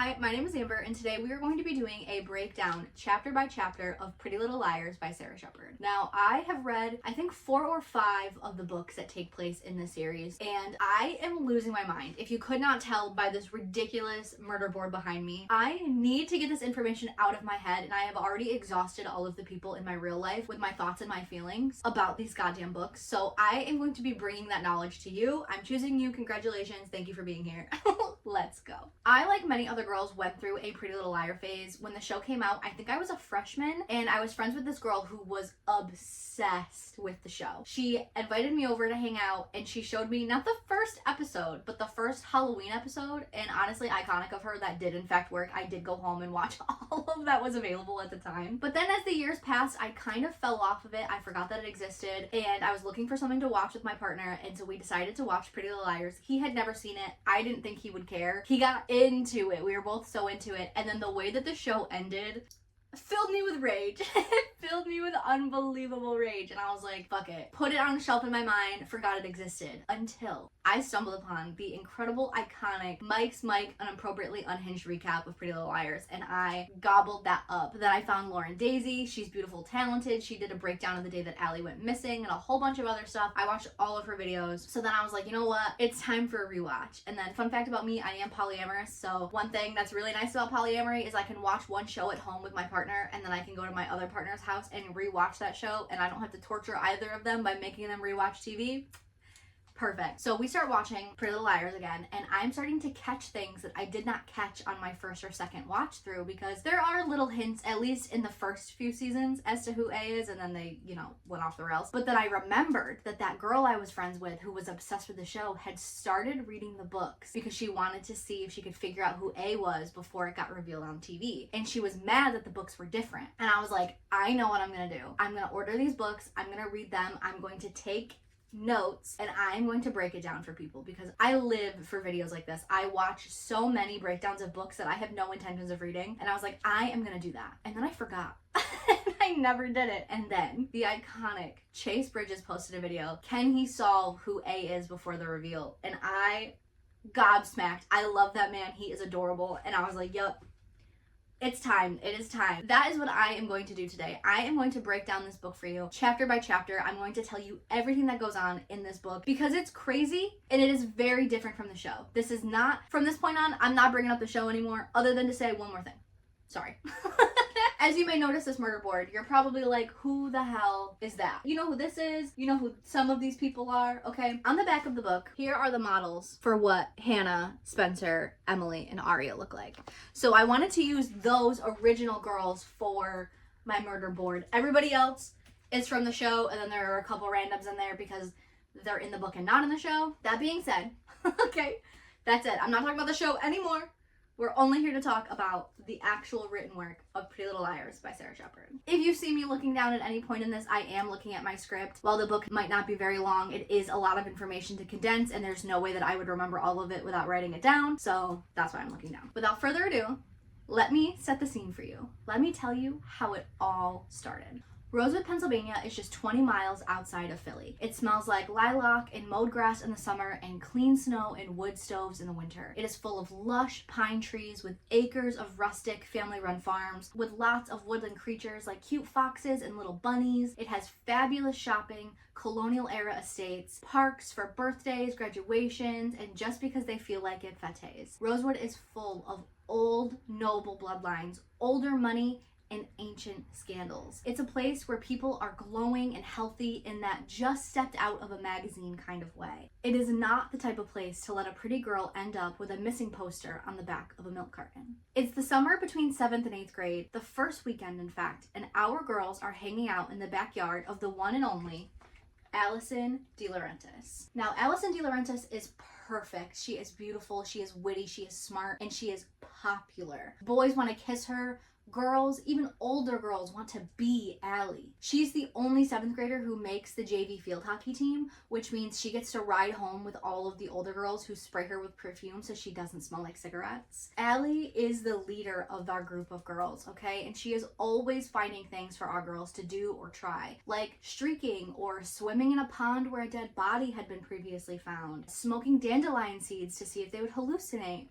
Hi, my name is Amber, and today we are going to be doing a breakdown chapter by chapter of Pretty Little Liars by Sara Shepard. Now, I have read, I think 4 or 5 of the books that take place in this series, and I am losing my mind. If you could not tell by this ridiculous murder board behind me, I need to get this information out of my head, and I have already exhausted all of the people in my real life with my thoughts and my feelings about these goddamn books. So I am going to be bringing that knowledge to you. I'm choosing you. Congratulations. Thank you for being here. Let's go. I, like many other girls, went through a Pretty Little Liar phase. When the show came out, I think I was a freshman, and I was friends with this girl who was obsessed with the show. She invited me over to hang out, and she showed me not the first episode, but the first Halloween episode, and honestly, iconic of her, that did in fact work. I did go home and watch all of that was available at the time. But then as the years passed, I kind of fell off of it. I forgot that it existed, and I was looking for something to watch with my partner, and so we decided to watch Pretty Little Liars. He had never seen it. I didn't think he would care. He got into it. We were both so into it, and then the way that the show ended filled me with rage. It filled me with unbelievable rage, and I was like, fuck it. Put it on a shelf in my mind, forgot it existed, until I stumbled upon the incredible, iconic Mike's Mike, an appropriately unhinged recap of Pretty Little Liars, and I gobbled that up. Then I found Lauren Daisy. She's beautiful, talented. She did a breakdown of the day that Allie went missing and a whole bunch of other stuff. I watched all of her videos. So then I was like, you know what? It's time for a rewatch. And then fun fact about me, I am polyamorous. So one thing that's really nice about polyamory is I can watch one show at home with my partner, and then I can go to my other partner's house and rewatch that show, and I don't have to torture either of them by making them rewatch TV. Perfect. So we start watching Pretty Little Liars again, and I'm starting to catch things that I did not catch on my first or second watch through, because there are little hints, at least in the first few seasons, as to who A is, and then they, went off the rails. But then I remembered that that girl I was friends with, who was obsessed with the show, had started reading the books because she wanted to see if she could figure out who A was before it got revealed on TV. And she was mad that the books were different. And I was like, I know what I'm gonna do. I'm gonna order these books, I'm gonna read them, I'm going to take notes, and I'm going to break it down for people because I live for videos like this. I watch so many breakdowns of books that I have no intentions of reading, and I was like, I am gonna do that. And then I forgot. I never did it. And then the iconic Chase Bridges posted a video, can he solve who A is before the reveal? And I gobsmacked. I love that man. He is adorable. And I was like, yup, it's time. It is time. That is what I am going to do today. I am going to break down this book for you chapter by chapter. I'm going to tell you everything that goes on in this book because it's crazy and it is very different from the show. This is not, from this point on, I'm not bringing up the show anymore other than to say one more thing. Sorry. As you may notice this murder board, you're probably like, who the hell is that? You know who this is? You know who some of these people are? Okay. On the back of the book, here are the models for what Hannah, Spencer, Emily, and Aria look like. So I wanted to use those original girls for my murder board. Everybody else is from the show, and then there are a couple randoms in there because they're in the book and not in the show. That being said, okay, that's it. I'm not talking about the show anymore. We're only here to talk about the actual written work of Pretty Little Liars by Sara Shepard. If you see me looking down at any point in this, I am looking at my script. While the book might not be very long, it is a lot of information to condense, and there's no way that I would remember all of it without writing it down, so that's why I'm looking down. Without further ado, let me set the scene for you. Let me tell you how it all started. Rosewood, Pennsylvania is just 20 miles outside of Philly. It smells like lilac and mowed grass in the summer and clean snow and wood stoves in the winter. It is full of lush pine trees with acres of rustic family-run farms with lots of woodland creatures like cute foxes and little bunnies. It has fabulous shopping, colonial-era estates, parks for birthdays, graduations, and just because they feel like it, fetes. Rosewood is full of old, noble bloodlines, older money, and ancient scandals. It's a place where people are glowing and healthy in that just stepped out of a magazine kind of way. It is not the type of place to let a pretty girl end up with a missing poster on the back of a milk carton. It's the summer between 7th and 8th grade, the first weekend in fact, and our girls are hanging out in the backyard of the one and only Allison De Laurentiis. Now, Allison De Laurentiis is perfect. She is beautiful, she is witty, she is smart, and she is popular. Boys want to kiss her. Girls, even older girls, want to be Allie. She's the only 7th grader who makes the JV field hockey team, which means she gets to ride home with all of the older girls who spray her with perfume so she doesn't smell like cigarettes. Allie is the leader of our group of girls, okay? And she is always finding things for our girls to do or try, like streaking or swimming in a pond where a dead body had been previously found, smoking dandelion seeds to see if they would hallucinate.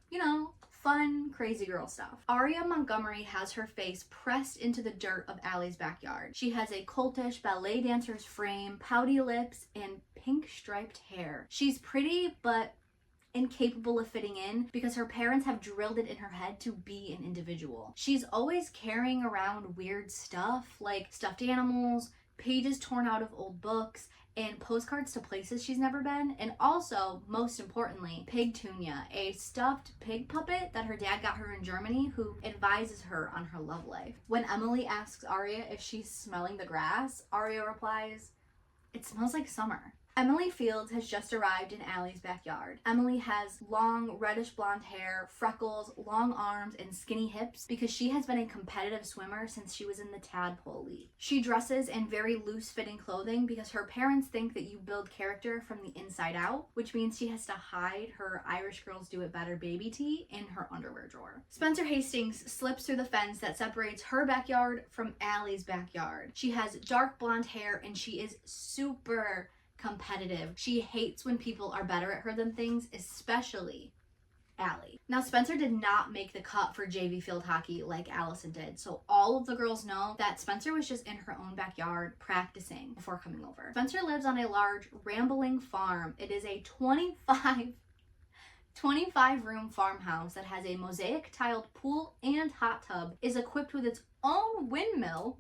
fun, crazy girl stuff. Aria Montgomery has her face pressed into the dirt of Allie's backyard. She has a cultish ballet dancer's frame, pouty lips, and pink striped hair. She's pretty, but incapable of fitting in because her parents have drilled it in her head to be an individual. She's always carrying around weird stuff like stuffed animals, pages torn out of old books, and postcards to places she's never been, and also, most importantly, Pigtunia, a stuffed pig puppet that her dad got her in Germany who advises her on her love life. When Emily asks Aria if she's smelling the grass, Aria replies, "It smells like summer." Emily Fields has just arrived in Allie's backyard. Emily has long reddish blonde hair, freckles, long arms, and skinny hips because she has been a competitive swimmer since she was in the Tadpole League. She dresses in very loose-fitting clothing because her parents think that you build character from the inside out, which means she has to hide her Irish Girls Do It Better baby tee in her underwear drawer. Spencer Hastings slips through the fence that separates her backyard from Allie's backyard. She has dark blonde hair and she is super competitive. She hates when people are better at her than things, especially Allie. Now, Spencer did not make the cut for JV field hockey like Allison did, so all of the girls know that Spencer was just in her own backyard practicing before coming over. Spencer lives on a large, rambling farm. It is a 25 room farmhouse that has a mosaic tiled pool and hot tub, is equipped with its own windmill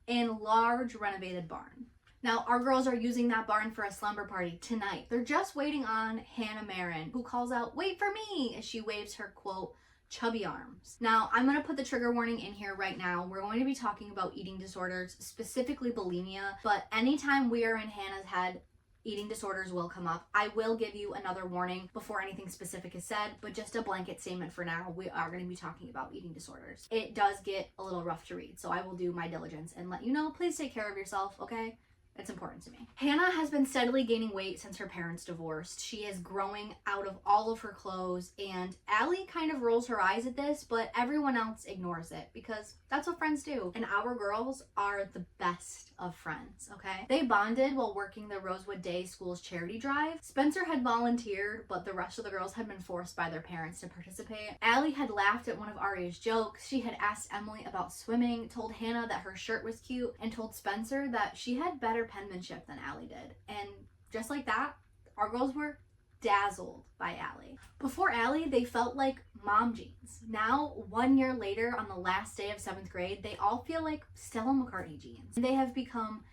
and large renovated barn. Now, our girls are using that barn for a slumber party tonight. They're just waiting on Hannah Marin, who calls out, "Wait for me," as she waves her, quote, chubby arms. Now, I'm going to put the trigger warning in here right now. We're going to be talking about eating disorders, specifically bulimia, but anytime we are in Hannah's head, eating disorders will come up. I will give you another warning before anything specific is said, but just a blanket statement for now. We are going to be talking about eating disorders. It does get a little rough to read, so I will do my diligence and let you know. Please take care of yourself, okay? It's important to me. Hannah has been steadily gaining weight since her parents divorced. She is growing out of all of her clothes, and Allie kind of rolls her eyes at this, but everyone else ignores it because that's what friends do. And our girls are the best of friends, okay? They bonded while working the Rosewood Day School's charity drive. Spencer had volunteered, but the rest of the girls had been forced by their parents to participate. Allie had laughed at one of Aria's jokes. She had asked Emily about swimming, told Hannah that her shirt was cute, and told Spencer that she had better penmanship than Allie did. And just like that, our girls were dazzled by Allie. Before Allie, they felt like mom jeans. Now, 1 year later, on the last day of 7th grade, they all feel like Stella McCartney jeans. They have become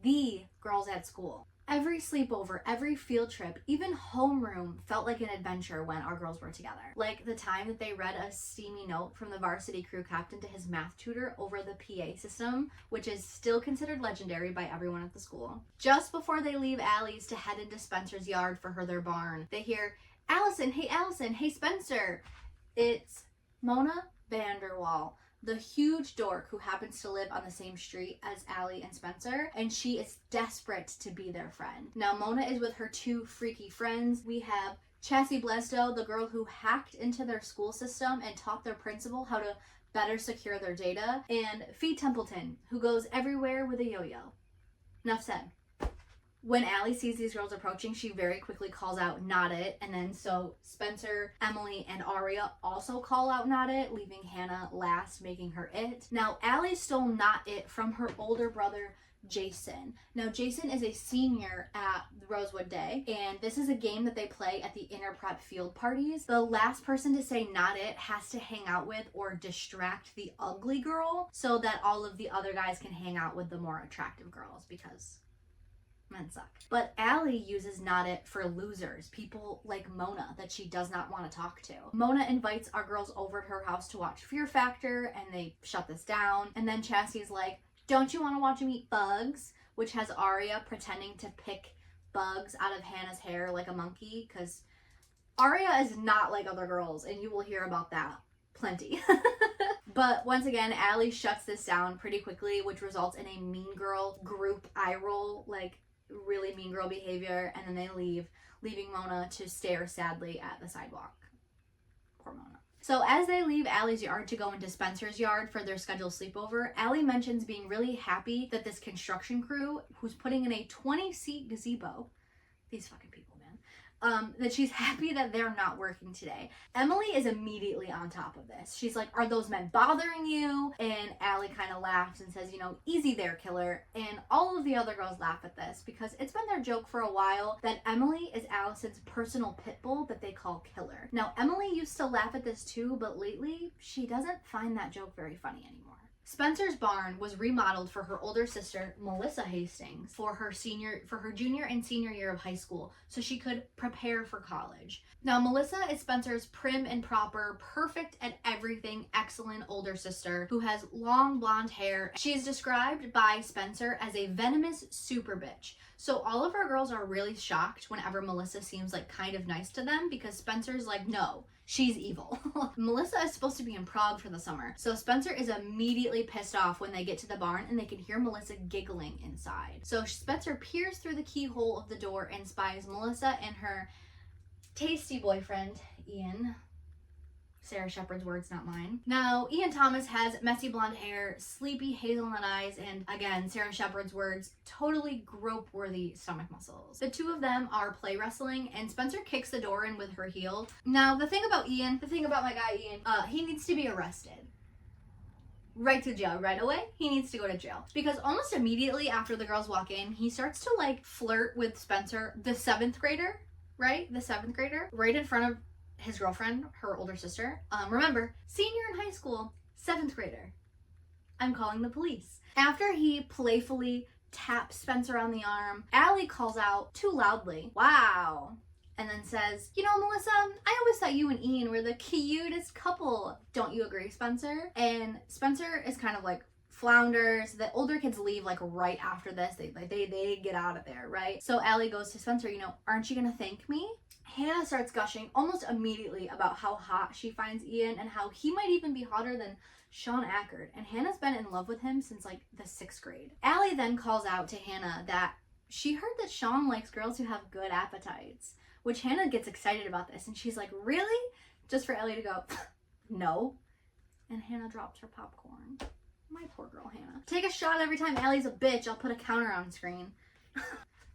the girls at school. Every sleepover, every field trip, even homeroom felt like an adventure when our girls were together. Like the time that they read a steamy note from the varsity crew captain to his math tutor over the PA system, which is still considered legendary by everyone at the school. Just before they leave Allie's to head into Spencer's yard for their barn, they hear, Allison, hey Spencer. It's Mona Vanderwall, the huge dork who happens to live on the same street as Allie and Spencer, and she is desperate to be their friend. Now, Mona is with her two freaky friends. We have Chassie Blesto, the girl who hacked into their school system and taught their principal how to better secure their data, and Fee Templeton, who goes everywhere with a yo-yo. Enough said. When Allie sees these girls approaching, she very quickly calls out, "Not it," and then so Spencer, Emily, and Aria also call out, "Not it," leaving Hannah last, making her it. Now, Allie stole "Not it" from her older brother, Jason. Now, Jason is a senior at Rosewood Day, and this is a game that they play at the interprep field parties. The last person to say "Not it" has to hang out with or distract the ugly girl so that all of the other guys can hang out with the more attractive girls, because men suck. But Allie uses "Not it" for losers, people like Mona that she does not want to talk to. Mona invites our girls over to her house to watch Fear Factor, and they shut this down. And then Chassie's like, "Don't you want to watch them eat bugs?" Which has Aria pretending to pick bugs out of Hannah's hair like a monkey, because Aria is not like other girls, and you will hear about that plenty. But once again, Allie shuts this down pretty quickly, which results in a mean girl group eye roll, like really mean girl behavior, and then they leave, leaving Mona to stare sadly at the sidewalk. Poor Mona. So as they leave Allie's yard to go into Spencer's yard for their scheduled sleepover, Allie mentions being really happy that this construction crew, who's putting in a 20-seat gazebo, these fucking people, man, that she's happy that they're not working today. Emily is immediately on top of this. She's like, are those men bothering you? And Allie kind of laughs and says, you know, easy there, killer. And all of the other girls laugh at this because it's been their joke for a while that Emily is Allison's personal pit bull that they call Killer. Now, Emily used to laugh at this too, but lately she doesn't find that joke very funny anymore. Spencer's barn was remodeled for her older sister, Melissa Hastings, for her junior and senior year of high school, so she could prepare for college. Now, Melissa is Spencer's prim and proper, perfect at everything, excellent older sister who has long blonde hair. She is described by Spencer as a venomous super bitch. So all of our girls are really shocked whenever Melissa seems like kind of nice to them because Spencer's like, no, she's evil. Melissa is supposed to be in Prague for the summer, so Spencer is immediately pissed off when they get to the barn and they can hear Melissa giggling inside. So Spencer peers through the keyhole of the door and spies Melissa and her tasty boyfriend, Ian. Sara Shepard's words, not mine. Now, Ian Thomas has messy blonde hair, sleepy hazelnut eyes, and again, Sara Shepard's words, totally grope-worthy stomach muscles. The two of them are play wrestling, and Spencer kicks the door in with her heel. Now, the thing about my guy Ian, he needs to be arrested. Right to jail right away. He needs to go to jail. Because almost immediately after the girls walk in, he starts to like flirt with Spencer, the 7th grader, right? The 7th grader, right in front of his girlfriend, her older sister. Remember, senior in high school, 7th grader. I'm calling the police. After he playfully taps Spencer on the arm, Allie calls out too loudly, wow, and then says, you know, Melissa, I always thought you and Ian were the cutest couple. Don't you agree, Spencer? And Spencer is kind of like flounders. The older kids leave like right after this. They get out of there, right? So Allie goes to Spencer, you know, aren't you gonna thank me? Hannah starts gushing almost immediately about how hot she finds Ian and how he might even be hotter than Sean Ackard. And Hannah's been in love with him since like the 6th grade. Allie then calls out to Hannah that she heard that Sean likes girls who have good appetites, which Hannah gets excited about this. And she's like, really? Just for Allie to go, no. And Hannah drops her popcorn. My poor girl, Hannah. Take a shot every time Allie's a bitch. I'll put a counter on screen.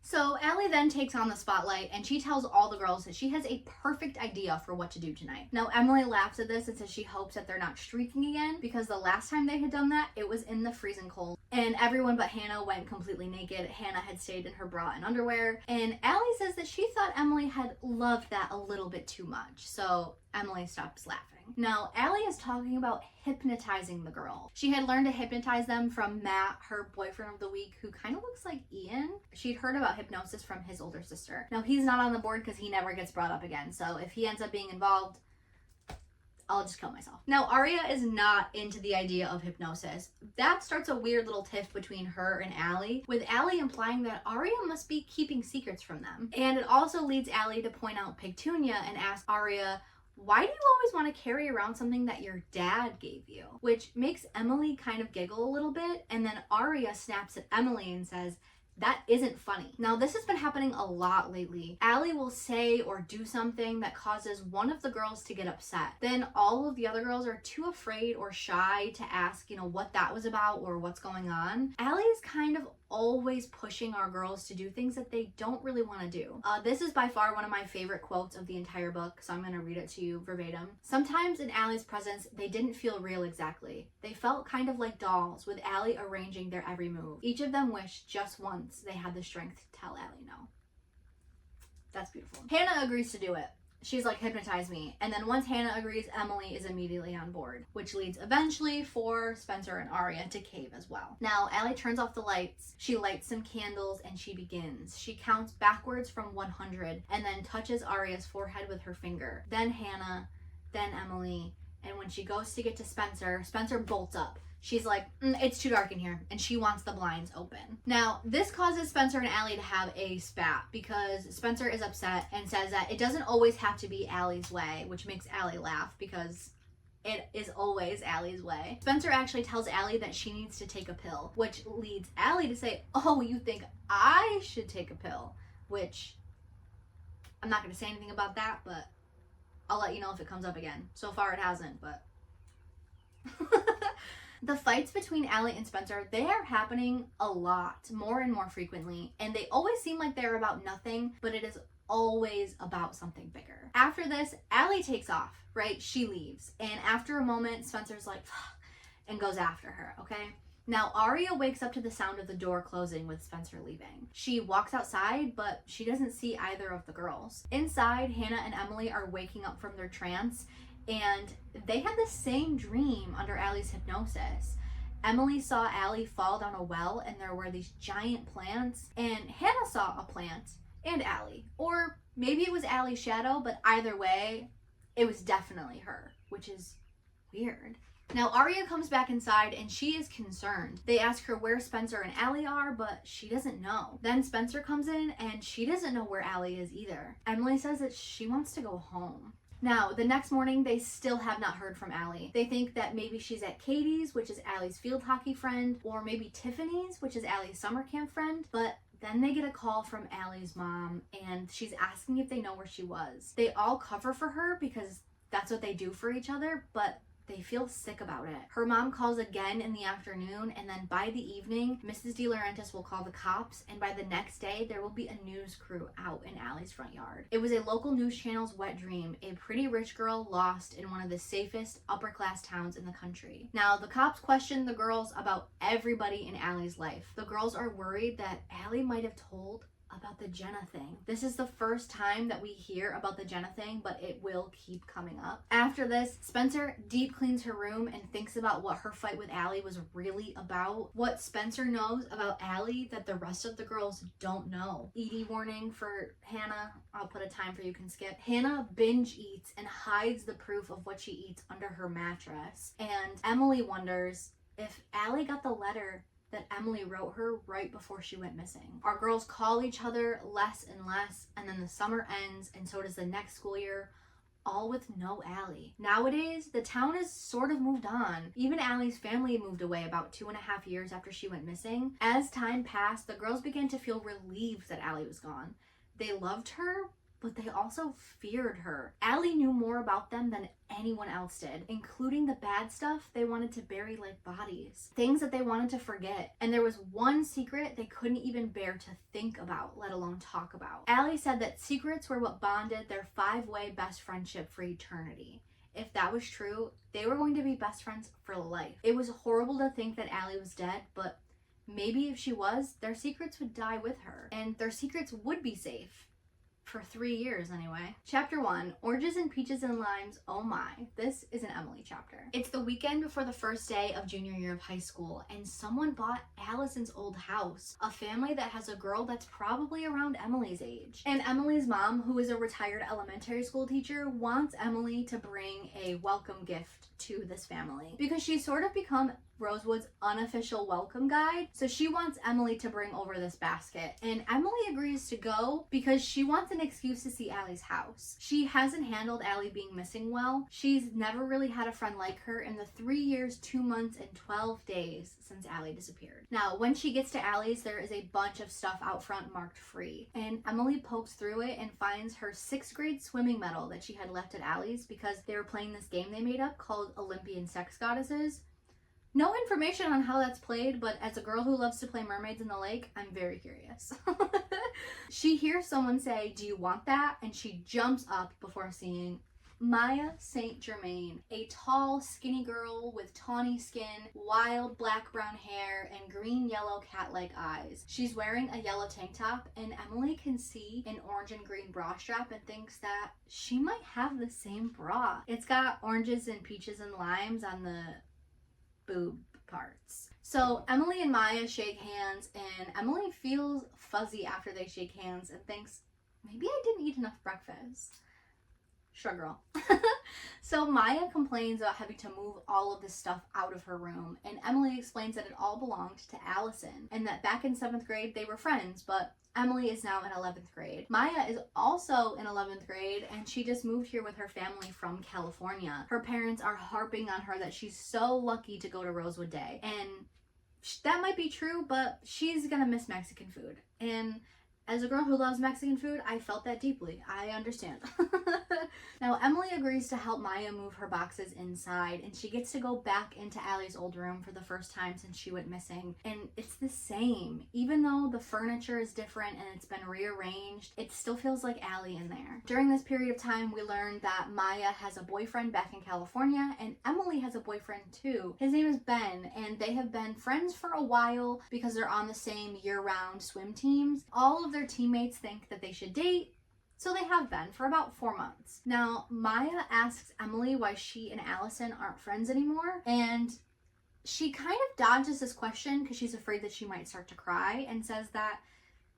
So Allie then takes on the spotlight and she tells all the girls that she has a perfect idea for what to do tonight. Now Emily laughs at this and says she hopes that they're not streaking again because the last time they had done that, it was in the freezing cold. And everyone but Hannah went completely naked. Hannah had stayed in her bra and underwear. And Allie says that she thought Emily had loved that a little bit too much. So Emily stops laughing. Now, Allie is talking about hypnotizing the girl. She had learned to hypnotize them from Matt, her boyfriend of the week, who kind of looks like Ian. She'd heard about hypnosis from his older sister. Now, he's not on the board because he never gets brought up again. So if he ends up being involved, I'll just kill myself. Now, Aria is not into the idea of hypnosis. That starts a weird little tiff between her and Allie, with Allie implying that Aria must be keeping secrets from them. And it also leads Allie to point out Pigtunia and ask Aria, why do you always want to carry around something that your dad gave you? Which makes Emily kind of giggle a little bit, and then Aria snaps at Emily and says, that isn't funny. Now, this has been happening a lot lately. Allie will say or do something that causes one of the girls to get upset. Then all of the other girls are too afraid or shy to ask, you know, what that was about or what's going on. Allie is kind of always pushing our girls to do things that they don't really want to do. This is by far one of my favorite quotes of the entire book, so I'm going to read it to you verbatim. Sometimes in Allie's presence, they didn't feel real exactly. They felt kind of like dolls, with Allie arranging their every move. Each of them wished just once they had the strength to tell Allie no. That's beautiful. Hannah agrees to do it. She's like, hypnotize me. And then once Hannah agrees, Emily is immediately on board, which leads eventually for Spencer and Aria to cave as well. Now, Allie turns off the lights, she lights some candles, and she begins. She counts backwards from 100 and then touches Aria's forehead with her finger. Then Hannah, then Emily, and when she goes to get to Spencer, Spencer bolts up. She's like, it's too dark in here, and she wants the blinds open. Now, this causes Spencer and Allie to have a spat because Spencer is upset and says that it doesn't always have to be Allie's way, which makes Allie laugh because it is always Allie's way. Spencer actually tells Allie that she needs to take a pill, which leads Allie to say, oh, you think I should take a pill? Which, I'm not going to say anything about that, but I'll let you know if it comes up again. So far it hasn't, but... The fights between Allie and Spencer, they are happening a lot, more and more frequently, and they always seem like they're about nothing, but it is always about something bigger. After this, Allie takes off, right? She leaves. And after a moment, Spencer's like, fuck, and goes after her, okay? Now, Aria wakes up to the sound of the door closing with Spencer leaving. She walks outside, but she doesn't see either of the girls. Inside, Hannah and Emily are waking up from their trance, and they had the same dream under Allie's hypnosis. Emily saw Allie fall down a well, and there were these giant plants, and Hannah saw a plant and Allie. Or maybe it was Allie's shadow, but either way, it was definitely her, which is weird. Now, Aria comes back inside and she is concerned. They ask her where Spencer and Allie are, but she doesn't know. Then Spencer comes in and she doesn't know where Allie is either. Emily says that she wants to go home. Now, the next morning, they still have not heard from Allie. They think that maybe she's at Katie's, which is Allie's field hockey friend, or maybe Tiffany's, which is Allie's summer camp friend, but then they get a call from Allie's mom, and she's asking if they know where she was. They all cover for her because that's what they do for each other, but they feel sick about it. Her mom calls again in the afternoon, and then by the evening, Mrs. De Laurentiis will call the cops, and by the next day, there will be a news crew out in Allie's front yard. It was a local news channel's wet dream, a pretty rich girl lost in one of the safest upper-class towns in the country. Now, the cops question the girls about everybody in Allie's life. The girls are worried that Allie might have told about the Jenna thing. This is the first time that we hear about the Jenna thing, but it will keep coming up. After this, Spencer deep cleans her room and thinks about what her fight with Allie was really about. What Spencer knows about Allie that the rest of the girls don't know. ED warning for Hannah. I'll put a time for you can skip. Hannah binge eats and hides the proof of what she eats under her mattress. And Emily wonders if Allie got the letter that Emily wrote her right before she went missing. Our girls call each other less and less, and then the summer ends, and so does the next school year, all with no Allie. Nowadays, the town has sort of moved on. Even Allie's family moved away about 2.5 years after she went missing. As time passed, the girls began to feel relieved that Allie was gone. They loved her, but they also feared her. Allie knew more about them than anyone else did, including the bad stuff they wanted to bury like bodies, things that they wanted to forget. And there was one secret they couldn't even bear to think about, let alone talk about. Allie said that secrets were what bonded their 5-way best friendship for eternity. If that was true, they were going to be best friends for life. It was horrible to think that Allie was dead, but maybe if she was, their secrets would die with her, and their secrets would be safe. For 3 years anyway. Chapter 1, Oranges and Peaches and Limes, oh my. This is an Emily chapter. It's the weekend before the first day of junior year of high school, and someone bought Allison's old house, a family that has a girl that's probably around Emily's age. And Emily's mom, who is a retired elementary school teacher, wants Emily to bring a welcome gift to this family because she's sort of become Rosewood's unofficial welcome guide. So she wants Emily to bring over this basket, and Emily agrees to go because she wants an excuse to see Allie's house. She hasn't handled Allie being missing well. She's never really had a friend like her in the 3 years, 2 months, and 12 days since Allie disappeared. Now, when she gets to Allie's, there is a bunch of stuff out front marked free, and Emily pokes through it and finds her 6th grade swimming medal that she had left at Allie's because they were playing this game they made up called Olympian Sex Goddesses. No information on how that's played, but as a girl who loves to play mermaids in the lake, I'm very curious. She hears someone say, "Do you want that?" And she jumps up before seeing Maya St. Germain, a tall, skinny girl with tawny skin, wild black-brown hair, and green-yellow cat-like eyes. She's wearing a yellow tank top, and Emily can see an orange and green bra strap and thinks that she might have the same bra. It's got oranges and peaches and limes on the boob parts. So Emily and Maya shake hands, and Emily feels fuzzy after they shake hands and thinks, maybe I didn't eat enough breakfast. Sure, girl. So Maya complains about having to move all of this stuff out of her room, and Emily explains that it all belonged to Allison, and that back in 7th grade they were friends, but Emily is now in 11th grade. Maya is also in 11th grade, and she just moved here with her family from California. Her parents are harping on her that she's so lucky to go to Rosewood Day, and that might be true, but she's gonna miss Mexican food. And As a girl who loves Mexican food, I felt that deeply. I understand. Now, Emily agrees to help Maya move her boxes inside, and she gets to go back into Allie's old room for the first time since she went missing. And it's the same. Even though the furniture is different and it's been rearranged, it still feels like Allie in there. During this period of time, we learn that Maya has a boyfriend back in California, and Emily has a boyfriend too. His name is Ben, and they have been friends for a while because they're on the same year-round swim teams. All of their teammates think that they should date, so they have been for about 4 months. Now, Maya asks Emily why she and Allison aren't friends anymore, and she kind of dodges this question because she's afraid that she might start to cry, and says that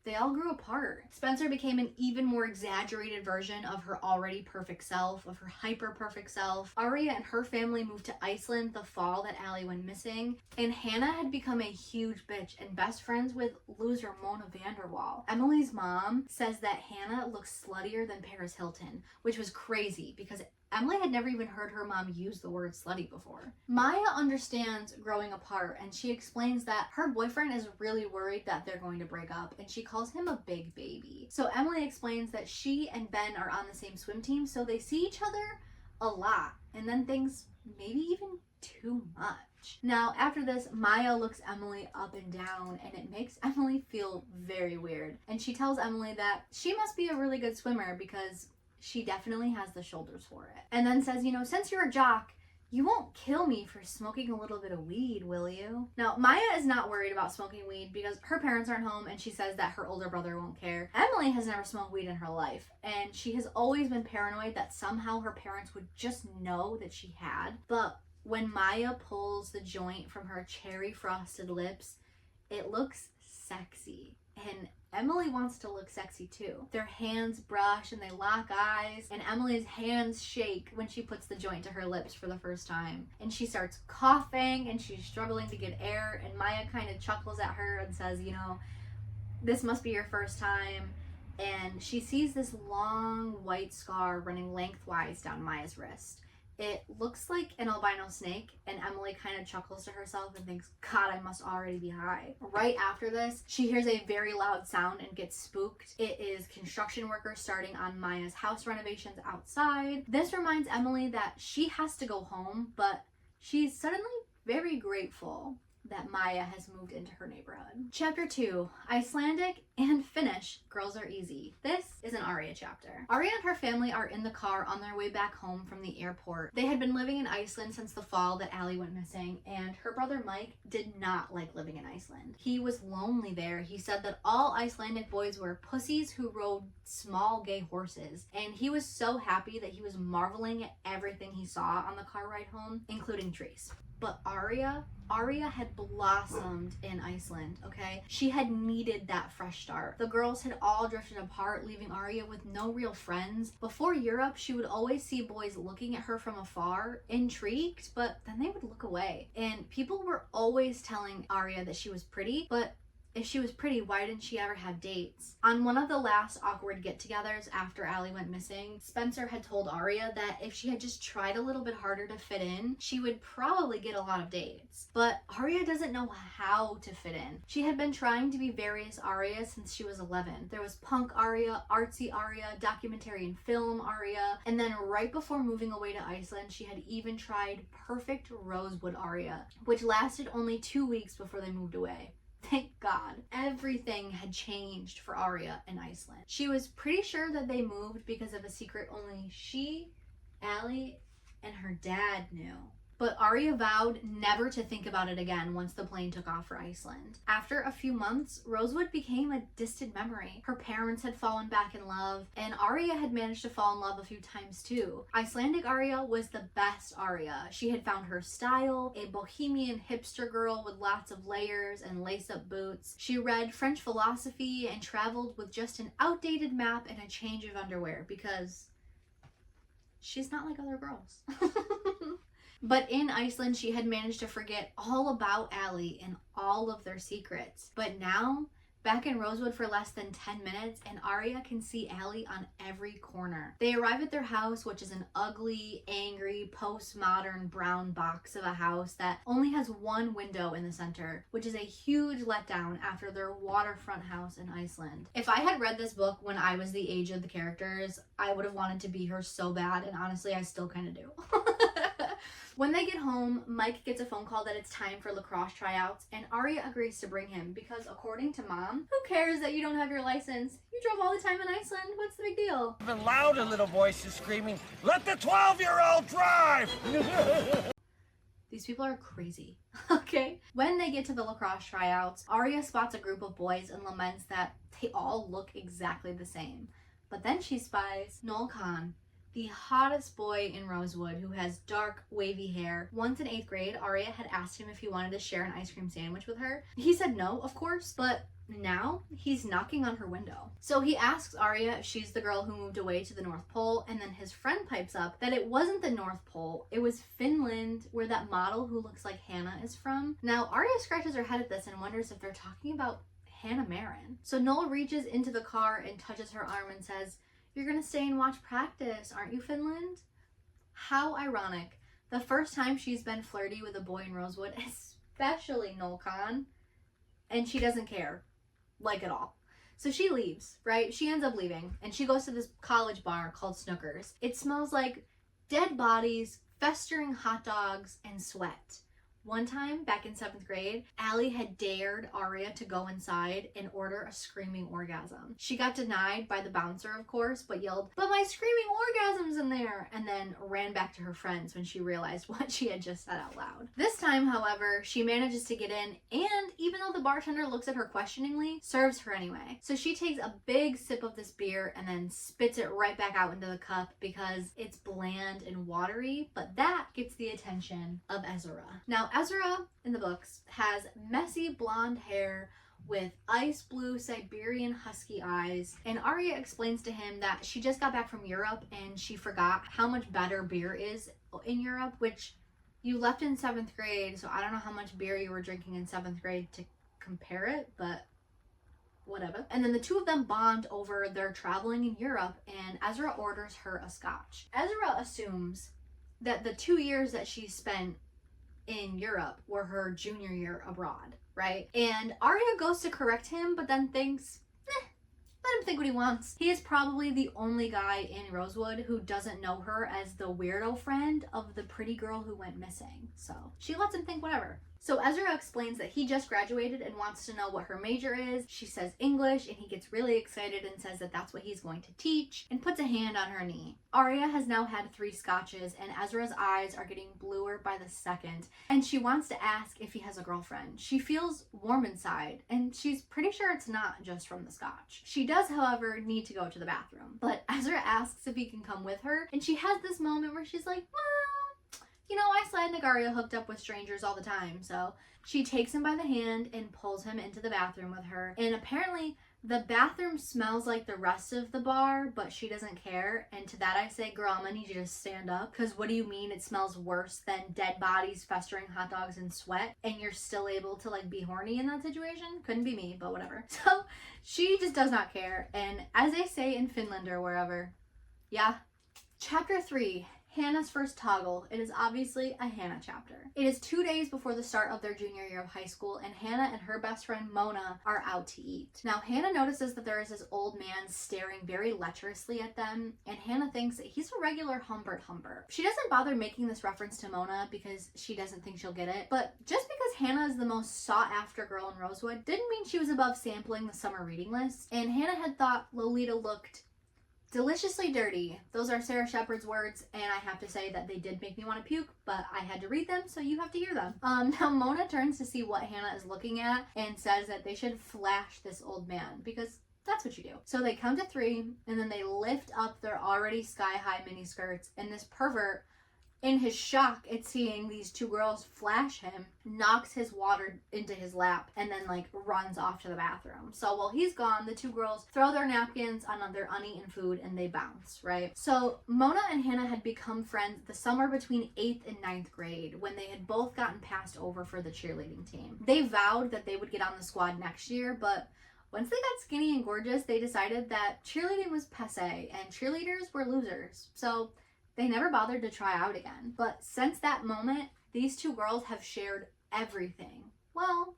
they all grew apart. Spencer became an even more exaggerated version of her already perfect self, of her hyper perfect self. Aria and her family moved to Iceland the fall that Allie went missing, and Hannah had become a huge bitch and best friends with loser Mona Vanderwall. Emily's mom says that Hannah looks sluttier than Paris Hilton, which was crazy because Emily had never even heard her mom use the word slutty before. Maya understands growing apart, and she explains that her boyfriend is really worried that they're going to break up, and she calls him a big baby. So Emily explains that she and Ben are on the same swim team, so they see each other a lot, and then things maybe even too much. Now, after this, Maya looks Emily up and down, and it makes Emily feel very weird. And she tells Emily that she must be a really good swimmer because she definitely has the shoulders for it. And then says, since you're a jock, you won't kill me for smoking a little bit of weed, will you? Now, Maya is not worried about smoking weed because her parents aren't home, and she says that her older brother won't care. Emily has never smoked weed in her life, and she has always been paranoid that somehow her parents would just know that she had. But when Maya pulls the joint from her cherry frosted lips, it looks sexy. And Emily wants to look sexy too. Their hands brush and they lock eyes, and Emily's hands shake when she puts the joint to her lips for the first time. And she starts coughing and she's struggling to get air, and Maya kind of chuckles at her and says, this must be your first time. And she sees this long white scar running lengthwise down Maya's wrist. It looks like an albino snake, and Emily kind of chuckles to herself and thinks, God, I must already be high. Right after this, she hears a very loud sound and gets spooked. It is construction workers starting on Maya's house renovations outside. This reminds Emily that she has to go home, but she's suddenly very grateful that Maya has moved into her neighborhood. Chapter 2, Icelandic and Finnish Girls Are Easy. This is an Aria chapter. Aria and her family are in the car on their way back home from the airport. They had been living in Iceland since the fall that Allie went missing, and her brother Mike did not like living in Iceland. He was lonely there. He said that all Icelandic boys were pussies who rode small gay horses, and he was so happy that he was marveling at everything he saw on the car ride home, including trees. But Aria had blossomed in Iceland, okay? She had needed that fresh start. The girls had all drifted apart, leaving Aria with no real friends. Before Europe, she would always see boys looking at her from afar, intrigued, but then they would look away. And people were always telling Aria that she was pretty, but if she was pretty, why didn't she ever have dates? On one of the last awkward get-togethers after Allie went missing, Spencer had told Aria that if she had just tried a little bit harder to fit in, she would probably get a lot of dates. But Aria doesn't know how to fit in. She had been trying to be various Arias since she was 11. There was punk Aria, artsy Aria, documentary and film Aria, and then right before moving away to Iceland, she had even tried perfect Rosewood Aria, which lasted only 2 weeks before they moved away. Thank God. Everything had changed for Aria in Iceland. She was pretty sure that they moved because of a secret only she, Allie, and her dad knew. But Aria vowed never to think about it again once the plane took off for Iceland. After a few months, Rosewood became a distant memory. Her parents had fallen back in love, and Aria had managed to fall in love a few times too. Icelandic Aria was the best Aria. She had found her style, a bohemian hipster girl with lots of layers and lace-up boots. She read French philosophy and traveled with just an outdated map and a change of underwear because she's not like other girls. But in Iceland, she had managed to forget all about Allie and all of their secrets. But now, back in Rosewood for less than 10 minutes, and Arya can see Allie on every corner. They arrive at their house, which is an ugly, angry, postmodern brown box of a house that only has one window in the center, which is a huge letdown after their waterfront house in Iceland. If I had read this book when I was the age of the characters, I would have wanted to be her so bad, and honestly, I still kind of do. When they get home, Mike gets a phone call that it's time for lacrosse tryouts, and Arya agrees to bring him because, according to Mom, who cares that you don't have your license? You drove all the time in Iceland. What's the big deal? Even louder little voices screaming, "Let the 12-year-old drive!" These people are crazy. Okay? When they get to the lacrosse tryouts, Arya spots a group of boys and laments that they all look exactly the same. But then she spies Noel Kahn, the hottest boy in Rosewood, who has dark, wavy hair. Once in 8th grade, Arya had asked him if he wanted to share an ice cream sandwich with her. He said no, of course, but now he's knocking on her window. So he asks Arya if she's the girl who moved away to the North Pole, and then his friend pipes up that it wasn't the North Pole, it was Finland, where that model who looks like Hannah is from. Now, Arya scratches her head at this and wonders if they're talking about Hannah Marin. So Noel reaches into the car and touches her arm and says, "You're gonna stay and watch practice, aren't you, Finland?" How ironic. The first time she's been flirty with a boy in Rosewood, especially Noel Kahn, and she doesn't care, like, at all. So she leaves, right? She ends up leaving, and she goes to this college bar called Snooker's. It smells like dead bodies, festering hot dogs, and sweat. One time, back in 7th grade, Allie had dared Arya to go inside and order a screaming orgasm. She got denied by the bouncer, of course, but yelled, "But my screaming orgasm's in there!" and then ran back to her friends when she realized what she had just said out loud. This time, however, she manages to get in, and even though the bartender looks at her questioningly, serves her anyway. So she takes a big sip of this beer and then spits it right back out into the cup because it's bland and watery, but that gets the attention of Ezra. Now, Ezra, in the books, has messy blonde hair with ice blue Siberian husky eyes, and Arya explains to him that she just got back from Europe and she forgot how much better beer is in Europe, which you left in 7th grade, so I don't know how much beer you were drinking in 7th grade to compare it, but whatever. And then the two of them bond over their traveling in Europe, and Ezra orders her a scotch. Ezra assumes that the 2 years that she spent in Europe were her junior year abroad, right? And Arya goes to correct him, but then thinks, let him think what he wants. He is probably the only guy in Rosewood who doesn't know her as the weirdo friend of the pretty girl who went missing. So she lets him think whatever. So Ezra explains that he just graduated and wants to know what her major is. She says English, and he gets really excited and says that that's what he's going to teach, and puts a hand on her knee. Arya has now had 3 scotches, and Ezra's eyes are getting bluer by the second, and she wants to ask if he has a girlfriend. She feels warm inside, and she's pretty sure it's not just from the scotch. She does, however, need to go to the bathroom, but Ezra asks if he can come with her, and she has this moment where she's like, well, you know, I saw Nagaria hooked up with strangers all the time. So she takes him by the hand and pulls him into the bathroom with her. And apparently the bathroom smells like the rest of the bar, but she doesn't care. And to that I say, girl, I'm gonna need you to stand up. Because what do you mean it smells worse than dead bodies, festering hot dogs, and sweat? And you're still able to, like, be horny in that situation? Couldn't be me, but whatever. So she just does not care. And as they say in Finland or wherever, yeah. Chapter 3. Hannah's first toggle. It is obviously a Hannah chapter. It is 2 days before the start of their junior year of high school, and Hannah and her best friend Mona are out to eat. Now, Hannah notices that there is this old man staring very lecherously at them, and Hannah thinks that he's a regular Humbert. She doesn't bother making this reference to Mona because she doesn't think she'll get it, but just because Hannah is the most sought-after girl in Rosewood didn't mean she was above sampling the summer reading list, and Hannah had thought Lolita looked deliciously dirty. Those are Sara Shepard's words, and I have to say that they did make me want to puke, but I had to read them, so you have to hear them. Now Mona turns to see what Hannah is looking at and says that they should flash this old man, because that's what you do. So they count to 3, and then they lift up their already sky-high miniskirts, and this pervert, in his shock at seeing these 2 girls flash him, knocks his water into his lap and then, like, runs off to the bathroom. So while he's gone, the 2 girls throw their napkins on their uneaten food and they bounce, right? So Mona and Hannah had become friends the summer between 8th and 9th grade when they had both gotten passed over for the cheerleading team. They vowed that they would get on the squad next year, but Once they got skinny and gorgeous, they decided that cheerleading was passé and cheerleaders were losers. So they never bothered to try out again. But since that moment, these two girls have shared everything. Well,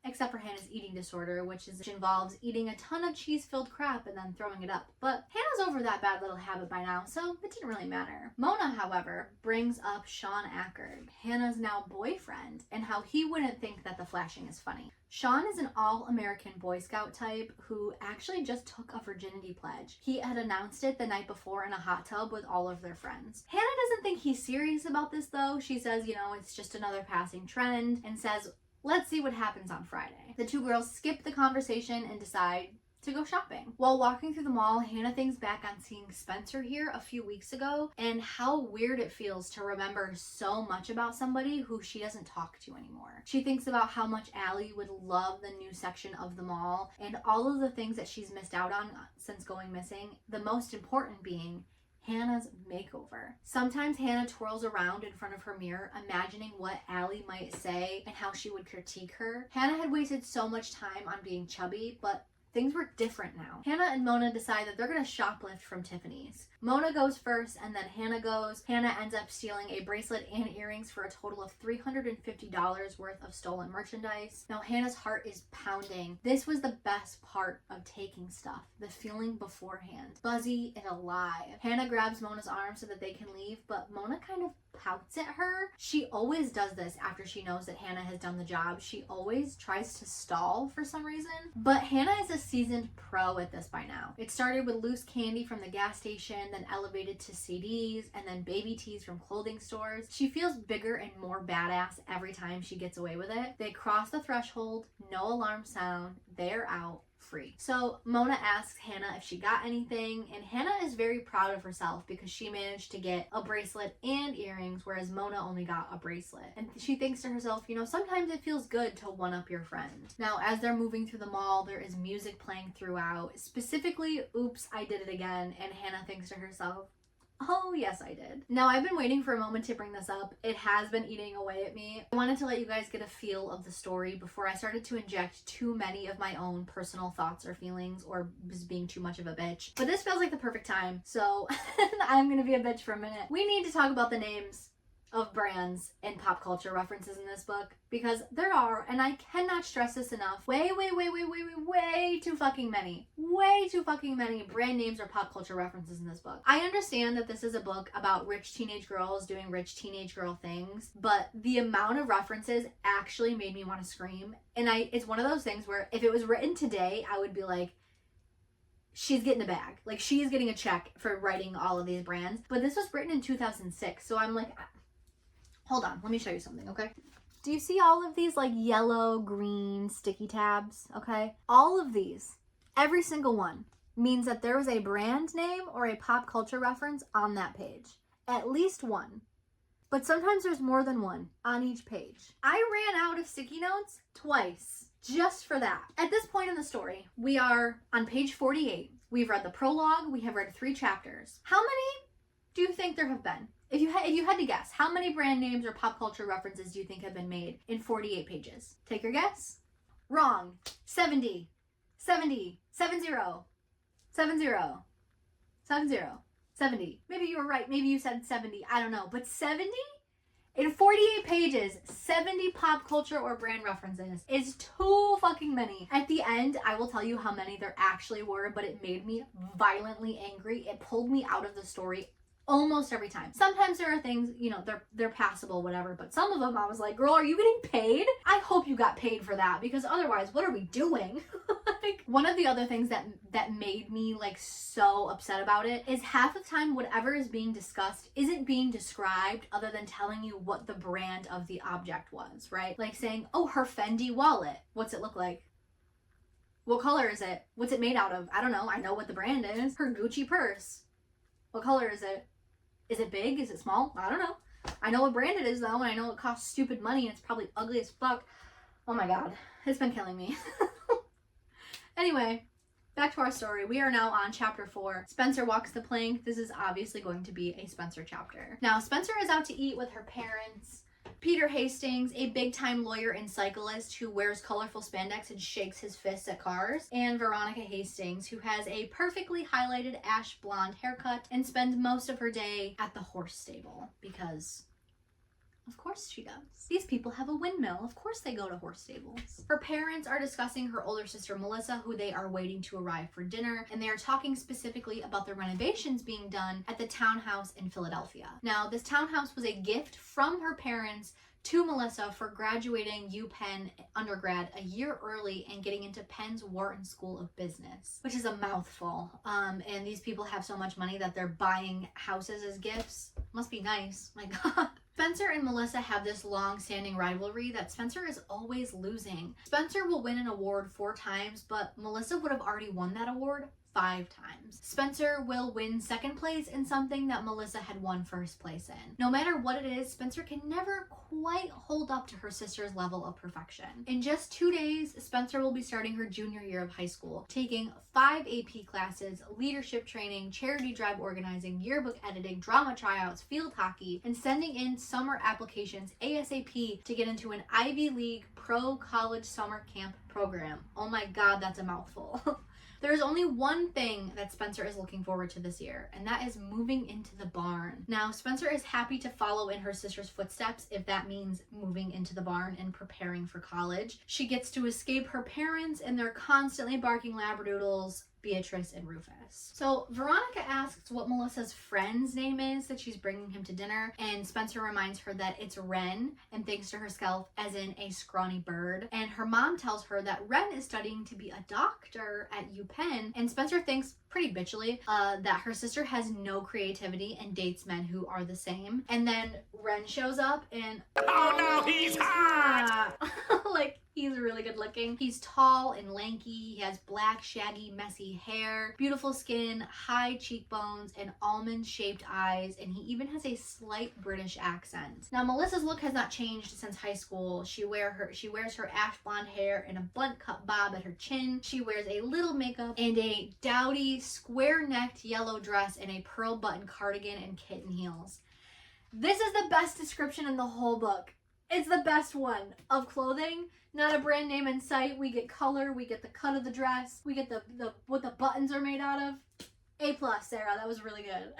except for Hannah's eating disorder, which involves eating a ton of cheese-filled crap and then throwing it up. But Hannah's over that bad little habit by now, so it didn't really matter. Mona, however, brings up Sean Ackard, Hannah's now boyfriend, and how he wouldn't think that the flashing is funny. Sean is an all-American Boy Scout type who actually just took a virginity pledge. He had announced it the night before in a hot tub with all of their friends. Hannah doesn't think he's serious about this though. She says, you know, it's just another passing trend, and says, let's see what happens on Friday. The two girls skip the conversation and decide to go shopping. While walking through the mall, Hannah thinks back on seeing Spencer here a few weeks ago and how weird it feels to remember so much about somebody who she doesn't talk to anymore. She thinks about how much Allie would love the new section of the mall and all of the things that she's missed out on since going missing, the most important being Hannah's makeover. Sometimes Hannah twirls around in front of her mirror, imagining what Allie might say and how she would critique her. Hannah had wasted so much time on being chubby, but things were different now. Hannah and Mona decide that they're gonna shoplift from Tiffany's. Mona goes first and then Hannah goes. Hannah ends up stealing a bracelet and earrings for a total of $350 worth of stolen merchandise. Now Hannah's heart is pounding. This was the best part of taking stuff, the feeling beforehand. Buzzy and alive. Hannah grabs Mona's arm so that they can leave, but Mona kind of pouts at her. She always does this after she knows that Hannah has done the job. She always tries to stall for some reason. But Hannah is a seasoned pro at this by now. It started with loose candy from the gas station, then elevated to CDs, and then baby tees from clothing stores. She feels bigger and more badass every time she gets away with it. They cross the threshold, no alarm sound, they're out. Free. So Mona asks Hannah if she got anything, and Hannah is very proud of herself because she managed to get a bracelet and earrings, whereas Mona only got a bracelet. And she thinks to herself, you know, sometimes it feels good to one-up your friend. Now, as they're moving through the mall, there is music playing throughout, specifically Oops, I Did It Again, and Hannah thinks to herself, oh, yes, I did. Now, I've been waiting for a moment to bring this up. It has been eating away at me. I wanted to let you guys get a feel of the story before I started to inject too many of my own personal thoughts or feelings or just being too much of a bitch. But this feels like the perfect time, so I'm gonna be a bitch for a minute. We need to talk about the names of brands and pop culture references in this book, because there are, and I cannot stress this enough, way too fucking many brand names or pop culture references in this book. I understand that this is a book about rich teenage girls doing rich teenage girl things, but the amount of references actually made me want to scream. And it's one of those things where if it was written today, I would be like, she's getting a bag. Like, she's getting a check for writing all of these brands. But this was written in 2006, so I'm like, hold on, let me show you something, okay? Do you see all of these like yellow, green sticky tabs, okay? All of these, every single one, means that there was a brand name or a pop culture reference on that page. At least one. But sometimes there's more than one on each page. I ran out of sticky notes twice just for that. At this point in the story, we are on page 48. We've read the prologue, we have read 3 chapters. How many do you think there have been? If you had to guess, how many brand names or pop culture references do you think have been made in 48 pages? Take your guess. Wrong. 70. 70. 70. 70. 70. 70. Maybe you were right. Maybe you said 70. I don't know. But 70? In 48 pages, 70 pop culture or brand references is too fucking many. At the end, I will tell you how many there actually were, but it made me violently angry. It pulled me out of the story almost every time. Sometimes there are things, you know, they're passable, whatever, but some of them I was like, girl, are you getting paid? I hope you got paid for that, because otherwise, what are we doing? Like, one of the other things that made me like so upset about it is half the time whatever is being discussed isn't being described other than telling you what the brand of the object was, right? Like saying, oh, her Fendi wallet. What's it look like? What color is it? What's it made out of? I don't know. I know what the brand is. Her Gucci purse. What color is it? Is it big? Is it small? I don't know. I know what brand it is though, and I know it costs stupid money, and it's probably ugly as fuck. Oh my god. It's been killing me. Anyway, back to our story. We are now on chapter 4. Spencer walks the plank. This is obviously going to be a Spencer chapter. Now, Spencer is out to eat with her parents. Peter Hastings, a big-time lawyer and cyclist who wears colorful spandex and shakes his fists at cars, and Veronica Hastings, who has a perfectly highlighted ash blonde haircut and spends most of her day at the horse stable, because of course she does. These people have a windmill. Of course they go to horse stables. Her parents are discussing her older sister Melissa, who they are waiting to arrive for dinner, and they are talking specifically about the renovations being done at the townhouse in Philadelphia. Now, this townhouse was a gift from her parents to Melissa for graduating UPenn undergrad a year early and getting into Penn's Wharton School of Business, which is a mouthful. And these people have so much money that they're buying houses as gifts. Must be nice. My God. Spencer and Melissa have this long-standing rivalry that Spencer is always losing. Spencer will win an award 4 times, but Melissa would have already won that award 5 times. Spencer will win 2nd place in something that Melissa had won 1st place in. No matter what it is, Spencer can never quite hold up to her sister's level of perfection. In just 2 days, Spencer will be starting her junior year of high school, taking 5 AP classes, leadership training, charity drive organizing, yearbook editing, drama tryouts, field hockey, and sending in summer applications ASAP to get into an Ivy League pro college summer camp program. Oh my God, that's a mouthful. There's only one thing that Spencer is looking forward to this year, and that is moving into the barn. Now, Spencer is happy to follow in her sister's footsteps if that means moving into the barn and preparing for college. She gets to escape her parents and their constantly barking labradoodles, Beatrice and Rufus. So Veronica asks what Melissa's friend's name is that she's bringing him to dinner, and Spencer reminds her that it's Wren and thinks to herself as in a scrawny bird. And her mom tells her that Wren is studying to be a doctor at UPenn, and Spencer thinks pretty bitchily that her sister has no creativity and dates men who are the same. And then Wren shows up and Oh no, he's hot! like, he's really good looking. He's tall and lanky. He has black, shaggy, messy hair, beautiful skin, high cheekbones, and almond-shaped eyes, and he even has a slight British accent. Now, Melissa's look has not changed since high school. She wears her ash blonde hair and a bunt-cut bob at her chin. She wears a little makeup and a dowdy, square-necked yellow dress and a pearl button cardigan and kitten heels. This is the best description in the whole book. It's the best one of clothing. Not a brand name in sight. We get color, we get the cut of the dress, we get the what the buttons are made out of. A+, Sarah, that was really good.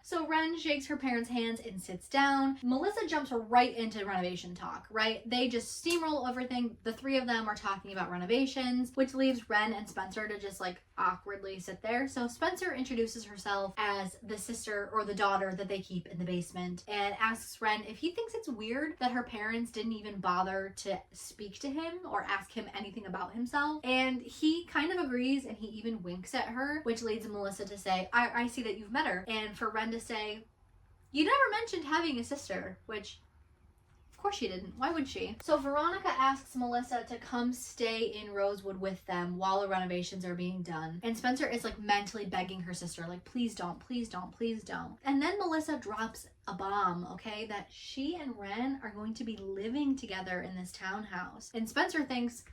So Wren shakes her parents' hands and sits down. Melissa jumps right into renovation talk, right? They just steamroll everything. The 3 of them are talking about renovations, which leaves Wren and Spencer to just like awkwardly sit there. So Spencer introduces herself as the sister or the daughter that they keep in the basement and asks Wren if he thinks it's weird that her parents didn't even bother to speak to him or ask him anything about himself. And he kind of agrees, and he even winks at her, which leads Melissa to say, I see that you've met her. And for Wren to say, you never mentioned having a sister, which of course she didn't. Why would she? So Veronica asks Melissa to come stay in Rosewood with them while the renovations are being done. And Spencer is like mentally begging her sister, like, please don't, please don't, please don't. And then Melissa drops a bomb, okay, that she and Wren are going to be living together in this townhouse. And Spencer thinks,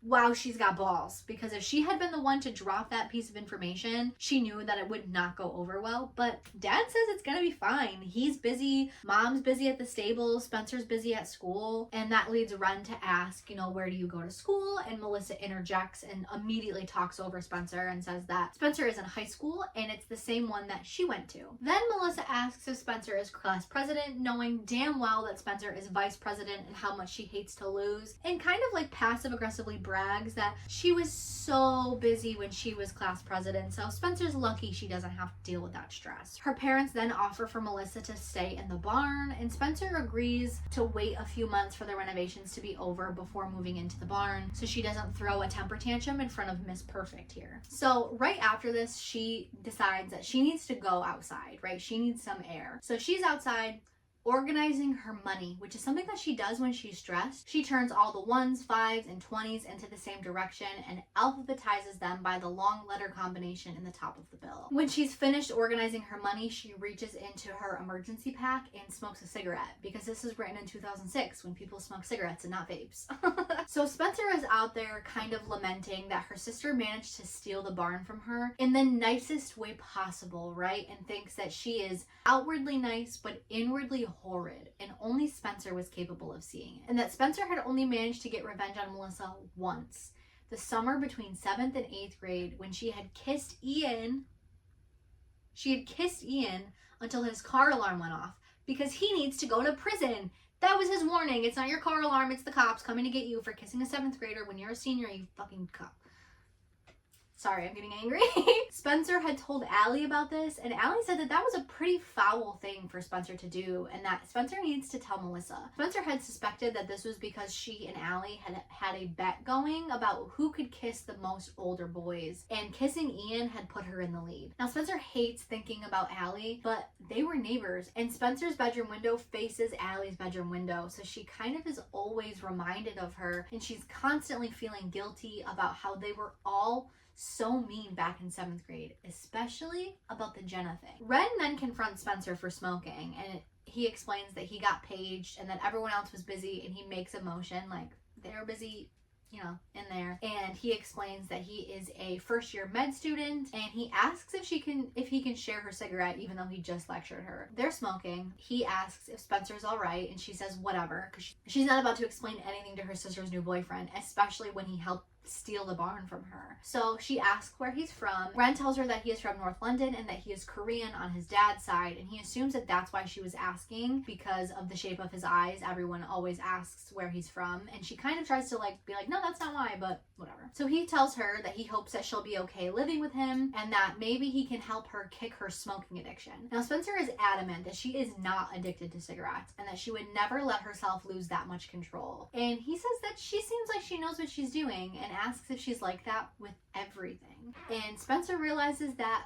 wow, she's got balls, because if she had been the one to drop that piece of information, she knew that it would not go over well. But Dad says it's gonna be fine. He's busy, Mom's busy at the stable, Spencer's busy at school, and that leads Wren to ask, you know, where do you go to school? And Melissa interjects and immediately talks over Spencer and says that Spencer is in high school and it's the same one that she went to. Then Melissa asks if Spencer is class president, knowing damn well that Spencer is vice president and how much she hates to lose, and kind of like passive aggressively brags that she was so busy when she was class president, so Spencer's lucky she doesn't have to deal with that stress. Her parents then offer for Melissa to stay in the barn, and Spencer agrees to wait a few months for the renovations to be over before moving into the barn so she doesn't throw a temper tantrum in front of Miss Perfect here. So right after this, she decides that she needs to go outside, right? She needs some air. So she's outside organizing her money, which is something that she does when she's stressed. She turns all the 1s, 5s, and 20s into the same direction and alphabetizes them by the long letter combination in the top of the bill. When she's finished organizing her money, she reaches into her emergency pack and smokes a cigarette, because this is written in 2006 when people smoke cigarettes and not vapes. So Spencer is out there kind of lamenting that her sister managed to steal the barn from her in the nicest way possible, right? And thinks that she is outwardly nice but inwardly horrid, and only Spencer was capable of seeing it. And that Spencer had only managed to get revenge on Melissa once, the summer between 7th and 8th grade, when she had kissed Ian. She had kissed Ian until his car alarm went off because he needs to go to prison. That was his warning. It's not your car alarm, it's the cops coming to get you for kissing a 7th grader when you're a senior, you fucking cop. Sorry, I'm getting angry. Spencer had told Allie about this, and Allie said that that was a pretty foul thing for Spencer to do, and that Spencer needs to tell Melissa. Spencer had suspected that this was because she and Allie had a bet going about who could kiss the most older boys, and kissing Ian had put her in the lead. Now, Spencer hates thinking about Allie, but they were neighbors, and Spencer's bedroom window faces Allie's bedroom window, so she kind of is always reminded of her, and she's constantly feeling guilty about how they were all so mean back in 7th grade, especially about the Jenna thing. Ren then confronts Spencer for smoking, and he explains that he got paged and that everyone else was busy, and he makes a motion like they're busy, you know, in there. And he explains that he is a first-year med student, and he asks if he can share her cigarette, even though he just lectured her. They're smoking. He asks if Spencer's all right, and she says whatever, because she's not about to explain anything to her sister's new boyfriend, especially when he helped steal the barn from her. So she asks where he's from. Ren tells her that he is from North London and that he is Korean on his dad's side, and he assumes that that's why she was asking, because of the shape of his eyes. Everyone always asks where he's from, and she kind of tries to be like, no, that's not why, but whatever. So he tells her that he hopes that she'll be okay living with him, and that maybe he can help her kick her smoking addiction. Now, Spencer is adamant that she is not addicted to cigarettes, and that she would never let herself lose that much control. And he says that she seems like she knows what she's doing, and asks if she's like that with everything. And Spencer realizes that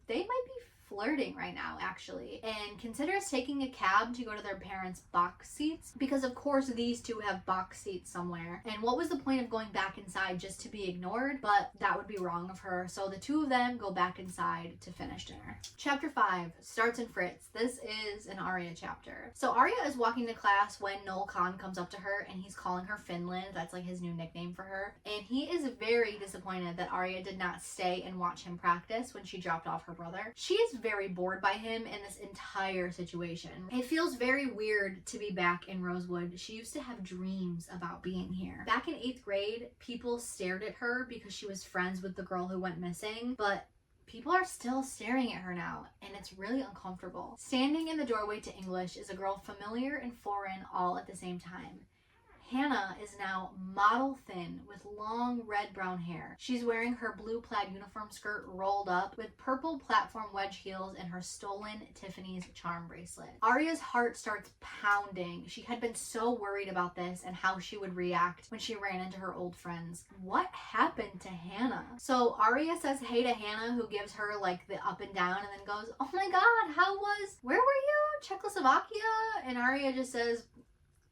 they might be flirting right now, actually, and considers taking a cab to go to their parents' box seats, because of course these two have box seats somewhere. And what was the point of going back inside just to be ignored? But that would be wrong of her. So the two of them go back inside to finish dinner. Chapter 5 starts in Fritz. This is an Arya chapter. So Arya is walking to class when Noel Khan comes up to her, and he's calling her Finland. That's like his new nickname for her. And he is very disappointed that Arya did not stay and watch him practice when she dropped off her brother. She is very bored by him in this entire situation. It feels very weird to be back in Rosewood. She used to have dreams about being here. Back in 8th grade, people stared at her because she was friends with the girl who went missing, but people are still staring at her now, and it's really uncomfortable. Standing in the doorway to English is a girl familiar and foreign all at the same time. Hannah is now model thin with long red-brown hair. She's wearing her blue plaid uniform skirt rolled up with purple platform wedge heels and her stolen Tiffany's charm bracelet. Arya's heart starts pounding. She had been so worried about this and how she would react when she ran into her old friends. What happened to Hannah? So Arya says hey to Hannah, who gives her like the up and down, and then goes, oh my god, where were you? Czechoslovakia? And Arya just says,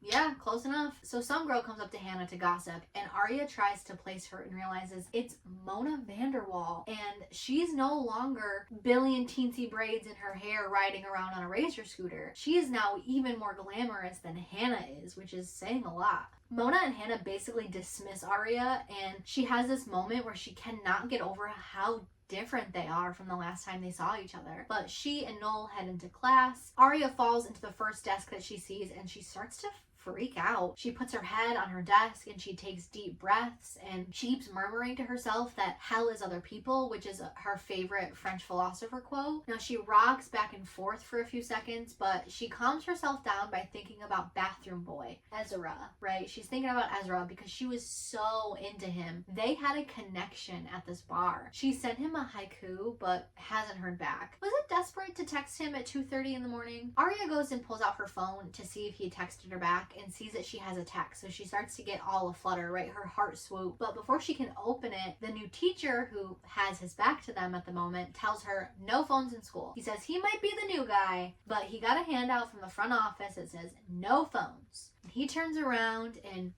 yeah, close enough. So some girl comes up to Hannah to gossip, and Arya tries to place her and realizes it's Mona Vanderwall, and she's no longer Billy and teensy braids in her hair riding around on a razor scooter. She is now even more glamorous than Hannah is, which is saying a lot. Mona and Hannah basically dismiss Arya, and she has this moment where she cannot get over how different they are from the last time they saw each other. But she and Noel head into class. Arya falls into the first desk that she sees, and she starts to freak out. She puts her head on her desk and she takes deep breaths, and she keeps murmuring to herself that hell is other people, which is her favorite French philosopher quote. Now she rocks back and forth for a few seconds, but she calms herself down by thinking about bathroom boy Ezra, right? She's thinking about Ezra because she was so into him. They had a connection at this bar. She sent him a haiku but hasn't heard back. Was it desperate to text him at 2:30 in the morning? Arya goes and pulls out her phone to see if he texted her back, and sees that she has a text, so she starts to get all aflutter, right? Her heart swoop. But before she can open it, the new teacher, who has his back to them at the moment, tells her no phones in school. He says he might be the new guy, but he got a handout from the front office that says no phones. He turns around and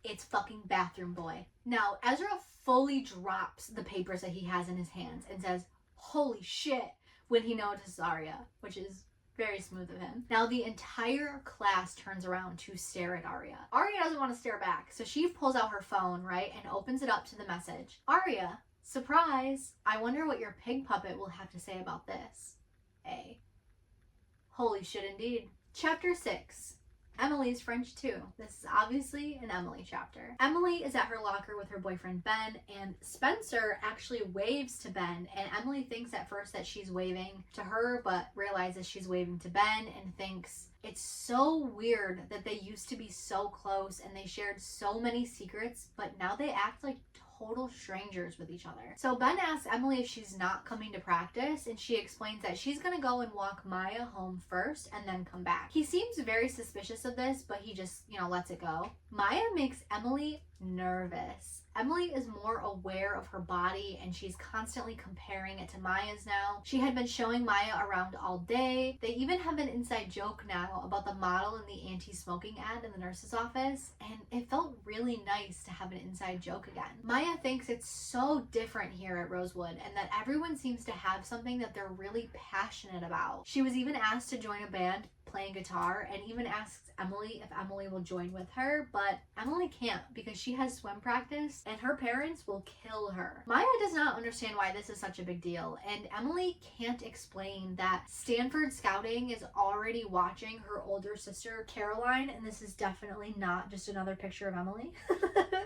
it's fucking bathroom boy. Now Ezra fully drops the papers that he has in his hands and says holy shit when he notices Arya, which is very smooth of him. Now the entire class turns around to stare at Arya. Arya doesn't want to stare back, so she pulls out her phone, right, and opens it up to the message. Arya, surprise! I wonder what your pig puppet will have to say about this. A. Holy shit indeed. Chapter 6. Emily's French too. This is obviously an Emily chapter. Emily is at her locker with her boyfriend Ben, and Spencer actually waves to Ben, and Emily thinks at first that she's waving to her, but realizes she's waving to Ben and thinks it's so weird that they used to be so close and they shared so many secrets, but now they act like total strangers with each other. So Ben asks Emily if she's not coming to practice, and she explains that she's gonna go and walk Maya home first and then come back. He seems very suspicious of this, but he just, lets it go. Maya makes Emily nervous. Emily is more aware of her body, and she's constantly comparing it to Maya's now. She had been showing Maya around all day. They even have an inside joke now about the model in the anti-smoking ad in the nurse's office, and it felt really nice to have an inside joke again. Maya thinks it's so different here at Rosewood, and that everyone seems to have something that they're really passionate about. She was even asked to join a band playing guitar, and even asks Emily if Emily will join with her, but Emily can't because she has swim practice and her parents will kill her. Maya does not understand why this is such a big deal, and Emily can't explain that Stanford Scouting is already watching her older sister Caroline, and this is definitely not just another picture of Emily.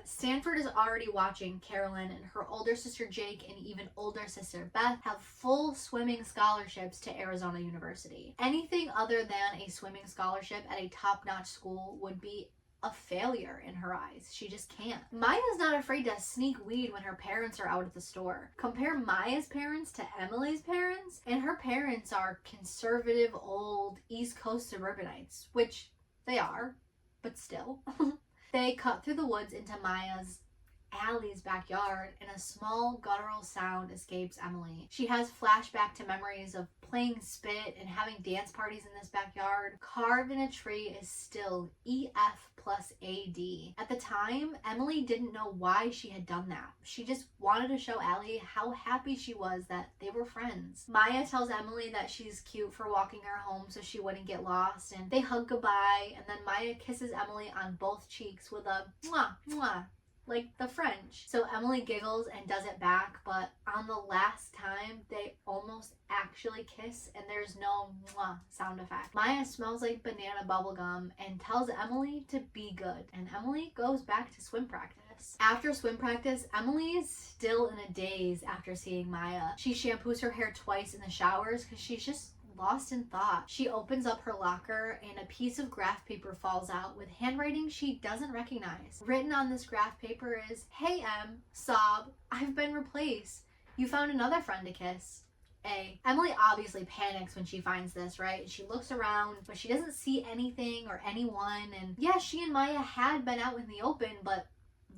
Stanford is already watching Carolyn and her older sister Jake and even older sister Beth have full swimming scholarships to Arizona University. Anything other than a swimming scholarship at a top-notch school would be a failure in her eyes. She just can't. Maya's not afraid to sneak weed when her parents are out at the store. Compare Maya's parents to Emily's parents, and her parents are conservative, old, East Coast suburbanites, which they are, but still. They cut through the woods into Maya's Allie's backyard, and a small guttural sound escapes Emily. She has flashback to memories of playing spit and having dance parties in this backyard. Carved in a tree is still EF plus AD. At the time, Emily didn't know why she had done that. She just wanted to show Allie how happy she was that they were friends. Maya tells Emily that she's cute for walking her home so she wouldn't get lost, and they hug goodbye, and then Maya kisses Emily on both cheeks with a mwah mwah, like the French. So Emily giggles and does it back, but on the last time, they almost actually kiss and there's no mwah sound effect. Maya smells like banana bubblegum and tells Emily to be good, and Emily goes back to swim practice. After swim practice, Emily is still in a daze after seeing Maya. She shampoos her hair twice in the showers because she's just lost in thought. She opens up her locker and a piece of graph paper falls out with handwriting she doesn't recognize. Written on this graph paper is, "Hey Em, sob, I've been replaced. You found another friend to kiss. A." Emily obviously panics when she finds this, right? She looks around, but she doesn't see anything or anyone. And yeah, she and Maya had been out in the open, but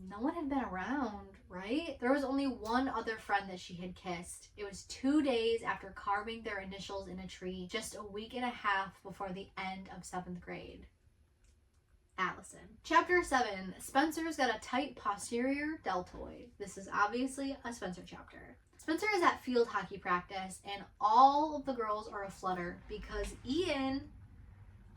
no one had been around, right? There was only one other friend that she had kissed. It was 2 days after carving their initials in a tree, just a week and a half before the end of 7th grade. Allison. Chapter 7. Spencer's got a tight posterior deltoid. This is obviously a Spencer chapter. Spencer is at field hockey practice, and all of the girls are aflutter because Ian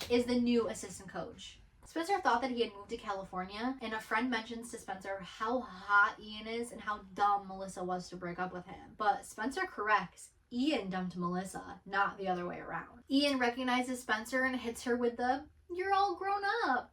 is the new assistant coach. Spencer thought that he had moved to California, and a friend mentions to Spencer how hot Ian is and how dumb Melissa was to break up with him. But Spencer corrects, Ian dumped Melissa, not the other way around. Ian recognizes Spencer and hits her with the, "You're all grown up."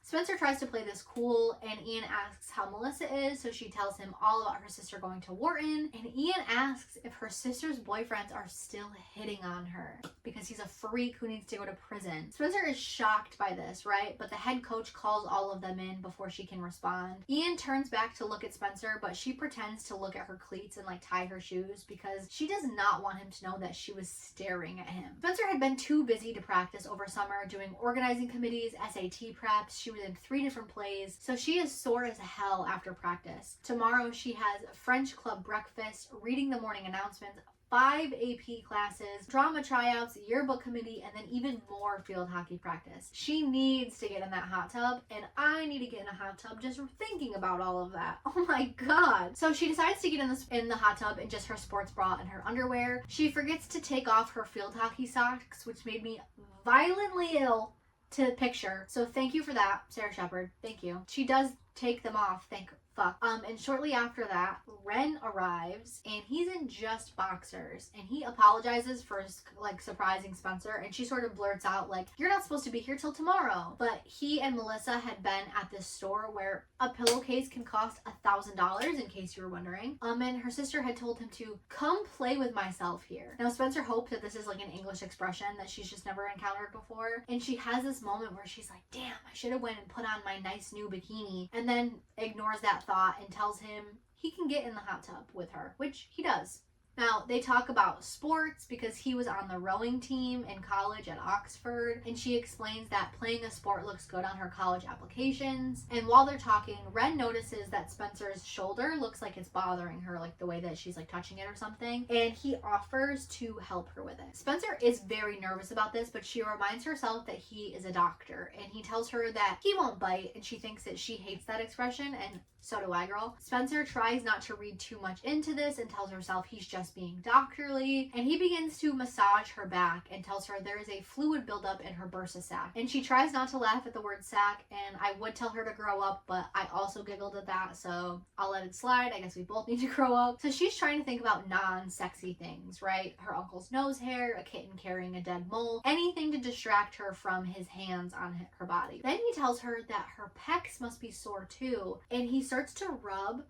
Spencer tries to play this cool, and Ian asks how Melissa is, so she tells him all about her sister going to Wharton, and Ian asks if her sister's boyfriends are still hitting on her because he's a freak who needs to go to prison. Spencer is shocked by this, right? But the head coach calls all of them in before she can respond. Ian turns back to look at Spencer, but she pretends to look at her cleats and tie her shoes because she does not want him to know that she was staring at him. Spencer had been too busy to practice over summer doing organizing committees, SAT preps. She was in 3 different plays, so she is sore as hell after practice. Tomorrow she has French club breakfast, reading the morning announcements, 5 AP classes, drama tryouts, yearbook committee, and then even more field hockey practice. She needs to get in that hot tub, and I need to get in a hot tub just thinking about all of that. Oh my god. So she decides to get in the hot tub in just her sports bra and her underwear. She forgets to take off her field hockey socks, which made me violently ill to picture. So thank you for that, Sara Shepard. Thank you. She does take them off, thank fuck? And shortly after that, Ren arrives and he's in just boxers and he apologizes for like surprising Spencer, and she sort of blurts out like, you're not supposed to be here till tomorrow. But he and Melissa had been at this store where a pillowcase can cost $1,000, in case you were wondering. And her sister had told him to come play with myself here. Now Spencer hoped that this is like an English expression that she's just never encountered before, and she has this moment where she's like, damn, I should have went and put on my nice new bikini, and then ignores that thought and tells him he can get in the hot tub with her, which he does. Now, they talk about sports because he was on the rowing team in college at Oxford, and she explains that playing a sport looks good on her college applications. And while they're talking, Ren notices that Spencer's shoulder looks like it's bothering her, like the way that she's like touching it or something, and he offers to help her with it. Spencer is very nervous about this, but she reminds herself that he is a doctor, and he tells her that he won't bite, and she thinks that she hates that expression, and so do I, girl. Spencer tries not to read too much into this and tells herself he's just being doctorly, and he begins to massage her back and tells her there is a fluid buildup in her bursa sac. And she tries not to laugh at the word sac, and I would tell her to grow up, but I also giggled at that, so I'll let it slide. I guess we both need to grow up. So she's trying to think about non-sexy things, right? Her uncle's nose hair, a kitten carrying a dead mole, anything to distract her from his hands on her body. Then he tells her that her pecs must be sore too, and he starts to rub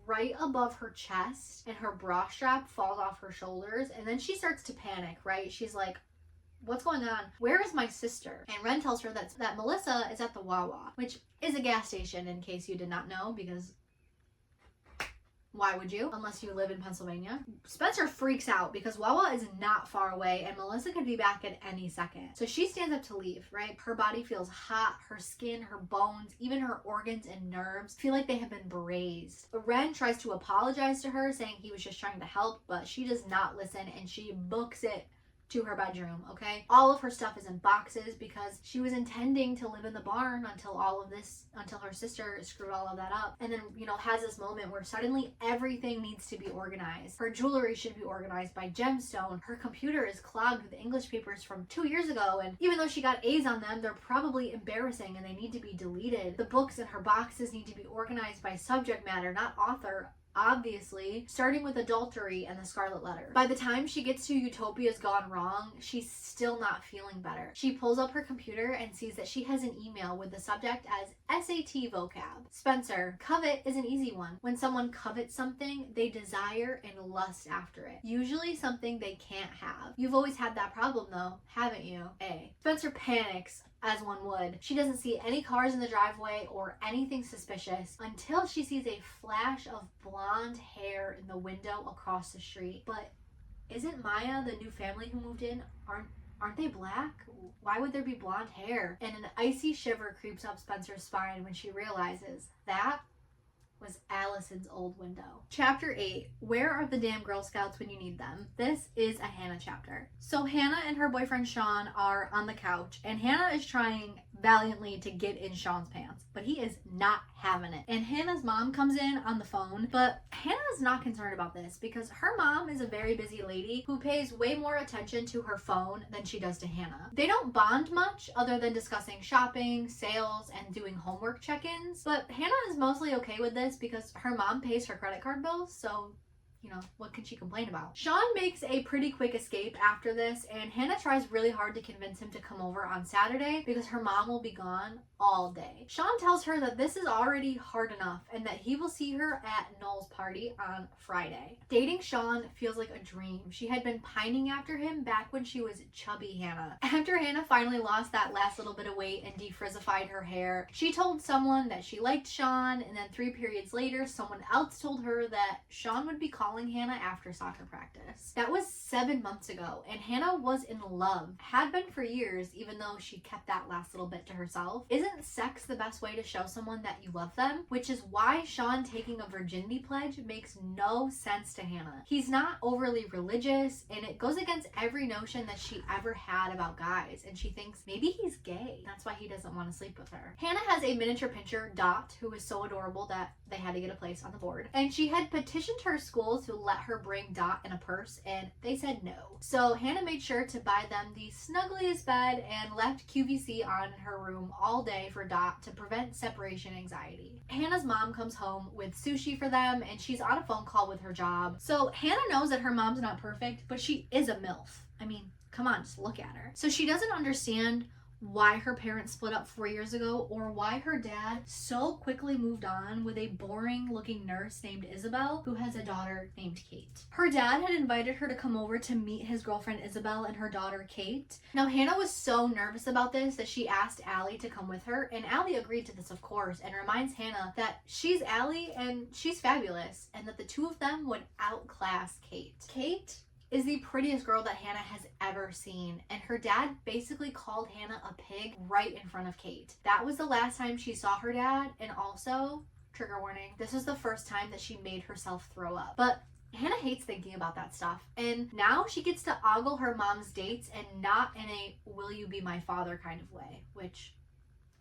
right above her chest, and her bra strap falls off her shoulders, and then she starts to panic, right? She's like, what's going on? Where is my sister? And Ren tells her that Melissa is at the Wawa, which is a gas station, in case you did not know, because why would you? Unless you live in Pennsylvania. Spencer freaks out because Wawa is not far away and Melissa could be back at any second. So she stands up to leave, right? Her body feels hot, her skin, her bones, even her organs and nerves feel like they have been braised. Ren tries to apologize to her, saying he was just trying to help, but she does not listen and she books it to her bedroom, okay? All of her stuff is in boxes because she was intending to live in the barn until her sister screwed all of that up. And then, has this moment where suddenly everything needs to be organized. Her jewelry should be organized by gemstone. Her computer is clogged with English papers from 2 years ago, and even though she got A's on them, they're probably embarrassing and they need to be deleted. The books in her boxes need to be organized by subject matter, not author, obviously, starting with adultery and the Scarlet Letter. By the time she gets to Utopia's Gone Wrong, she's still not feeling better. She pulls up her computer and sees that she has an email with the subject as SAT vocab. Spencer, covet is an easy one. When someone covets something, they desire and lust after it. Usually something they can't have. You've always had that problem though, haven't you? A. Spencer panics, as one would. She doesn't see any cars in the driveway or anything suspicious until she sees a flash of blonde hair in the window across the street. But isn't Maya the new family who moved in? Aren't they black? Why would there be blonde hair? And an icy shiver creeps up Spencer's spine when she realizes that was Allison's old window. Chapter 8, Where Are the Damn Girl Scouts When You Need Them? This is a Hannah chapter. So Hannah and her boyfriend Sean are on the couch, and Hannah is trying valiantly to get in Sean's pants, but he is not having it. And Hannah's mom comes in on the phone, but Hannah is not concerned about this because her mom is a very busy lady who pays way more attention to her phone than she does to Hannah. They don't bond much other than discussing shopping, sales, and doing homework check-ins, but Hannah is mostly okay with this because her mom pays her credit card bills, so what can she complain about? Sean makes a pretty quick escape after this, and Hannah tries really hard to convince him to come over on Saturday because her mom will be gone all day. Sean tells her that this is already hard enough and that he will see her at Noel's party on Friday. Dating Sean feels like a dream. She had been pining after him back when she was chubby Hannah. After Hannah finally lost that last little bit of weight and defrizzified her hair, she told someone that she liked Sean, and then 3 periods later, someone else told her that Sean would be calling Hannah after soccer practice. That was 7 months ago, and Hannah was in love. Had been for years, even though she kept that last little bit to herself. Isn't sex the best way to show someone that you love them? Which is why Sean taking a virginity pledge makes no sense to Hannah. He's not overly religious, and it goes against every notion that she ever had about guys, and she thinks maybe he's gay. That's why he doesn't want to sleep with her. Hannah has a miniature pincher, Dot, who is so adorable that they had to get a place on the board. And she had petitioned her schools to let her bring Dot in a purse, and they said no. So Hannah made sure to buy them the snuggliest bed and left QVC on in her room all day for Dot to prevent separation anxiety. Hannah's mom comes home with sushi for them, and she's on a phone call with her job. So Hannah knows that her mom's not perfect, but she is a MILF. I mean, come on, just look at her. So she doesn't understand why her parents split up 4 years ago, or why her dad so quickly moved on with a boring looking nurse named Isabel who has a daughter named Kate. Her dad had invited her to come over to meet his girlfriend Isabel and her daughter Kate. Now Hannah was so nervous about this that she asked Allie to come with her, and Allie agreed to this, of course, and reminds Hannah that she's Allie and she's fabulous, and that the two of them would outclass Kate. Kate is the prettiest girl that Hannah has ever seen, and her dad basically called Hannah a pig right in front of Kate. That was the last time she saw her dad, and also, trigger warning, this was the first time that she made herself throw up. But Hannah hates thinking about that stuff, and now she gets to ogle her mom's dates, and not in a will you be my father kind of way, which,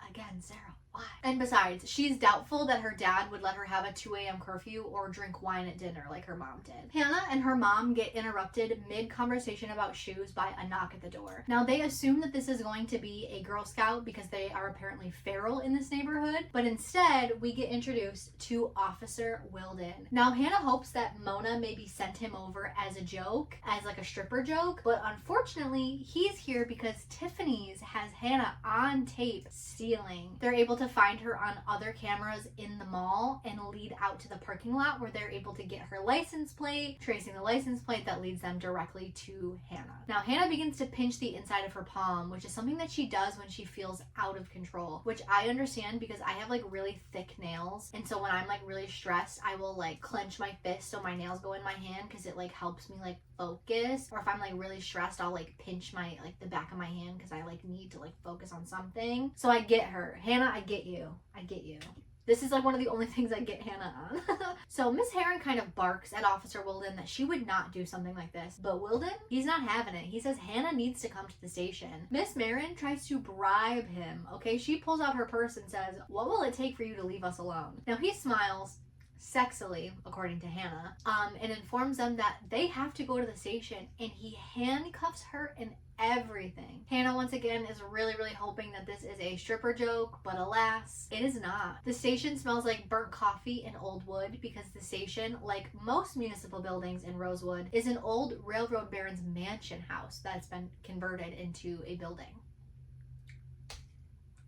again, Sarah, why? And besides, she's doubtful that her dad would let her have a 2 a.m. curfew or drink wine at dinner like her mom did. Hannah and her mom get interrupted mid-conversation about shoes by a knock at the door. Now, they assume that this is going to be a Girl Scout because they are apparently feral in this neighborhood, but instead, we get introduced to Officer Wilden. Now, Hannah hopes that Mona maybe sent him over as a joke, as like a stripper joke, but unfortunately, he's here because Tiffany's has Hannah on tape stealing. They're able to find her on other cameras in the mall and lead out to the parking lot where they're able to get her license plate, tracing the license plate that leads them directly to Hannah. Now Hannah begins to pinch the inside of her palm, which is something that she does when she feels out of control, which I understand because I have like really thick nails, and so when I'm like really stressed, I will like clench my fist so my nails go in my hand because it like helps me like focus. Or if I'm like really stressed, I'll like pinch my like the back of my hand because I like need to like focus on something. So I get her. Hannah, I get you. I get you. This is like one of the only things I get Hannah on. So Miss Heron kind of barks at Officer Wilden that she would not do something like this. But Wilden, he's not having it. He says Hannah needs to come to the station. Miss Marin tries to bribe him. Okay, she pulls out her purse and says, "What will it take for you to leave us alone?" Now he smiles sexily, according to Hannah, and informs them that they have to go to the station, and he handcuffs her and everything. Hannah once again is really hoping that this is a stripper joke, but alas, it is not. The station smells like burnt coffee and old wood because the station, like most municipal buildings in Rosewood, is an old railroad baron's mansion house that's been converted into a building.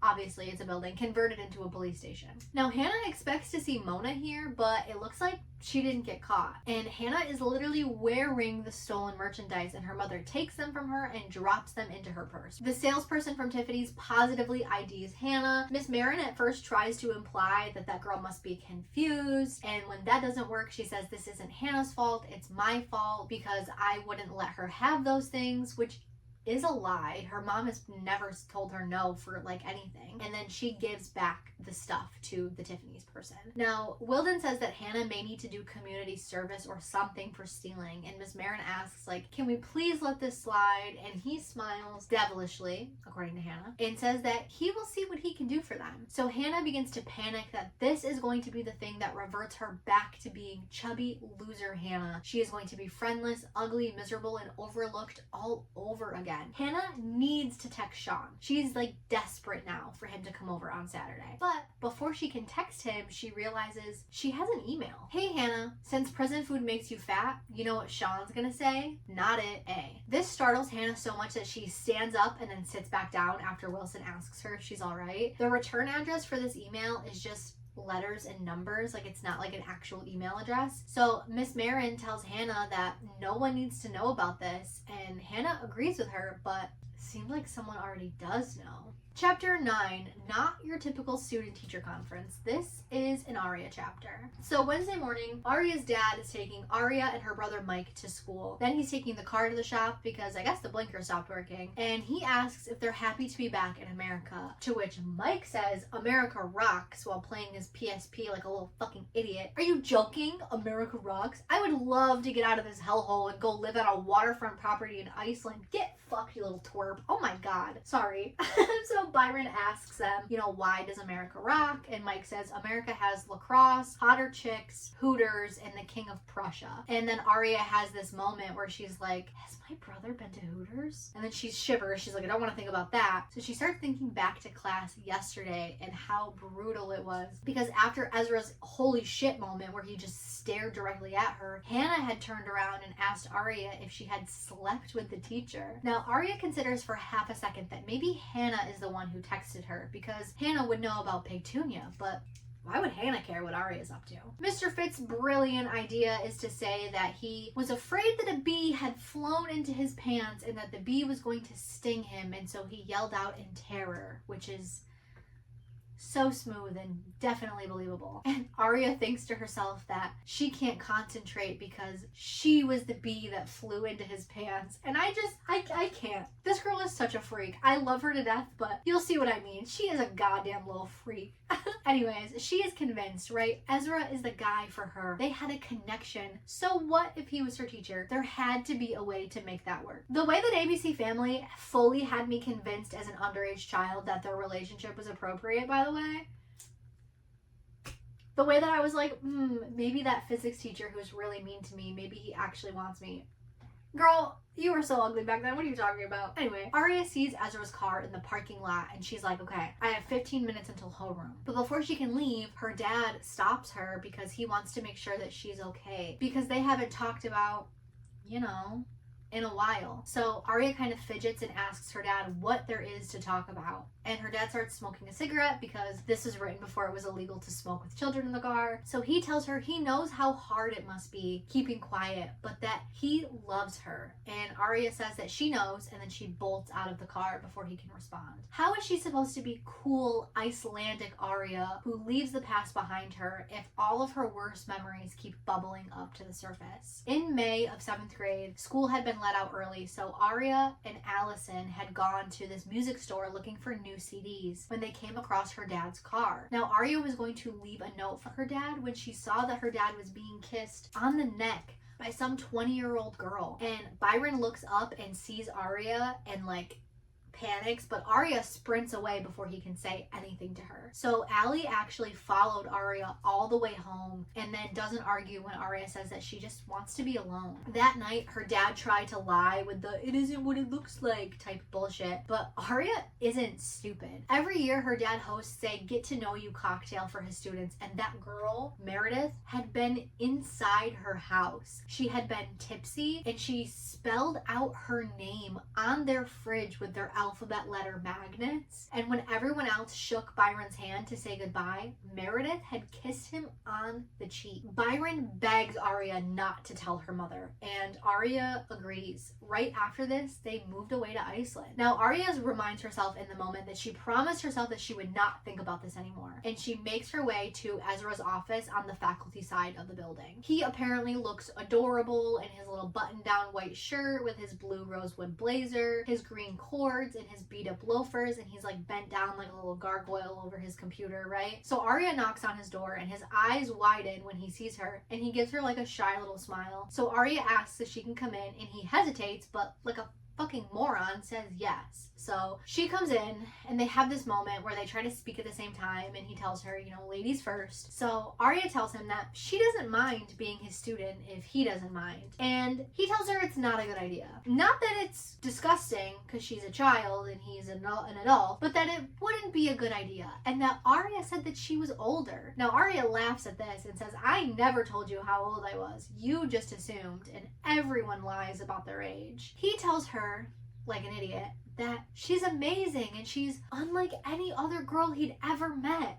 Obviously, it's a building converted into a police station. Now, Hannah expects to see Mona here, but it looks like she didn't get caught. And Hannah is literally wearing the stolen merchandise, and her mother takes them from her and drops them into her purse. The salesperson from Tiffany's positively IDs Hannah. Miss Marin at first tries to imply that that girl must be confused, and when that doesn't work, she says this isn't Hannah's fault, it's my fault because I wouldn't let her have those things, which is a lie. Her mom has never told her no for like anything, and then she gives back the stuff to the Tiffany's person. Now Wilden says that Hannah may need to do community service or something for stealing, and Miss Marin asks like, can we please let this slide? And he smiles devilishly, according to Hannah, and says that he will see what he can do for them. So Hannah begins to panic that this is going to be the thing that reverts her back to being chubby loser Hannah. She is going to be friendless, ugly, miserable, and overlooked all over again. Hannah needs to text Sean. She's like desperate now for him to come over on Saturday. But before she can text him, she realizes she has an email. Hey Hannah, since prison food makes you fat, you know what Sean's gonna say? Not it, A. This startles Hannah so much that she stands up and then sits back down after Wilson asks her if she's alright. The return address for this email is just letters and numbers, like it's not like an actual email address. So Miss Marin tells Hannah that no one needs to know about this, and Hannah agrees with her, but seems like someone already does know. Chapter 9, not your typical student-teacher conference. This is an Aria chapter. So Wednesday morning, Aria's dad is taking Aria and her brother Mike to school. Then he's taking the car to the shop because I guess the blinker stopped working. And he asks if they're happy to be back in America. To which Mike says, America rocks, while playing his PSP like a little fucking idiot. Are you joking? America rocks? I would love to get out of this hellhole and go live on a waterfront property in Iceland. Get fucked, you little twerp. Oh my god. Sorry. So So Byron asks them, why does America rock? And Mike says, America has lacrosse, hotter chicks, Hooters, and the King of Prussia. And then Aria has this moment where she's like, has my brother been to Hooters? And then she shivers. She's like, I don't want to think about that. So she starts thinking back to class yesterday and how brutal it was. Because after Ezra's holy shit moment where he just stared directly at her, Hannah had turned around and asked Aria if she had slept with the teacher. Now, Aria considers for half a second that maybe Hannah is the one who texted her, because Hannah would know about Pigtunia, but why would Hannah care what Aria's up to? Mr. Fitt's brilliant idea is to say that he was afraid that a bee had flown into his pants and that the bee was going to sting him, and so he yelled out in terror, which is so smooth and definitely believable. And Aria thinks to herself that she can't concentrate because she was the bee that flew into his pants. And I can't. This girl is such a freak. I love her to death, but you'll see what I mean. She is a goddamn little freak. Anyways, she is convinced, right? Ezra is the guy for her. They had a connection. So what if he was her teacher? There had to be a way to make that work. The way that ABC Family fully had me convinced as an underage child that their relationship was appropriate, by the way. The way that I was like, maybe that physics teacher who's really mean to me, maybe he actually wants me. Girl, you were so ugly back then. What are you talking about? Anyway, Aria sees Ezra's car in the parking lot and she's like, okay, I have 15 minutes until homeroom. But before she can leave, her dad stops her because he wants to make sure that she's okay. Because they haven't talked about, in a while. So Aria kind of fidgets and asks her dad what there is to talk about. And her dad starts smoking a cigarette because this was written before it was illegal to smoke with children in the car. So he tells her he knows how hard it must be keeping quiet, but that he loves her. And Aria says that she knows, and then she bolts out of the car before he can respond. How is she supposed to be cool, Icelandic Aria who leaves the past behind her if all of her worst memories keep bubbling up to the surface? In May of 7th grade, school had been let out early, so Aria and Allison had gone to this music store looking for new CDs when they came across her dad's car. Now, Aria was going to leave a note for her dad when she saw that her dad was being kissed on the neck by some 20-year-old girl. And Byron looks up and sees Aria and panics, but Aria sprints away before he can say anything to her. So Allie actually followed Aria all the way home and then doesn't argue when Aria says that she just wants to be alone. That night, her dad tried to lie with the "it isn't what it looks like" type bullshit, but Aria isn't stupid. Every year, her dad hosts a get-to-know-you cocktail for his students, and that girl, Meredith, had been inside her house. She had been tipsy, and she spelled out her name on their fridge with their alphabet letter magnets. And when everyone else shook Byron's hand to say goodbye, Meredith had kissed him on the cheek. Byron begs Aria not to tell her mother, and Aria agrees. Right after this, they moved away to Iceland. Now, Aria reminds herself in the moment that she promised herself that she would not think about this anymore, and she makes her way to Ezra's office on the faculty side of the building. He apparently looks adorable in his little button-down white shirt with his blue rosewood blazer, his green cords, and his beat up loafers, and he's bent down like a little gargoyle over his computer, right? So Aria knocks on his door and his eyes widen when he sees her, and he gives her a shy little smile. So Aria asks if she can come in, and he hesitates, but like a fucking moron says yes. So she comes in and they have this moment where they try to speak at the same time, and he tells her, ladies first. So Aria tells him that she doesn't mind being his student if he doesn't mind. And he tells her it's not a good idea. Not that it's disgusting because she's a child and he's an adult, but that it wouldn't be a good idea. And that Aria said that she was older. Now Aria laughs at this and says, I never told you how old I was. You just assumed, and everyone lies about their age. He tells her, like an idiot, that she's amazing and she's unlike any other girl he'd ever met.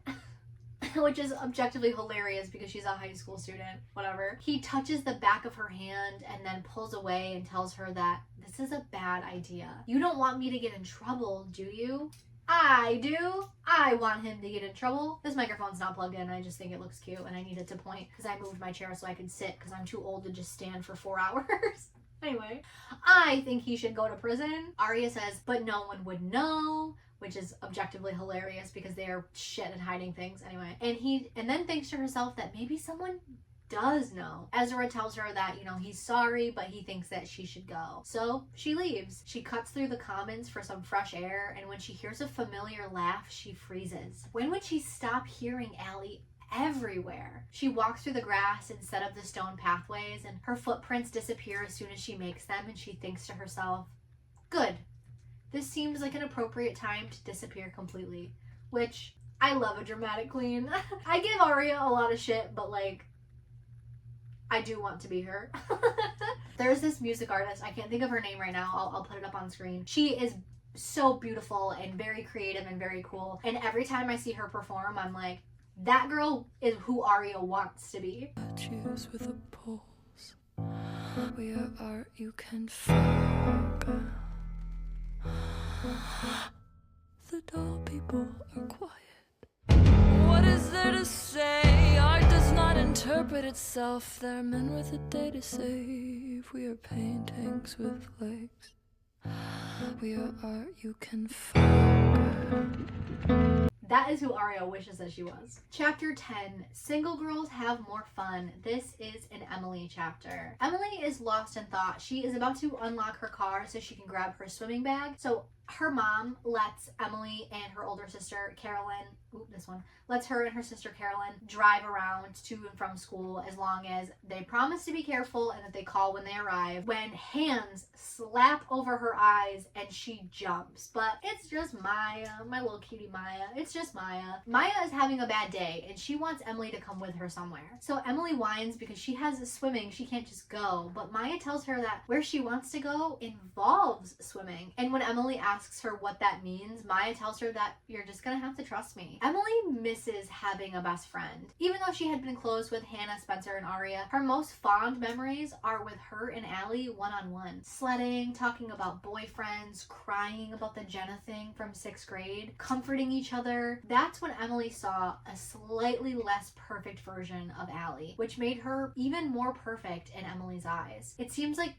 Which is objectively hilarious because she's a high school student, whatever. He touches the back of her hand and then pulls away and tells her that this is a bad idea. You don't want me to get in trouble, do you? I do. I want him to get in trouble. This microphone's not plugged in. I just think it looks cute and I needed to point because I moved my chair so I could sit because I'm too old to just stand for 4 hours. Anyway, I think he should go to prison. Aria says, but no one would know, which is objectively hilarious because they are shit at hiding things anyway. And then thinks to herself that maybe someone does know. Ezra tells her that, he's sorry, but he thinks that she should go. So she leaves. She cuts through the commons for some fresh air, and when she hears a familiar laugh, she freezes. When would she stop hearing Allie everywhere? She walks through the grass instead of the stone pathways, and her footprints disappear as soon as she makes them, and she thinks to herself, good. This seems like an appropriate time to disappear completely, which I love a dramatic queen. I give Arya a lot of shit, but I do want to be her. There's this music artist, I can't think of her name right now, I'll put it up on screen. She is so beautiful and very creative and very cool, and every time I see her perform, I'm like, that girl is who Arya wants to be. Choose with a pulse. We are art you can fuck. The dull people are quiet. What is there to say? Art does not interpret itself. There are men with a day to save. We are paintings with legs. We are art you can fuck. That is who Arya wishes that she was. Chapter 10, Single Girls Have More Fun. This is an Emily chapter. Emily is lost in thought. She is about to unlock her car so she can grab her swimming bag. So her mom lets Emily and her older sister Carolyn, lets her and her sister Carolyn drive around to and from school as long as they promise to be careful and that they call when they arrive. When hands slap over her eyes and she jumps. But it's just Maya, my little cutie Maya. It's just Maya. Maya is having a bad day and she wants Emily to come with her somewhere. So Emily whines because she has swimming, she can't just go. But Maya tells her that where she wants to go involves swimming. And when Emily asks her what that means, Maya tells her that you're just gonna have to trust me. Emily misses having a best friend. Even though she had been close with Hannah, Spencer, and Arya, her most fond memories are with her and Allie one-on-one. Sledding, talking about boyfriends, crying about the Jenna thing from 6th grade, comforting each other. That's when Emily saw a slightly less perfect version of Allie, which made her even more perfect in Emily's eyes. It seems like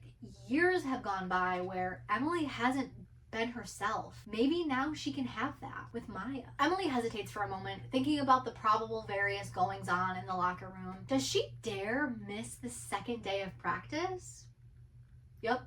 years have gone by where Emily hasn't been herself. Maybe now she can have that with Maya. Emily hesitates for a moment, thinking about the probable various goings on in the locker room. Does she dare miss the second day of practice? Yep.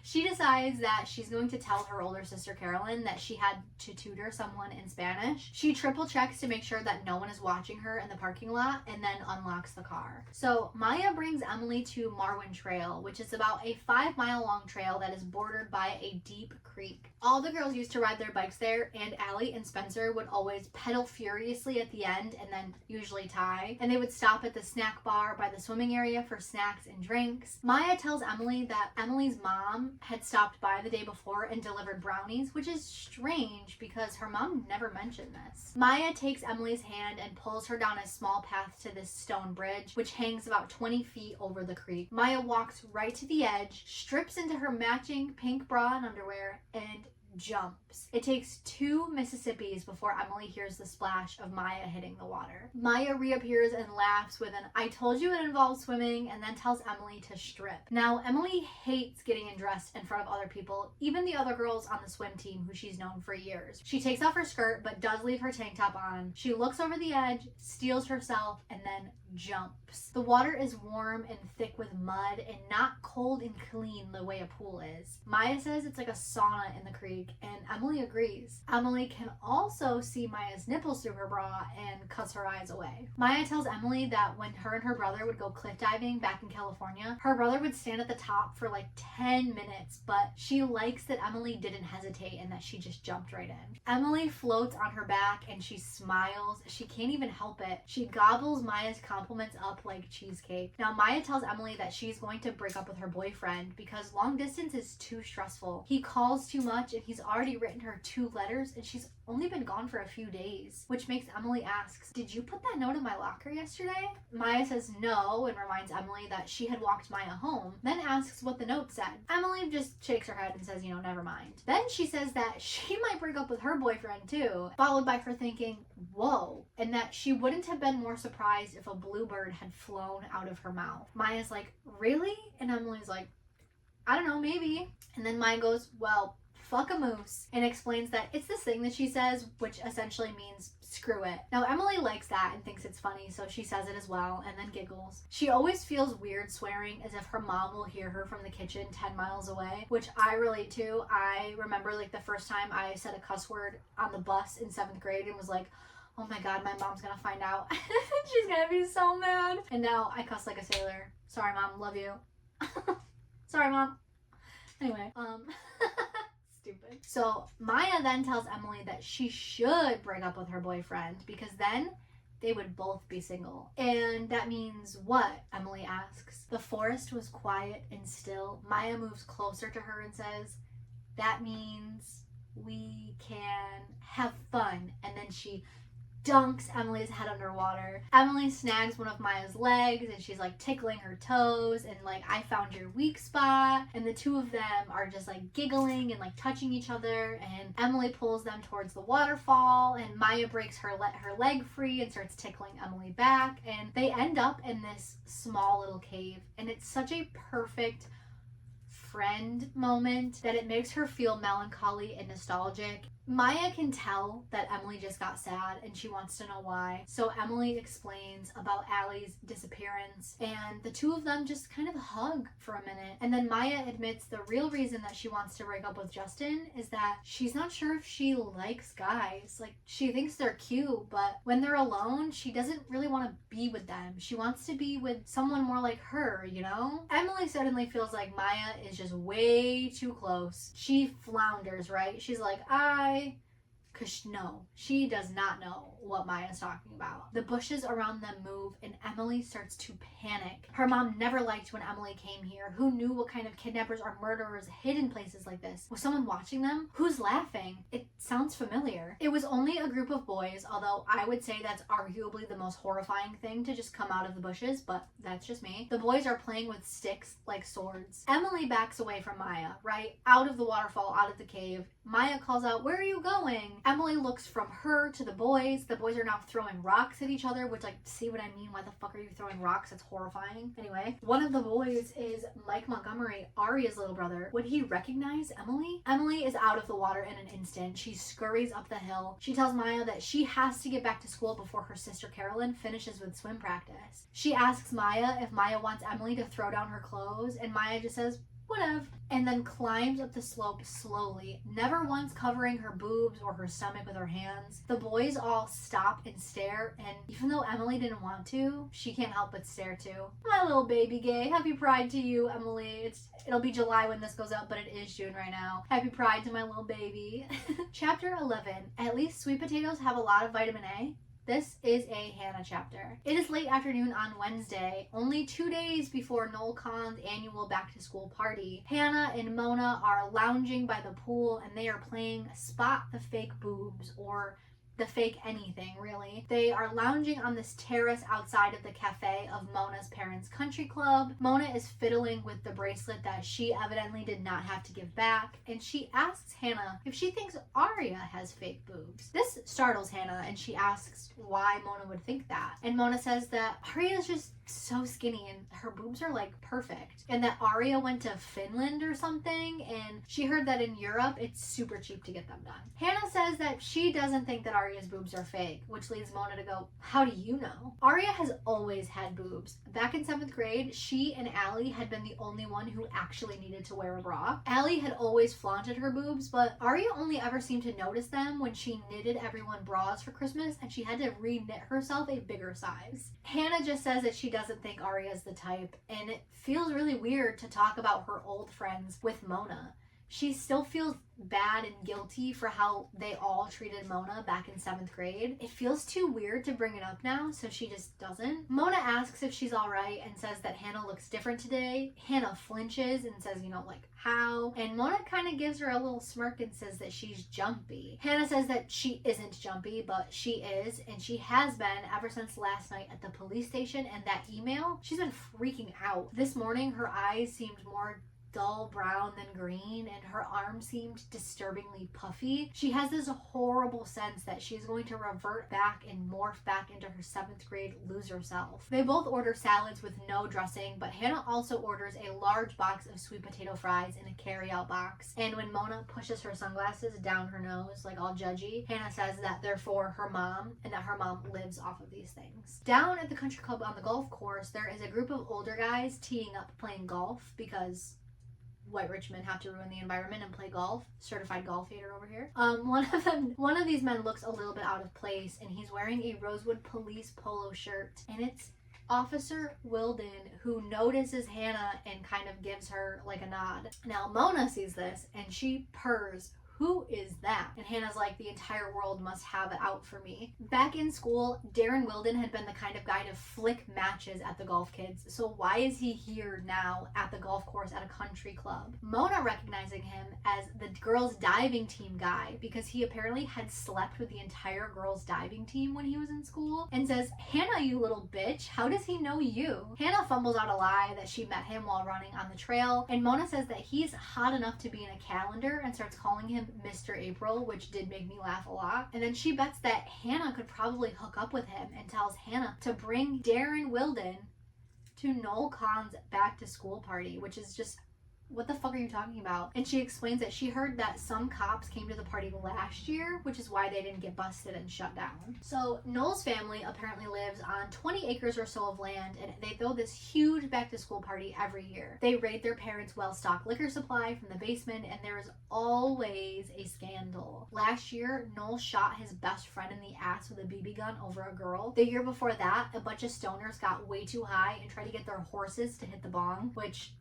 She decides that she's going to tell her older sister Carolyn that she had to tutor someone in Spanish. She triple checks to make sure that no one is watching her in the parking lot and then unlocks the car. So Maya brings Emily to Marwin Trail, which is about a 5-mile long trail that is bordered by a deep creek. All the girls used to ride their bikes there, and Allie and Spencer would always pedal furiously at the end and then usually tie. And they would stop at the snack bar by the swimming area for snacks and drinks. Maya tells Emily that Emily's mom had stopped by the day before and delivered brownies, which is strange because her mom never mentioned this. Maya takes Emily's hand and pulls her down a small path to this stone bridge, which hangs about 20 feet over the creek. Maya walks right to the edge, strips into her matching pink bra and underwear, and jumps. It takes 2 Mississippis before Emily hears the splash of Maya hitting the water. Maya reappears and laughs with an "I told you it involves swimming," and then tells Emily to strip. Now, Emily hates getting undressed in front of other people, even the other girls on the swim team who she's known for years. She takes off her skirt but does leave her tank top on. She looks over the edge, steels herself, and then jumps. The water is warm and thick with mud and not cold and clean the way a pool is. Maya says it's like a sauna in the creek, and Emily agrees. Emily can also see Maya's nipples through her bra and cuts her eyes away. Maya tells Emily that when her and her brother would go cliff diving back in California, her brother would stand at the top for like 10 minutes, but she likes that Emily didn't hesitate and that she just jumped right in. Emily floats on her back and she smiles. She can't even help it. She gobbles Maya's compliments up like cheesecake. Now, Maya tells Emily that she's going to break up with her boyfriend because long distance is too stressful. He calls too much and he's already written her 2 letters and she's only been gone for a few days, which makes Emily asks, "Did you put that note in my locker yesterday?" Maya says no and reminds Emily that she had walked Maya home, then asks what the note said. Emily just shakes her head and says, never mind. Then she says that she might break up with her boyfriend too, followed by her thinking, whoa, and that she wouldn't have been more surprised if a bluebird had flown out of her mouth. Maya's like, really? And Emily's like, I don't know, maybe. And then Maya goes, well, fuck a moose, and explains that it's this thing that she says, which essentially means screw it. Now Emily likes that and thinks it's funny, so she says it as well and then giggles. She always feels weird swearing as if her mom will hear her from the kitchen 10 miles away, which I relate to. I remember like the first time I said a cuss word on the bus in 7th grade and was like, oh my god, my mom's gonna find out. She's gonna be so mad. And now I cuss like a sailor. Sorry mom, love you. Sorry mom. Anyway, stupid. So Maya then tells Emily that she should break up with her boyfriend because then they would both be single. And that means what? Emily asks. The forest was quiet and still. Maya moves closer to her and says, that means we can have fun. And then she dunks Emily's head underwater. Emily snags one of Maya's legs and she's like tickling her toes and like, I found your weak spot. And the two of them are just like giggling and like touching each other, and Emily pulls them towards the waterfall and Maya breaks her leg free and starts tickling Emily back, and they end up in this small little cave, and it's such a perfect friend moment that it makes her feel melancholy and nostalgic. Maya can tell that Emily just got sad and she wants to know why. So Emily explains about Allie's disappearance and the two of them just kind of hug for a minute. And then Maya admits the real reason that she wants to break up with Justin is that she's not sure if she likes guys. Like, she thinks they're cute, but when they're alone, she doesn't really want to be with them. She wants to be with someone more like her, you know? Emily suddenly feels like Maya is just way too close. She flounders, right? She's like, no, she does not know what Maya's talking about. The bushes around them move and Emily starts to panic. Her mom never liked when Emily came here. Who knew what kind of kidnappers or murderers hid in places like this? Was someone watching them? Who's laughing? It sounds familiar. It was only a group of boys, although I would say that's arguably the most horrifying thing to just come out of the bushes, but that's just me. The boys are playing with sticks like swords. Emily backs away from Maya, right? Out of the waterfall, out of the cave. Maya calls out, where are you going? Emily looks from her to the boys. The boys are now throwing rocks at each other, which, like, see what I mean? Why the fuck are you throwing rocks? It's horrifying. Anyway, one of the boys is Mike Montgomery, Aria's little brother. Would he recognize Emily? Emily is out of the water in an instant. She scurries up the hill. She tells Maya that she has to get back to school before her sister Carolyn finishes with swim practice. She asks Maya if Maya wants Emily to throw down her clothes, and Maya just says, whatever, and then climbs up the slope slowly, never once covering her boobs or her stomach with her hands. The boys all stop and stare, and even though Emily didn't want to, she can't help but stare too. My little baby gay. Happy Pride to you, Emily. It'll be July when this goes out, but it is June right now. Happy Pride to my little baby. Chapter 11. At least sweet potatoes have a lot of vitamin A. This is a Hannah chapter. It is late afternoon on Wednesday, only 2 days before Noel Kahn's annual back-to-school party. Hannah and Mona are lounging by the pool and they are playing Spot the Fake Boobs, or the fake anything, really. They are lounging on this terrace outside of the cafe of Mona's parents' country club. Mona is fiddling with the bracelet that she evidently did not have to give back, and she asks Hannah if she thinks Aria has fake boobs. This startles Hannah, and she asks why Mona would think that. And Mona says that Aria is just so skinny and her boobs are like perfect, and that Aria went to Finland or something, and she heard that in Europe it's super cheap to get them done. Hannah says that she doesn't think that Aria's boobs are fake, which leads Mona to go, how do you know? Aria has always had boobs. Back in 7th grade, she and Allie had been the only one who actually needed to wear a bra. Allie had always flaunted her boobs, but Aria only ever seemed to notice them when she knitted everyone bras for Christmas and she had to re-knit herself a bigger size. Hannah just says that she doesn't think Aria's the type, and it feels really weird to talk about her old friends with Mona. She still feels bad and guilty for how they all treated Mona back in 7th grade. It feels too weird to bring it up now, so she just doesn't. Mona asks if she's alright and says that Hannah looks different today. Hannah flinches and says, like, how? And Mona kind of gives her a little smirk and says that she's jumpy. Hannah says that she isn't jumpy, but she is, and she has been ever since last night at the police station and that email. She's been freaking out. This morning, her eyes seemed more dull brown than green, and her arm seemed disturbingly puffy. She has this horrible sense that she's going to revert back and morph back into her 7th grade loser self. They both order salads with no dressing, but Hannah also orders a large box of sweet potato fries in a carry-out box. And when Mona pushes her sunglasses down her nose, like all judgy, Hannah says that they're for her mom and that her mom lives off of these things. Down at the country club on the golf course, there is a group of older guys teeing up playing golf because white rich men have to ruin the environment and play golf. Certified golf hater over here. One of these men looks a little bit out of place, and he's wearing a Rosewood Police polo shirt, and it's Officer Wilden, who notices Hannah and kind of gives her like a nod. Now Mona sees this and she purrs, "Who is that?" And Hannah's like, "The entire world must have it out for me." Back in school, Darren Wilden had been the kind of guy to flick matches at the golf kids, so why is he here now at the golf course at a country club? Mona recognizing him as the girls diving team guy because he apparently had slept with the entire girls diving team when he was in school, and says, "Hannah, you little bitch, how does he know you?" Hannah fumbles out a lie that she met him while running on the trail, and Mona says that he's hot enough to be in a calendar and starts calling him Mr. April, which did make me laugh a lot. And then she bets that Hannah could probably hook up with him and tells Hannah to bring Darren Wilden to Noel Kahn's back to school party, which is just, what the fuck are you talking about? And she explains that she heard that some cops came to the party last year, which is why they didn't get busted and shut down. So Noel's family apparently lives on 20 acres or so of land, and they throw this huge back to school party every year. They raid their parents' well-stocked liquor supply from the basement, and there is always a scandal. Last year, Noel shot his best friend in the ass with a BB gun over a girl. The year before that, a bunch of stoners got way too high and tried to get their horses to hit the bong, which,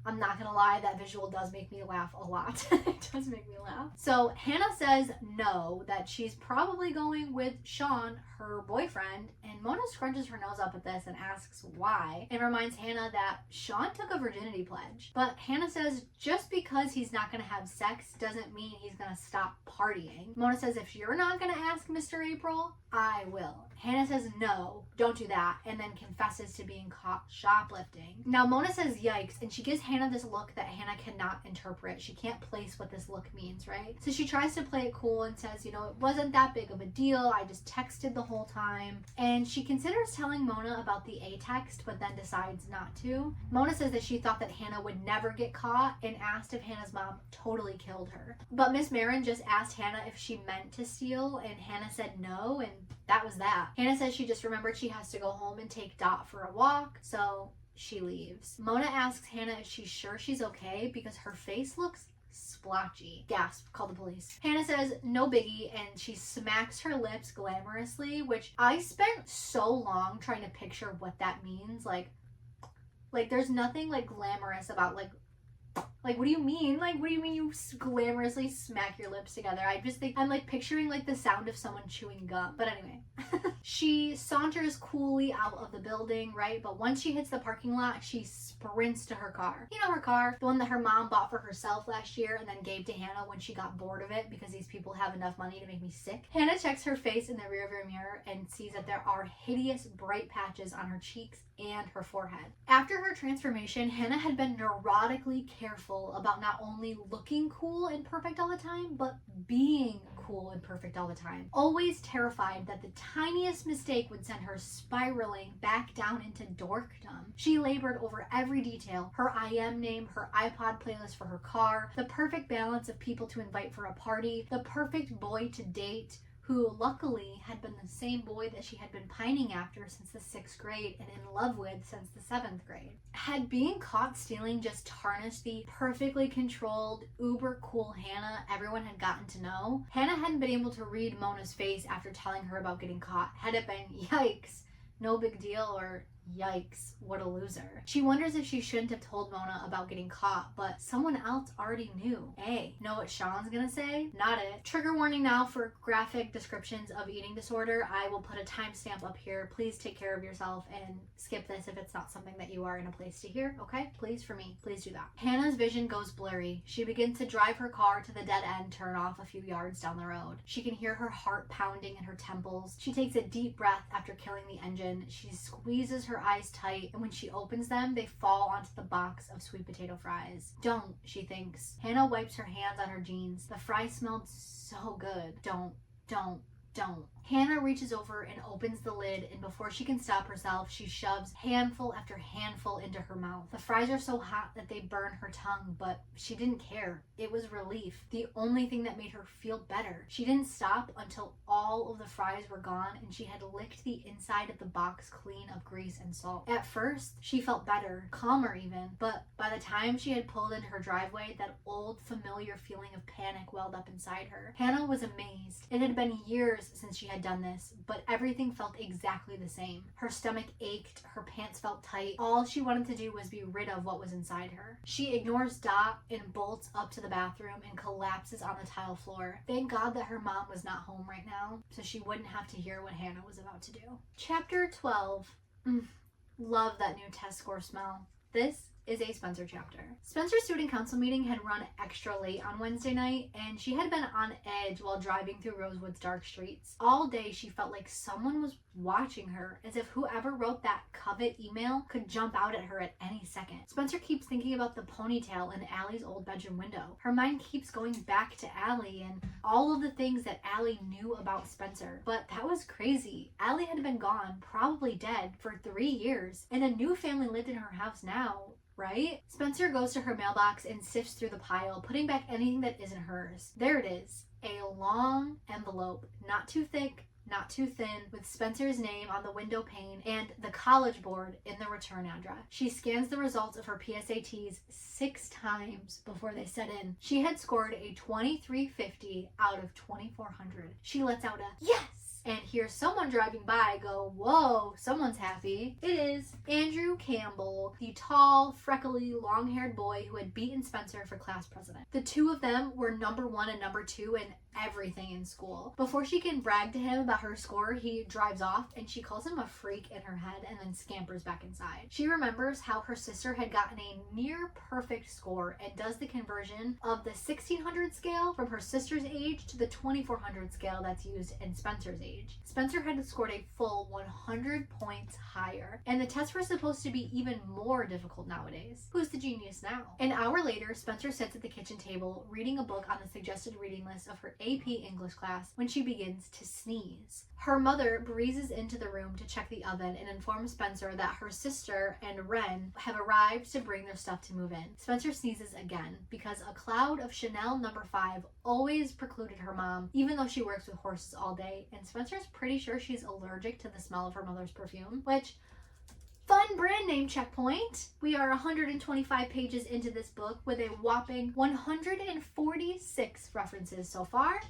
I'm not gonna lie, that visual does make me laugh a lot. It does make me laugh. So Hannah says no, that she's probably going with Sean, her boyfriend, and Mona scrunches her nose up at this and asks why, and reminds Hannah that Sean took a virginity pledge. But Hannah says just because he's not gonna have sex doesn't mean he's gonna stop partying. Mona says, "If you're not gonna ask Mr. April, I will." Hannah says no, don't do that, and then confesses to being caught shoplifting. Now Mona says yikes, and she gives Hannah this look that Hannah cannot interpret. She can't place what this look means, right? So she tries to play it cool and says, you know, it wasn't that big of a deal, I just texted the whole time. And she considers telling Mona about the A text, but then decides not to. Mona says that she thought that Hannah would never get caught and asked if Hannah's mom totally killed her. But Miss Marin just asked Hannah if she meant to steal, and Hannah said no, and that was that. Hannah says she just remembered she has to go home and take Dot for a walk, so she leaves. Mona asks Hannah if she's sure she's okay because her face looks splotchy. Gasp, call the police. Hannah says no biggie, and she smacks her lips glamorously, which I spent so long trying to picture what that means. Like there's nothing like glamorous about like what do you mean? Like, what do you mean you glamorously smack your lips together? I just think I'm like picturing like the sound of someone chewing gum. But anyway, she saunters coolly out of the building, right? But once she hits the parking lot, she sprints to her car. You know, her car, the one that her mom bought for herself last year and then gave to Hannah when she got bored of it because these people have enough money to make me sick. Hannah checks her face in the rearview mirror and sees that there are hideous bright patches on her cheeks and her forehead. After her transformation, Hannah had been neurotically careful about not only looking cool and perfect all the time, but being cool and perfect all the time. Always terrified that the tiniest mistake would send her spiraling back down into dorkdom. She labored over every detail: her IM name, her iPod playlist for her car, the perfect balance of people to invite for a party, the perfect boy to date, who luckily had been the same boy that she had been pining after since the 6th grade and in love with since the 7th grade. Had being caught stealing just tarnished the perfectly controlled, uber cool Hannah everyone had gotten to know? Hannah hadn't been able to read Mona's face after telling her about getting caught. Had it been yikes, no big deal, or yikes, what a loser? She wonders if she shouldn't have told Mona about getting caught, but someone else already knew. Hey, know what Sean's gonna say? Not it. Trigger warning now for graphic descriptions of eating disorder. I will put a timestamp up here. Please take care of yourself and skip this if it's not something that you are in a place to hear, okay? Please, for me, please do that. Hannah's vision goes blurry. She begins to drive her car to the dead end turn off a few yards down the road. She can hear her heart pounding in her temples. She takes a deep breath after killing the engine. She squeezes her her eyes tight, and when she opens them, they fall onto the box of sweet potato fries. Don't, she thinks. Hannah wipes her hands on her jeans. The fries smelled so good. Don't. Hannah reaches over and opens the lid, and before she can stop herself, she shoves handful after handful into her mouth. The fries are so hot that they burn her tongue, but she didn't care. It was relief, the only thing that made her feel better. She didn't stop until all of the fries were gone and she had licked the inside of the box clean of grease and salt. At first, she felt better, calmer even, but by the time she had pulled into her driveway, that old familiar feeling of panic welled up inside her. Hannah was amazed. It had been years since she had done this, but everything felt exactly the same. Her stomach ached, her pants felt tight. All she wanted to do was be rid of what was inside her. She ignores Dot and bolts up to the bathroom and collapses on the tile floor. Thank God that her mom was not home right now, so she wouldn't have to hear what Hannah was about to do. Chapter 12. Love that new test score smell. This is a Spencer chapter. Spencer's student council meeting had run extra late on Wednesday night, and she had been on edge while driving through Rosewood's dark streets. All day she felt like someone was watching her, as if whoever wrote that covet email could jump out at her at any second. Spencer keeps thinking about the ponytail in Allie's old bedroom window. Her mind keeps going back to Allie and all of the things that Allie knew about Spencer. But that was crazy. Allie had been gone, probably dead, for 3 years, and a new family lived in her house now. Right? Spencer goes to her mailbox and sifts through the pile, putting back anything that isn't hers. There it is. A long envelope, not too thick, not too thin, with Spencer's name on the window pane and the college board in the return address. She scans the results of her PSATs 6 times before they set in. She had scored a 2350 out of 2400. She lets out a yes! And hears someone driving by go, whoa, someone's happy. It is Andrew Campbell, the tall, freckly, long-haired boy who had beaten Spencer for class president. The two of them were number 1 and number 2 in everything in school. Before she can brag to him about her score, he drives off and she calls him a freak in her head and then scampers back inside. She remembers how her sister had gotten a near perfect score and does the conversion of the 1600 scale from her sister's age to the 2400 scale that's used in Spencer's age. Spencer had scored a full 100 points higher, and the tests were supposed to be even more difficult nowadays. Who's the genius now? An hour later, Spencer sits at the kitchen table reading a book on the suggested reading list of her AP English class when she begins to sneeze. Her mother breezes into the room to check the oven and informs Spencer that her sister and Ren have arrived to bring their stuff to move in. Spencer sneezes again because a cloud of Chanel number 5 always precluded her mom, even though she works with horses all day, and Spencer's pretty sure she's allergic to the smell of her mother's perfume, which, fun brand name checkpoint. We are 125 pages into this book with a whopping 146 references so far.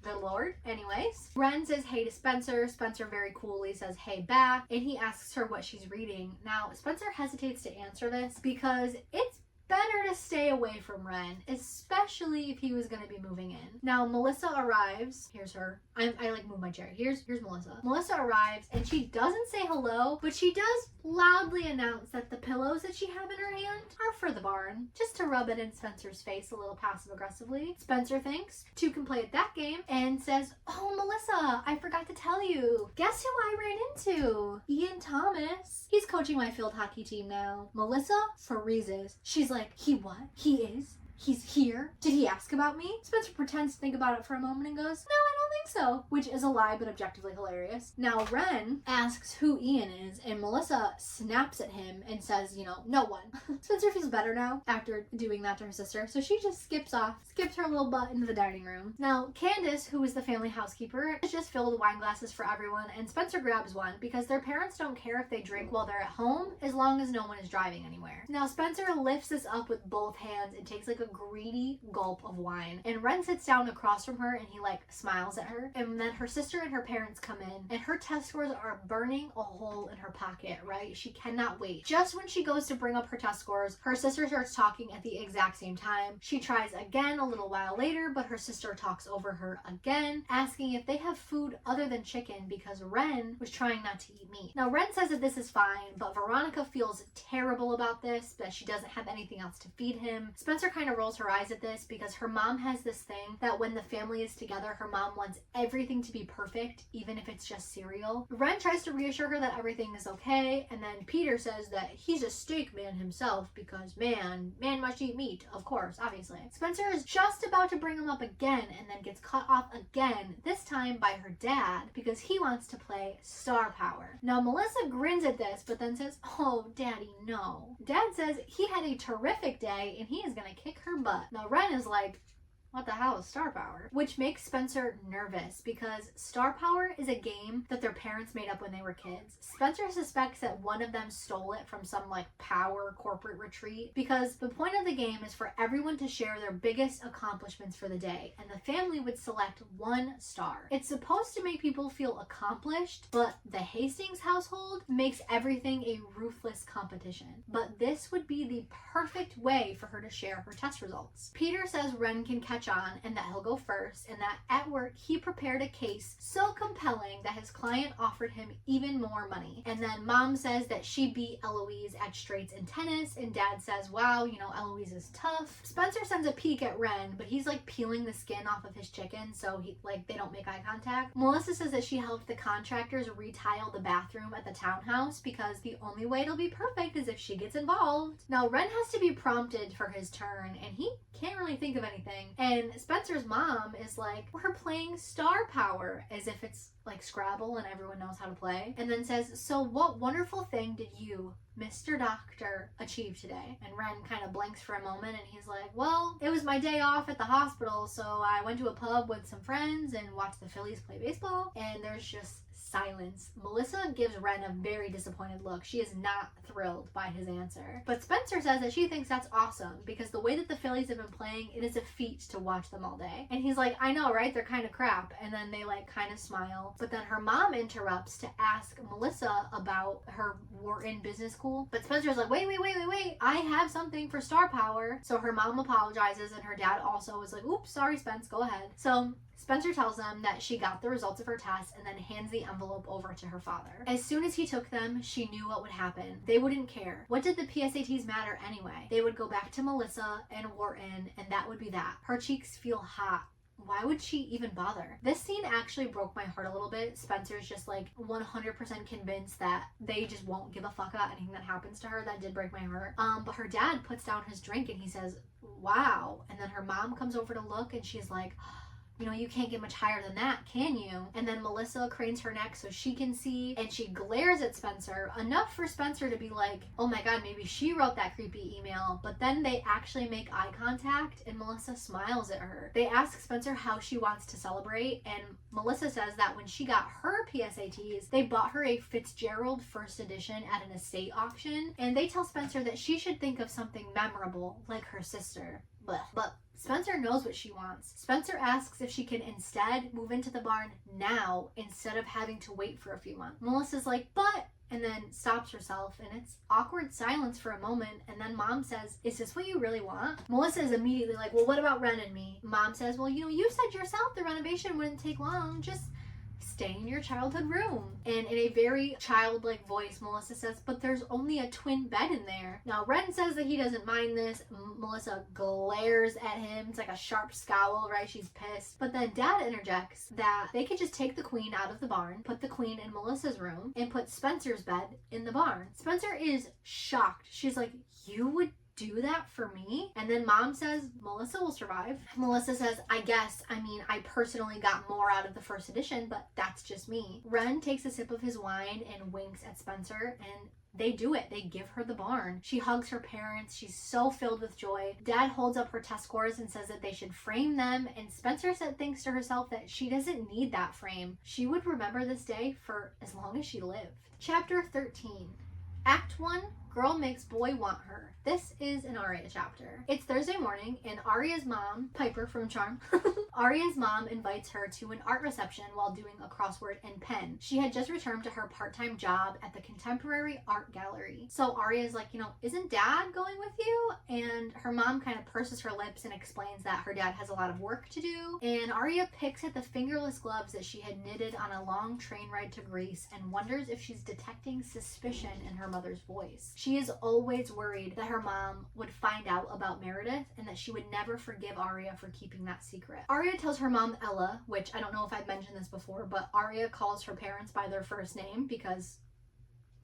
Good Lord. Anyways, Ren says hey to Spencer. Spencer very coolly says hey back, and he asks her what she's reading. Now, Spencer hesitates to answer this because it's better to stay away from Ren, especially if he was going to be moving in. Now, Melissa arrives. Here's her. I like move my chair. Here's Melissa. Melissa arrives and she doesn't say hello, but she does loudly announce that the pillows that she have in her hand are for the barn, just to rub it in Spencer's face a little passive aggressively. Spencer thinks two can play at that game and says, oh, Melissa, I forgot to tell you. Guess who I ran into? Ian Thomas. He's coaching my field hockey team now. Melissa freezes. She's like, he what? He is? He's here? Did he ask about me? Spencer pretends to think about it for a moment and goes, no, I don't think so. Which is a lie, but objectively hilarious. Now, Ren asks who Ian is, and Melissa snaps at him and says, no one. Spencer feels better now after doing that to her sister, so she just skips her little butt into the dining room. Now, Candace, who is the family housekeeper, has just filled wine glasses for everyone, and Spencer grabs one because their parents don't care if they drink while they're at home, as long as no one is driving anywhere. Now, Spencer lifts this up with both hands and takes like a greedy gulp of wine, and Ren sits down across from her and he smiles at her, and then her sister and her parents come in, and her test scores are burning a hole in her pocket, right? She cannot wait. Just when she goes to bring up her test scores, her sister starts talking at the exact same time. She tries again a little while later, but her sister talks over her again, asking if they have food other than chicken because Ren was trying not to eat meat. Now, Ren says that this is fine, but Veronica feels terrible about this, that she doesn't have anything else to feed him. Spencer kind of of rolls her eyes at this because her mom has this thing that when the family is together, her mom wants everything to be perfect, even if it's just cereal. Ren tries to reassure her that everything is okay, and then Peter says that he's a steak man himself because man must eat meat, of course, obviously. Spencer is just about to bring him up again and then gets cut off again, this time by her dad, because he wants to play Star Power. Now Melissa grins at this, but then says, oh, Daddy, no. Dad says he had a terrific day and he is gonna kick her butt. Now Ren is like, what the hell is Star Power? Which makes Spencer nervous because Star Power is a game that their parents made up when they were kids. Spencer suspects that one of them stole it from some like power corporate retreat because the point of the game is for everyone to share their biggest accomplishments for the day, and the family would select one star. It's supposed to make people feel accomplished, but the Hastings household makes everything a ruthless competition. But this would be the perfect way for her to share her test results. Peter says Ren can catch on and that he'll go first, and that at work he prepared a case so compelling that his client offered him even more money. And then Mom says that she beat Eloise at straights and tennis, and Dad says, wow, you know, Eloise is tough. Spencer sends a peek at Ren, but he's like peeling the skin off of his chicken, so they don't make eye contact. Melissa says that she helped the contractors retile the bathroom at the townhouse because the only way it'll be perfect is if she gets involved. Now Ren has to be prompted for his turn, and he can't really think of anything. And Spencer's mom is like, we're playing Star Power, as if it's like Scrabble and everyone knows how to play. And then says, so what wonderful thing did you, Mr. Doctor, achieve today? And Ren kind of blanks for a moment and he's like, well, it was my day off at the hospital, so I went to a pub with some friends and watched the Phillies play baseball. And there's just silence. Melissa gives Ren a very disappointed look. She is not thrilled by his answer. But Spencer says that she thinks that's awesome because the way that the Phillies have been playing, it is a feat to watch them all day. And he's like, I know, right? They're kind of crap. And then they like kind of smile. But then her mom interrupts to ask Melissa about her Wharton Business School. But Spencer's like, wait. I have something for Star Power. So her mom apologizes and her dad also is like, oops, sorry, Spence, go ahead. So Spencer tells them that she got the results of her test and then hands the envelope over to her father. As soon as he took them, she knew what would happen. They wouldn't care. What did the PSATs matter anyway? They would go back to Melissa and Wharton, and that would be that. Her cheeks feel hot. Why would she even bother? This scene actually broke my heart a little bit. Spencer's just like 100% convinced that they just won't give a fuck about anything that happens to her. That did break my heart. But her dad puts down his drink and he says, wow. And then her mom comes over to look and she's like, you know, you can't get much higher than that, can you? And then Melissa cranes her neck so she can see, and she glares at Spencer, enough for Spencer to be like, oh my god, maybe she wrote that creepy email. But then they actually make eye contact, and Melissa smiles at her. They ask Spencer how she wants to celebrate, and Melissa says that when she got her PSATs, they bought her a Fitzgerald first edition at an estate auction, and they tell Spencer that she should think of something memorable, like her sister. But Spencer knows what she wants. Spencer asks if she can instead move into the barn now instead of having to wait for a few months. Melissa's like, but, and then stops herself, and it's awkward silence for a moment, and then Mom says, is this what you really want? Melissa is immediately like, well, what about Ren and me? Mom says, well, you know, you said yourself the renovation wouldn't take long, just stay in your childhood room. And in a very childlike voice, Melissa says, but there's only a twin bed in there. Now Ren says that he doesn't mind this. Melissa glares at him. It's like a sharp scowl, right? She's pissed. But then Dad interjects that they could just take the queen out of the barn, put the queen in Melissa's room, and put Spencer's bed in the barn. Spencer is shocked. She's like, you would do that for me? And then Mom says Melissa will survive. Melissa says, I personally got more out of the first edition, but that's just me. Ren takes a sip of his wine and winks at Spencer, and they do it. They give her the barn. She hugs her parents. She's so filled with joy. Dad holds up her test scores and says that they should frame them, and Spencer thinks to herself that she doesn't need that frame. She would remember this day for as long as she lived. Chapter 13. Act 1, Girl Makes Boy Want Her. This is an Aria chapter. It's Thursday morning, and Aria's mom, Piper from Charm, Aria's mom invites her to an art reception while doing a crossword in pen. She had just returned to her part-time job at the Contemporary Art Gallery. So Aria's like, you know, isn't Dad going with you? And her mom kind of purses her lips and explains that her dad has a lot of work to do. And Aria picks at the fingerless gloves that she had knitted on a long train ride to Greece and wonders if she's detecting suspicion in her mother's voice. She is always worried that her mom would find out about Meredith and that she would never forgive Arya for keeping that secret. Arya tells her mom Ella, which I don't know if I've mentioned this before, but Arya calls her parents by their first name because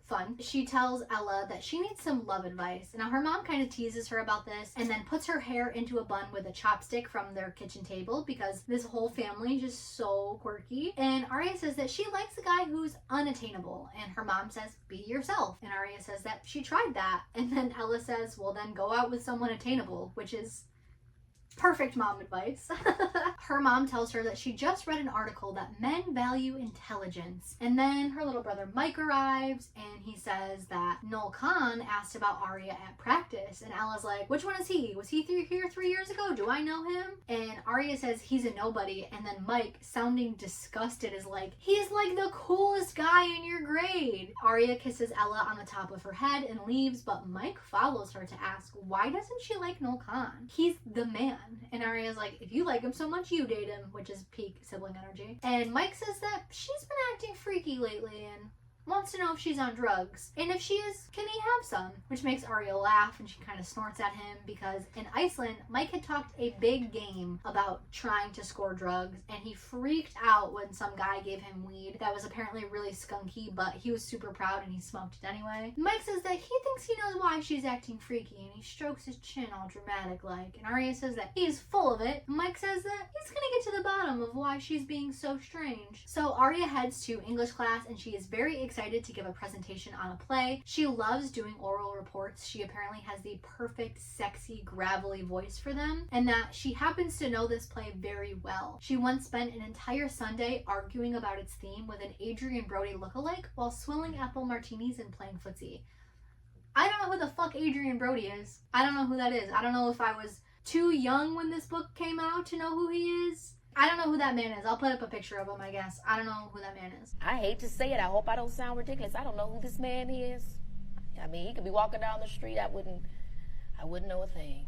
fun. She tells Ella that she needs some love advice. Now her mom kind of teases her about this and then puts her hair into a bun with a chopstick from their kitchen table because this whole family is just so quirky. And Arya says that she likes a guy who's unattainable, and her mom says, be yourself. And Arya says that she tried that, and then Ella says, well then go out with someone attainable, which is perfect mom advice. Her mom tells her that she just read an article that men value intelligence. And then her little brother Mike arrives and he says that Noel Khan asked about Arya at practice. And Ella's like, which one is he? Was he here 3 years ago? Do I know him? And Arya says he's a nobody. And then Mike, sounding disgusted, is like, he's like the coolest guy in your grade. Arya kisses Ella on the top of her head and leaves, but Mike follows her to ask, why doesn't she like Noel Khan? He's the man. And Arya's like, if you like him so much, you date him, which is peak sibling energy. And Mike says that she's been acting freaky lately and wants to know if she's on drugs. And if she is, can he have some? Which makes Arya laugh, and she kind of snorts at him because in Iceland, Mike had talked a big game about trying to score drugs, and he freaked out when some guy gave him weed that was apparently really skunky, but he was super proud and he smoked it anyway. Mike says that he thinks he knows why she's acting freaky, and he strokes his chin all dramatic like, and Arya says that he's full of it. Mike says that he's gonna get to the bottom of why she's being so strange. So Arya heads to English class, and she is very excited to give a presentation on a play. She loves doing oral reports. She apparently has the perfect, sexy, gravelly voice for them, and that she happens to know this play very well. She once spent an entire Sunday arguing about its theme with an Adrian Brody lookalike while swilling apple martinis and playing footsie. I don't know who the fuck Adrian Brody is. I don't know who that is. I don't know if I was too young when this book came out to know who he is. I don't know who that man is. I'll put up a picture of him, I guess. I don't know who that man is. I hate to say it. I hope I don't sound ridiculous. I don't know who this man is. I mean, he could be walking down the street. I wouldn't know a thing.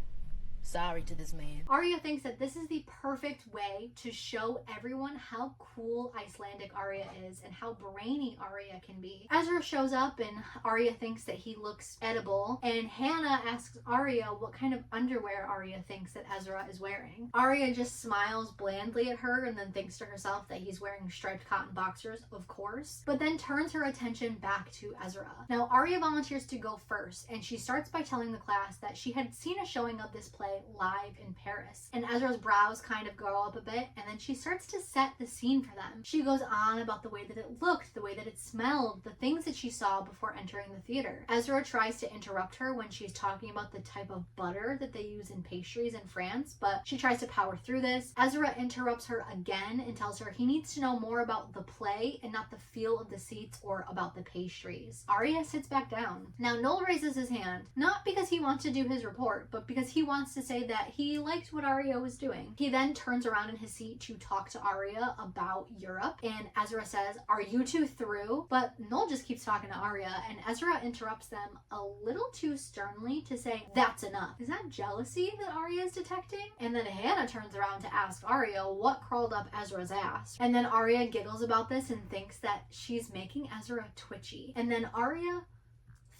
Sorry to this man. Arya thinks that this is the perfect way to show everyone how cool Icelandic Arya is and how brainy Arya can be. Ezra shows up and Arya thinks that he looks edible, and Hannah asks Arya what kind of underwear Arya thinks that Ezra is wearing. Arya just smiles blandly at her and then thinks to herself that he's wearing striped cotton boxers, of course, but then turns her attention back to Ezra. Now Arya volunteers to go first, and she starts by telling the class that she had seen a showing of this play live in Paris. And Ezra's brows kind of go up a bit, and then she starts to set the scene for them. She goes on about the way that it looked, the way that it smelled, the things that she saw before entering the theater. Ezra tries to interrupt her when she's talking about the type of butter that they use in pastries in France, but she tries to power through this. Ezra interrupts her again and tells her he needs to know more about the play and not the feel of the seats or about the pastries. Arya sits back down. Now Noel raises his hand, not because he wants to do his report, but because he wants to say that he liked what Arya was doing. He then turns around in his seat to talk to Arya about Europe, and Ezra says, "Are you two through?" But Noel just keeps talking to Arya, and Ezra interrupts them a little too sternly to say, "That's enough." Is that jealousy that Arya is detecting? And then Hannah turns around to ask Arya what crawled up Ezra's ass. And then Arya giggles about this and thinks that she's making Ezra twitchy. And then Arya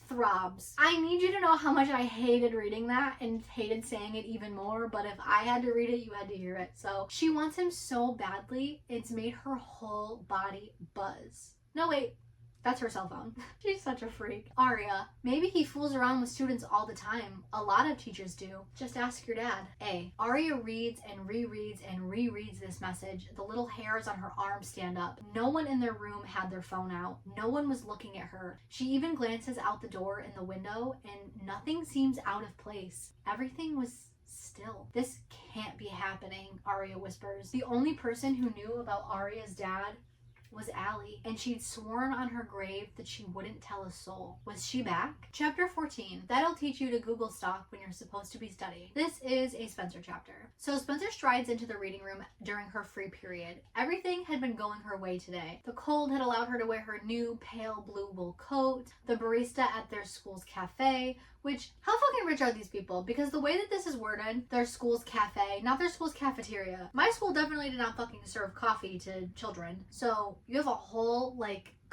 throbs. I need you to know how much I hated reading that and hated saying it even more, but if I had to read it, you had to hear it. So she wants him so badly, it's made her whole body buzz. No, wait. That's her cell phone. She's such a freak. Arya, maybe he fools around with students all the time. A lot of teachers do. Just ask your dad. Arya reads and rereads and rereads this message. The little hairs on her arms stand up. No one in their room had their phone out. No one was looking at her. She even glances out the door in the window and nothing seems out of place. Everything was still. This can't be happening, Arya whispers. The only person who knew about Arya's dad was Allie, and she'd sworn on her grave that she wouldn't tell a soul. Was she back? Chapter 14. That'll teach you to Google stock when you're supposed to be studying. This is a Spencer chapter. So Spencer strides into the reading room during her free period. Everything had been going her way today. The cold had allowed her to wear her new pale blue wool coat. The barista at their school's cafe, which, how fucking rich are these people? Because the way that this is worded, their school's cafe, not their school's cafeteria. My school definitely did not fucking serve coffee to children. So you have a whole,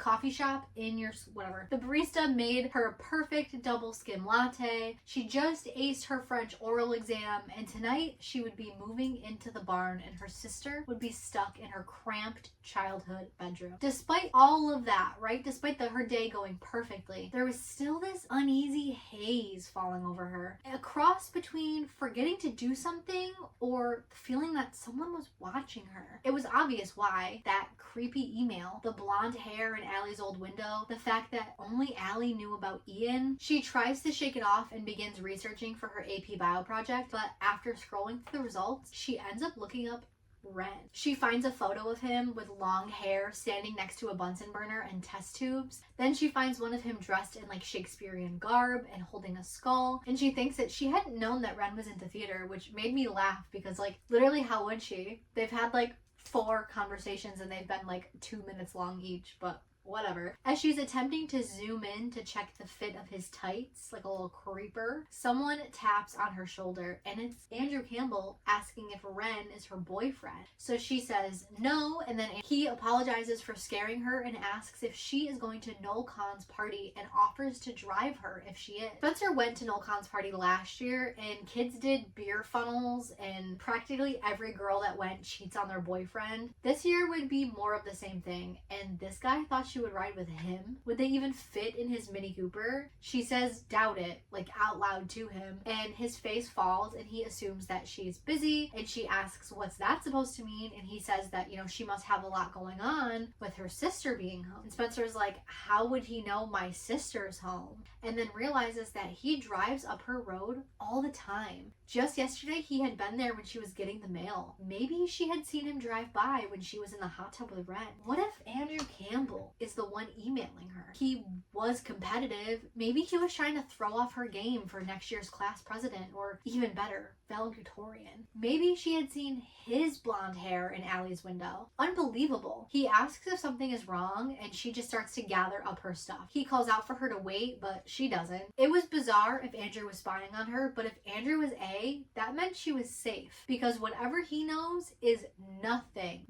coffee shop in your whatever. The barista made her a perfect double skim latte. She just aced her French oral exam, and tonight she would be moving into the barn and her sister would be stuck in her cramped childhood bedroom. Despite all of that, right? Despite her day going perfectly, there was still this uneasy haze falling over her. A cross between forgetting to do something or feeling that someone was watching her. It was obvious why. That creepy email, the blonde hair in Allie's old window, the fact that only Allie knew about Ian. She tries to shake it off and begins researching for her AP Bio project, but after scrolling through the results, she ends up looking up Ren. She finds a photo of him with long hair standing next to a Bunsen burner and test tubes. Then she finds one of him dressed in like Shakespearean garb and holding a skull. And she thinks that she hadn't known that Ren was into theater, which made me laugh because like literally how would she? They've had like 4 conversations and they've been like 2 minutes long each, but whatever. As she's attempting to zoom in to check the fit of his tights, like a little creeper, someone taps on her shoulder and it's Andrew Campbell asking if Ren is her boyfriend. So she says no, and then he apologizes for scaring her and asks if she is going to Noel Kahn's party and offers to drive her if she is. Spencer went to Noel Kahn's party last year and kids did beer funnels and practically every girl that went cheats on their boyfriend. This year would be more of the same thing, and this guy thought she would ride with him. Would they even fit in his Mini Cooper? She says doubt it, like out loud to him, and his face falls and he assumes that she's busy, and she asks what's that supposed to mean, and he says that, you know, she must have a lot going on with her sister being home. And Spencer's like, how would he know my sister's home? And then realizes that he drives up her road all the time. Just yesterday he had been there when she was getting the mail. Maybe she had seen him drive by when she was in the hot tub with Ren. What if Andrew Campbell is the one emailing her? He was competitive. Maybe he was trying to throw off her game for next year's class president, or even better, valedictorian. Maybe she had seen his blonde hair in Allie's window. Unbelievable. He asks if something is wrong and she just starts to gather up her stuff. He calls out for her to wait, but she doesn't. It was bizarre if Andrew was spying on her, but if Andrew was A, that meant she was safe, because whatever he knows is nothing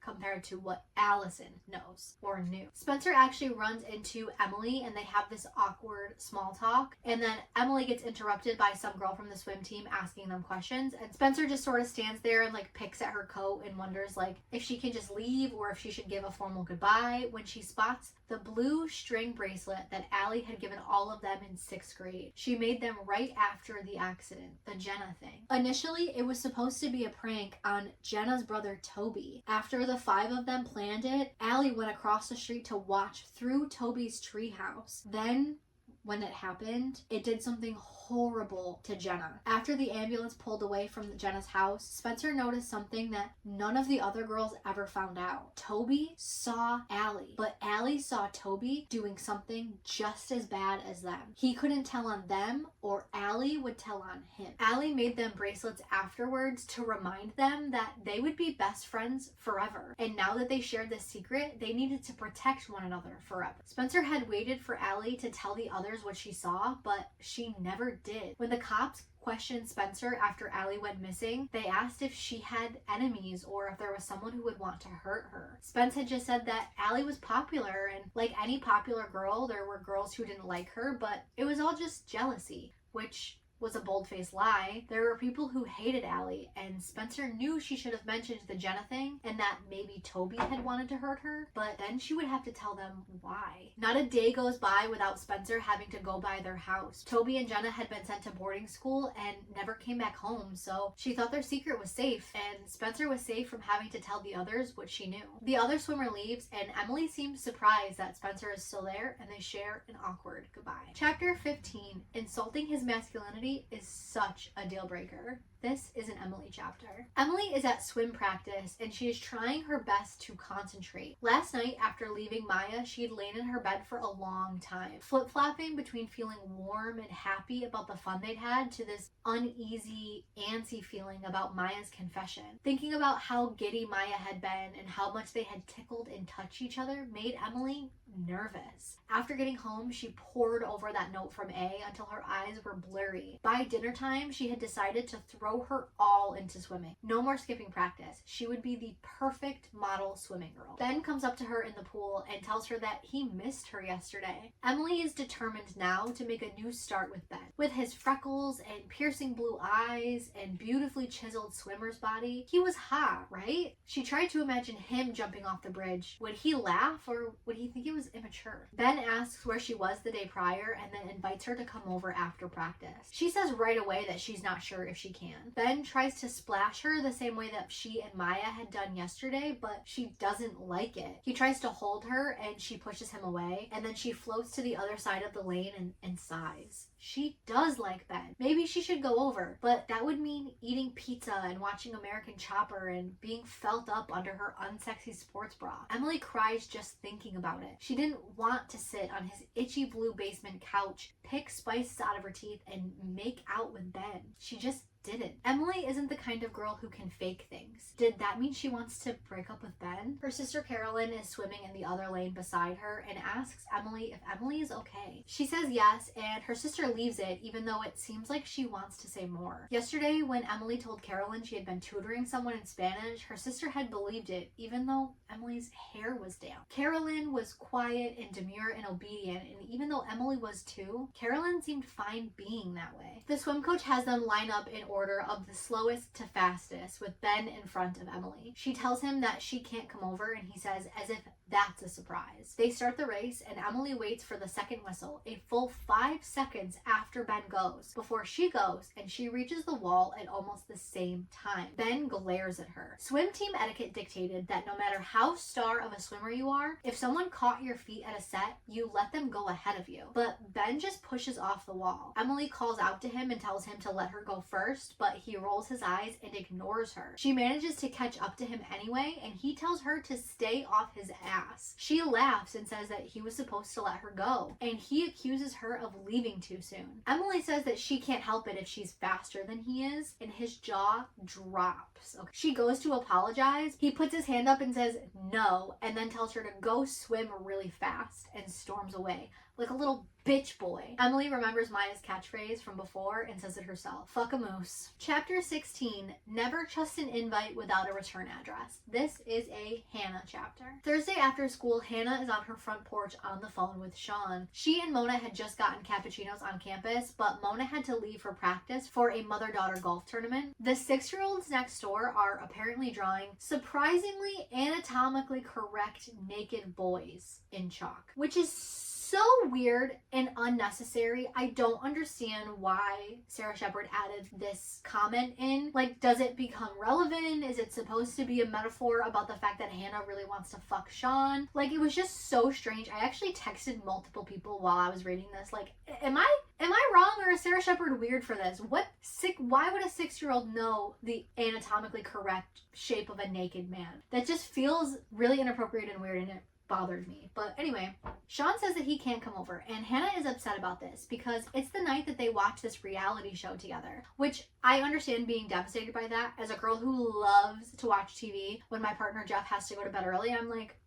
compared to what Allison knows or knew. Spencer actually runs into Emily and they have this awkward small talk, and then Emily gets interrupted by some girl from the swim team asking them questions, and Spencer just sort of stands there and like picks at her coat and wonders like if she can just leave or if she should give a formal goodbye when she spots the blue string bracelet that Allie had given all of them in 6th grade. She made them right after the accident, the Jenna thing. Initially, it was supposed to be a prank on Jenna's brother Toby. After the 5 of them planned it, Allie went across the street to watch through Toby's treehouse. Then, when it happened, it did something horrible to Jenna. After the ambulance pulled away from Jenna's house, Spencer noticed something that none of the other girls ever found out. Toby saw Allie, but Allie saw Toby doing something just as bad as them. He couldn't tell on them, or Allie would tell on him. Allie made them bracelets afterwards to remind them that they would be best friends forever. And now that they shared this secret, they needed to protect one another forever. Spencer had waited for Allie to tell the others what she saw, but she never did. When the cops questioned Spencer after Allie went missing, they asked if she had enemies or if there was someone who would want to hurt her. Spence had just said that Allie was popular, and like any popular girl, there were girls who didn't like her, but it was all just jealousy, which was a bold-faced lie. There were people who hated Allie, and Spencer knew she should have mentioned the Jenna thing and that maybe Toby had wanted to hurt her, but then she would have to tell them why. Not a day goes by without Spencer having to go by their house. Toby and Jenna had been sent to boarding school and never came back home, so she thought their secret was safe, and Spencer was safe from having to tell the others what she knew. The other swimmer leaves, and Emily seems surprised that Spencer is still there, and they share an awkward goodbye. Chapter 15, Insulting His Masculinity is such a deal breaker. This is an Emily chapter. Emily is at swim practice and she is trying her best to concentrate. Last night, after leaving Maya, she had lain in her bed for a long time, flip-flopping between feeling warm and happy about the fun they'd had to this uneasy, antsy feeling about Maya's confession. Thinking about how giddy Maya had been and how much they had tickled and touched each other made Emily nervous. After getting home, she pored over that note from A until her eyes were blurry. By dinner time, she had decided to throw throw her all into swimming. No more skipping practice. She would be the perfect model swimming girl. Ben comes up to her in the pool and tells her that he missed her yesterday. Emily is determined now to make a new start with Ben. With his freckles and piercing blue eyes and beautifully chiseled swimmer's body, he was hot, right? She tried to imagine him jumping off the bridge. Would he laugh or would he think it was immature? Ben asks where she was the day prior and then invites her to come over after practice. She says right away that she's not sure if she can. Ben tries to splash her the same way that she and Maya had done yesterday, but she doesn't like it. He tries to hold her and she pushes him away, and then she floats to the other side of the lane and sighs. She does like Ben. Maybe she should go over, but that would mean eating pizza and watching American Chopper and being felt up under her unsexy sports bra. Emily cries just thinking about it. She didn't want to sit on his itchy blue basement couch, pick spices out of her teeth, and make out with Ben. She just didn't. Emily isn't the kind of girl who can fake things. Did that mean she wants to break up with Ben? Her sister Carolyn is swimming in the other lane beside her and asks Emily if Emily is okay. She says yes, and her sister leaves it even though it seems like she wants to say more. Yesterday, when Emily told Carolyn she had been tutoring someone in Spanish, her sister had believed it even though Emily's hair was damp. Carolyn was quiet and demure and obedient, and even though Emily was too, Carolyn seemed fine being that way. The swim coach has them line up in order of the slowest to fastest, with Ben in front of Emily. She tells him that she can't come over, and he says as if that's a surprise. They start the race, and Emily waits for the second whistle, a full 5 seconds after Ben goes, before she goes, and she reaches the wall at almost the same time. Ben glares at her. Swim team etiquette dictated that no matter how star of a swimmer you are, if someone caught your feet at a set, you let them go ahead of you. But Ben just pushes off the wall. Emily calls out to him and tells him to let her go first, but he rolls his eyes and ignores her. She manages to catch up to him anyway, and he tells her to stay off his ass. She laughs and says that he was supposed to let her go, and he accuses her of leaving too soon. Emily says that she can't help it if she's faster than he is, and his jaw drops. Okay. She goes to apologize. He puts his hand up and says no, and then tells her to go swim really fast and storms away like a little bitch boy. Emily remembers Maya's catchphrase from before and says it herself. Fuck a moose. Chapter 16, Never Trust an Invite Without a Return Address. This is a Hannah chapter. Thursday after school, Hannah is on her front porch on the phone with Sean. She and Mona had just gotten cappuccinos on campus, but Mona had to leave for practice for a mother-daughter golf tournament. The 6-year-olds next door are apparently drawing surprisingly anatomically correct naked boys in chalk, which is so weird and unnecessary. I don't understand why Sara Shepard added this comment in. Like, does it become relevant? Is it supposed to be a metaphor about the fact that Hannah really wants to fuck Sean? Like, it was just so strange. I actually texted multiple people while I was reading this, like, am I wrong, or is Sara Shepard weird for this? Why would a 6-year-old know the anatomically correct shape of a naked man? That just feels really inappropriate and weird, and it bothered me. But anyway, Sean says that he can't come over, and Hannah is upset about this because it's the night that they watch this reality show together, which I understand being devastated by that. As a girl who loves to watch TV, when my partner Jeff has to go to bed early, I'm like,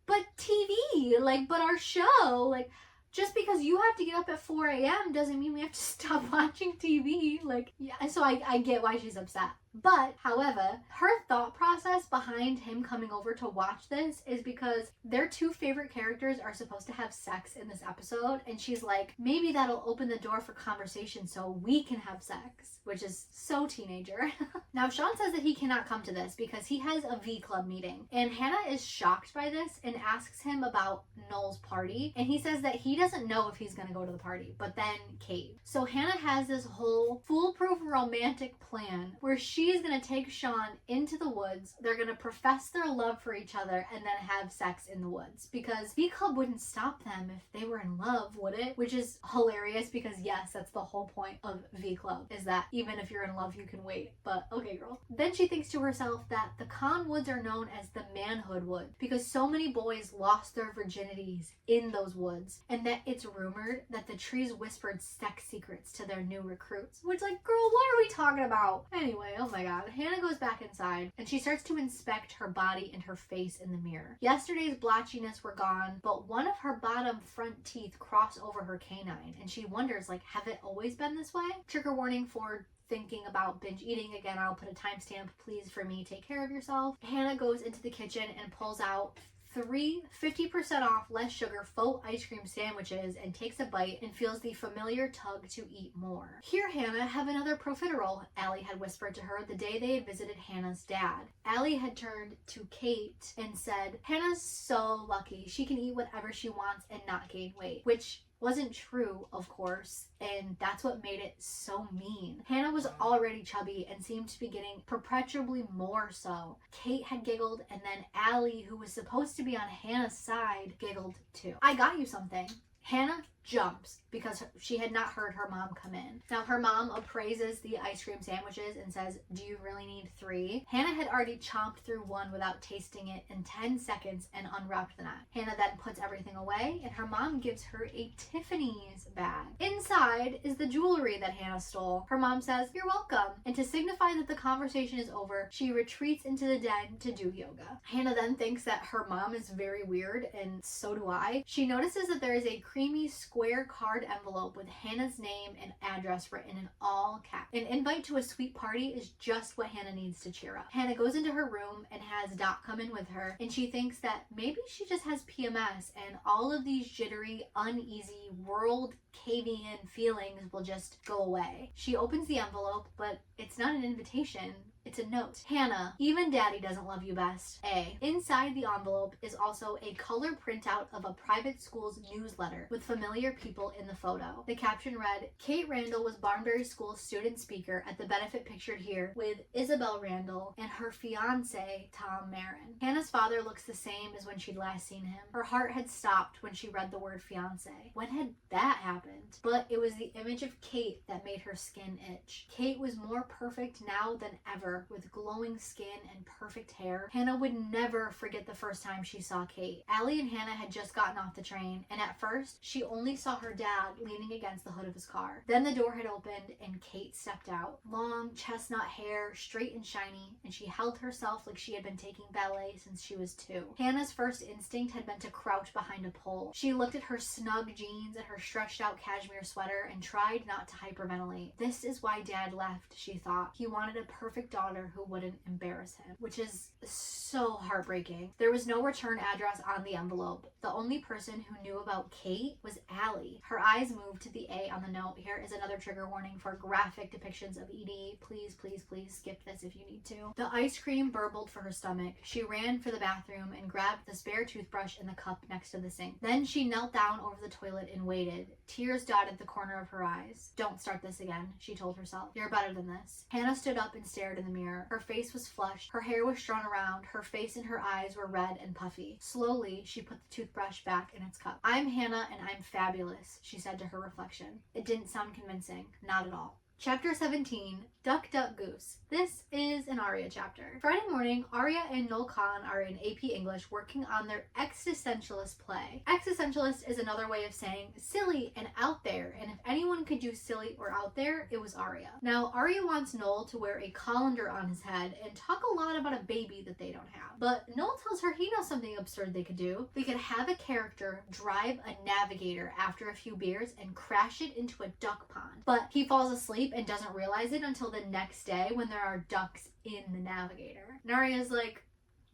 but TV, like, but our show, like, just because you have to get up at 4 a.m. doesn't mean we have to stop watching TV. Like, yeah, so I get why she's upset. But, however, her thought process behind him coming over to watch this is because their two favorite characters are supposed to have sex in this episode, and she's like, maybe that'll open the door for conversation so we can have sex, which is so teenager. Now, Sean says that he cannot come to this because he has a V Club meeting, and Hannah is shocked by this and asks him about Noel's party, and he says that he doesn't know if he's gonna go to the party, but then Kate. So Hannah has this whole foolproof romantic plan where she is going to take Sean into the woods. They're going to profess their love for each other and then have sex in the woods, because V Club wouldn't stop them if they were in love, would it? Which is hilarious because yes, that's the whole point of V Club, is that even if you're in love, you can wait. But okay, girl. Then she thinks to herself that the Con Woods are known as the manhood wood because so many boys lost their virginities in those woods, and that it's rumored that the trees whispered sex secrets to their new recruits. Which, like, girl, what are we talking about? Anyway, oh my god. Hannah goes back inside and she starts to inspect her body and her face in the mirror. Yesterday's blotchiness were gone, but one of her bottom front teeth cross over her canine, and she wonders, like, have it always been this way? Trigger warning for thinking about binge eating again. I'll put a timestamp, please, for me. Take care of yourself. Hannah goes into the kitchen and pulls out 3 50% off, less sugar faux ice cream sandwiches and takes a bite and feels the familiar tug to eat more. Here, Hannah, have another profiterole, Allie had whispered to her the day they had visited Hannah's dad. Allie had turned to Kate and said, Hannah's so lucky. She can eat whatever she wants and not gain weight, which wasn't true, of course, and that's what made it so mean. Hannah was already chubby and seemed to be getting perpetually more so. Kate had giggled, and then Allie, who was supposed to be on Hannah's side, giggled too. I got you something. Hannah jumps because she had not heard her mom come in. Now her mom appraises the ice cream sandwiches and says, do you really need 3? Hannah had already chomped through one without tasting it in 10 seconds and unwrapped the knot. Hannah then puts everything away and her mom gives her a Tiffany's bag. Inside is the jewelry that Hannah stole. Her mom says, you're welcome. And to signify that the conversation is over, she retreats into the den to do yoga. Hannah then thinks that her mom is very weird, and so do I. She notices that there is a creamy square card envelope with Hannah's name and address written in all caps. An invite to a sweet party is just what Hannah needs to cheer up. Hannah goes into her room and has Dot come in with her, and she thinks that maybe she just has PMS and all of these jittery, uneasy, world caving in feelings will just go away. She opens the envelope, but it's not an invitation. It's a note. Hannah, even daddy doesn't love you best. A. Inside the envelope is also a color printout of a private school's newsletter with familiar people in the photo. The caption read, Kate Randall was Barnbury School's student speaker at the benefit pictured here with Isabel Randall and her fiance, Tom Marin. Hannah's father looks the same as when she'd last seen him. Her heart had stopped when she read the word fiance. When had that happened? But it was the image of Kate that made her skin itch. Kate was more perfect now than ever, with glowing skin and perfect hair. Hannah would never forget the first time she saw Kate. Allie and Hannah had just gotten off the train, and at first, she only saw her dad leaning against the hood of his car. Then the door had opened, and Kate stepped out. Long, chestnut hair, straight and shiny, and she held herself like she had been taking ballet since she was 2. Hannah's first instinct had been to crouch behind a pole. She looked at her snug jeans and her stretched out cashmere sweater and tried not to hyperventilate. This is why Dad left, she thought. He wanted a perfect daughter who wouldn't embarrass him, which is so heartbreaking. There was no return address on the envelope. The only person who knew about Kate was Allie. Her eyes moved to the A on the note. Here is another trigger warning for graphic depictions of ED. Please, please, please skip this if you need to. The ice cream burbled for her stomach. She ran for the bathroom and grabbed the spare toothbrush in the cup next to the sink. Then she knelt down over the toilet and waited. Tears dotted the corner of her eyes. Don't start this again, she told herself. You're better than this. Hannah stood up and stared in the mirror. Her face was flushed. Her hair was drawn around. Her face and her eyes were red and puffy. Slowly, she put the toothbrush back in its cup. I'm Hannah and I'm fabulous, she said to her reflection. It didn't sound convincing. Not at all. Chapter 17, Duck Duck Goose. This is an Aria chapter. Friday morning, Aria and Noel Khan are in AP English working on their existentialist play. Existentialist is another way of saying silly and out there, and if anyone could do silly or out there, it was Aria. Now, Aria wants Noel to wear a colander on his head and talk a lot about a baby that they don't have. But Noel tells her he knows something absurd they could do. They could have a character drive a navigator after a few beers and crash it into a duck pond. But he falls asleep and doesn't realize it until the next day when there are ducks in the navigator. And Aria's like,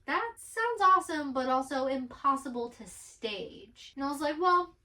that sounds awesome, but also impossible to stage. And I was like, well,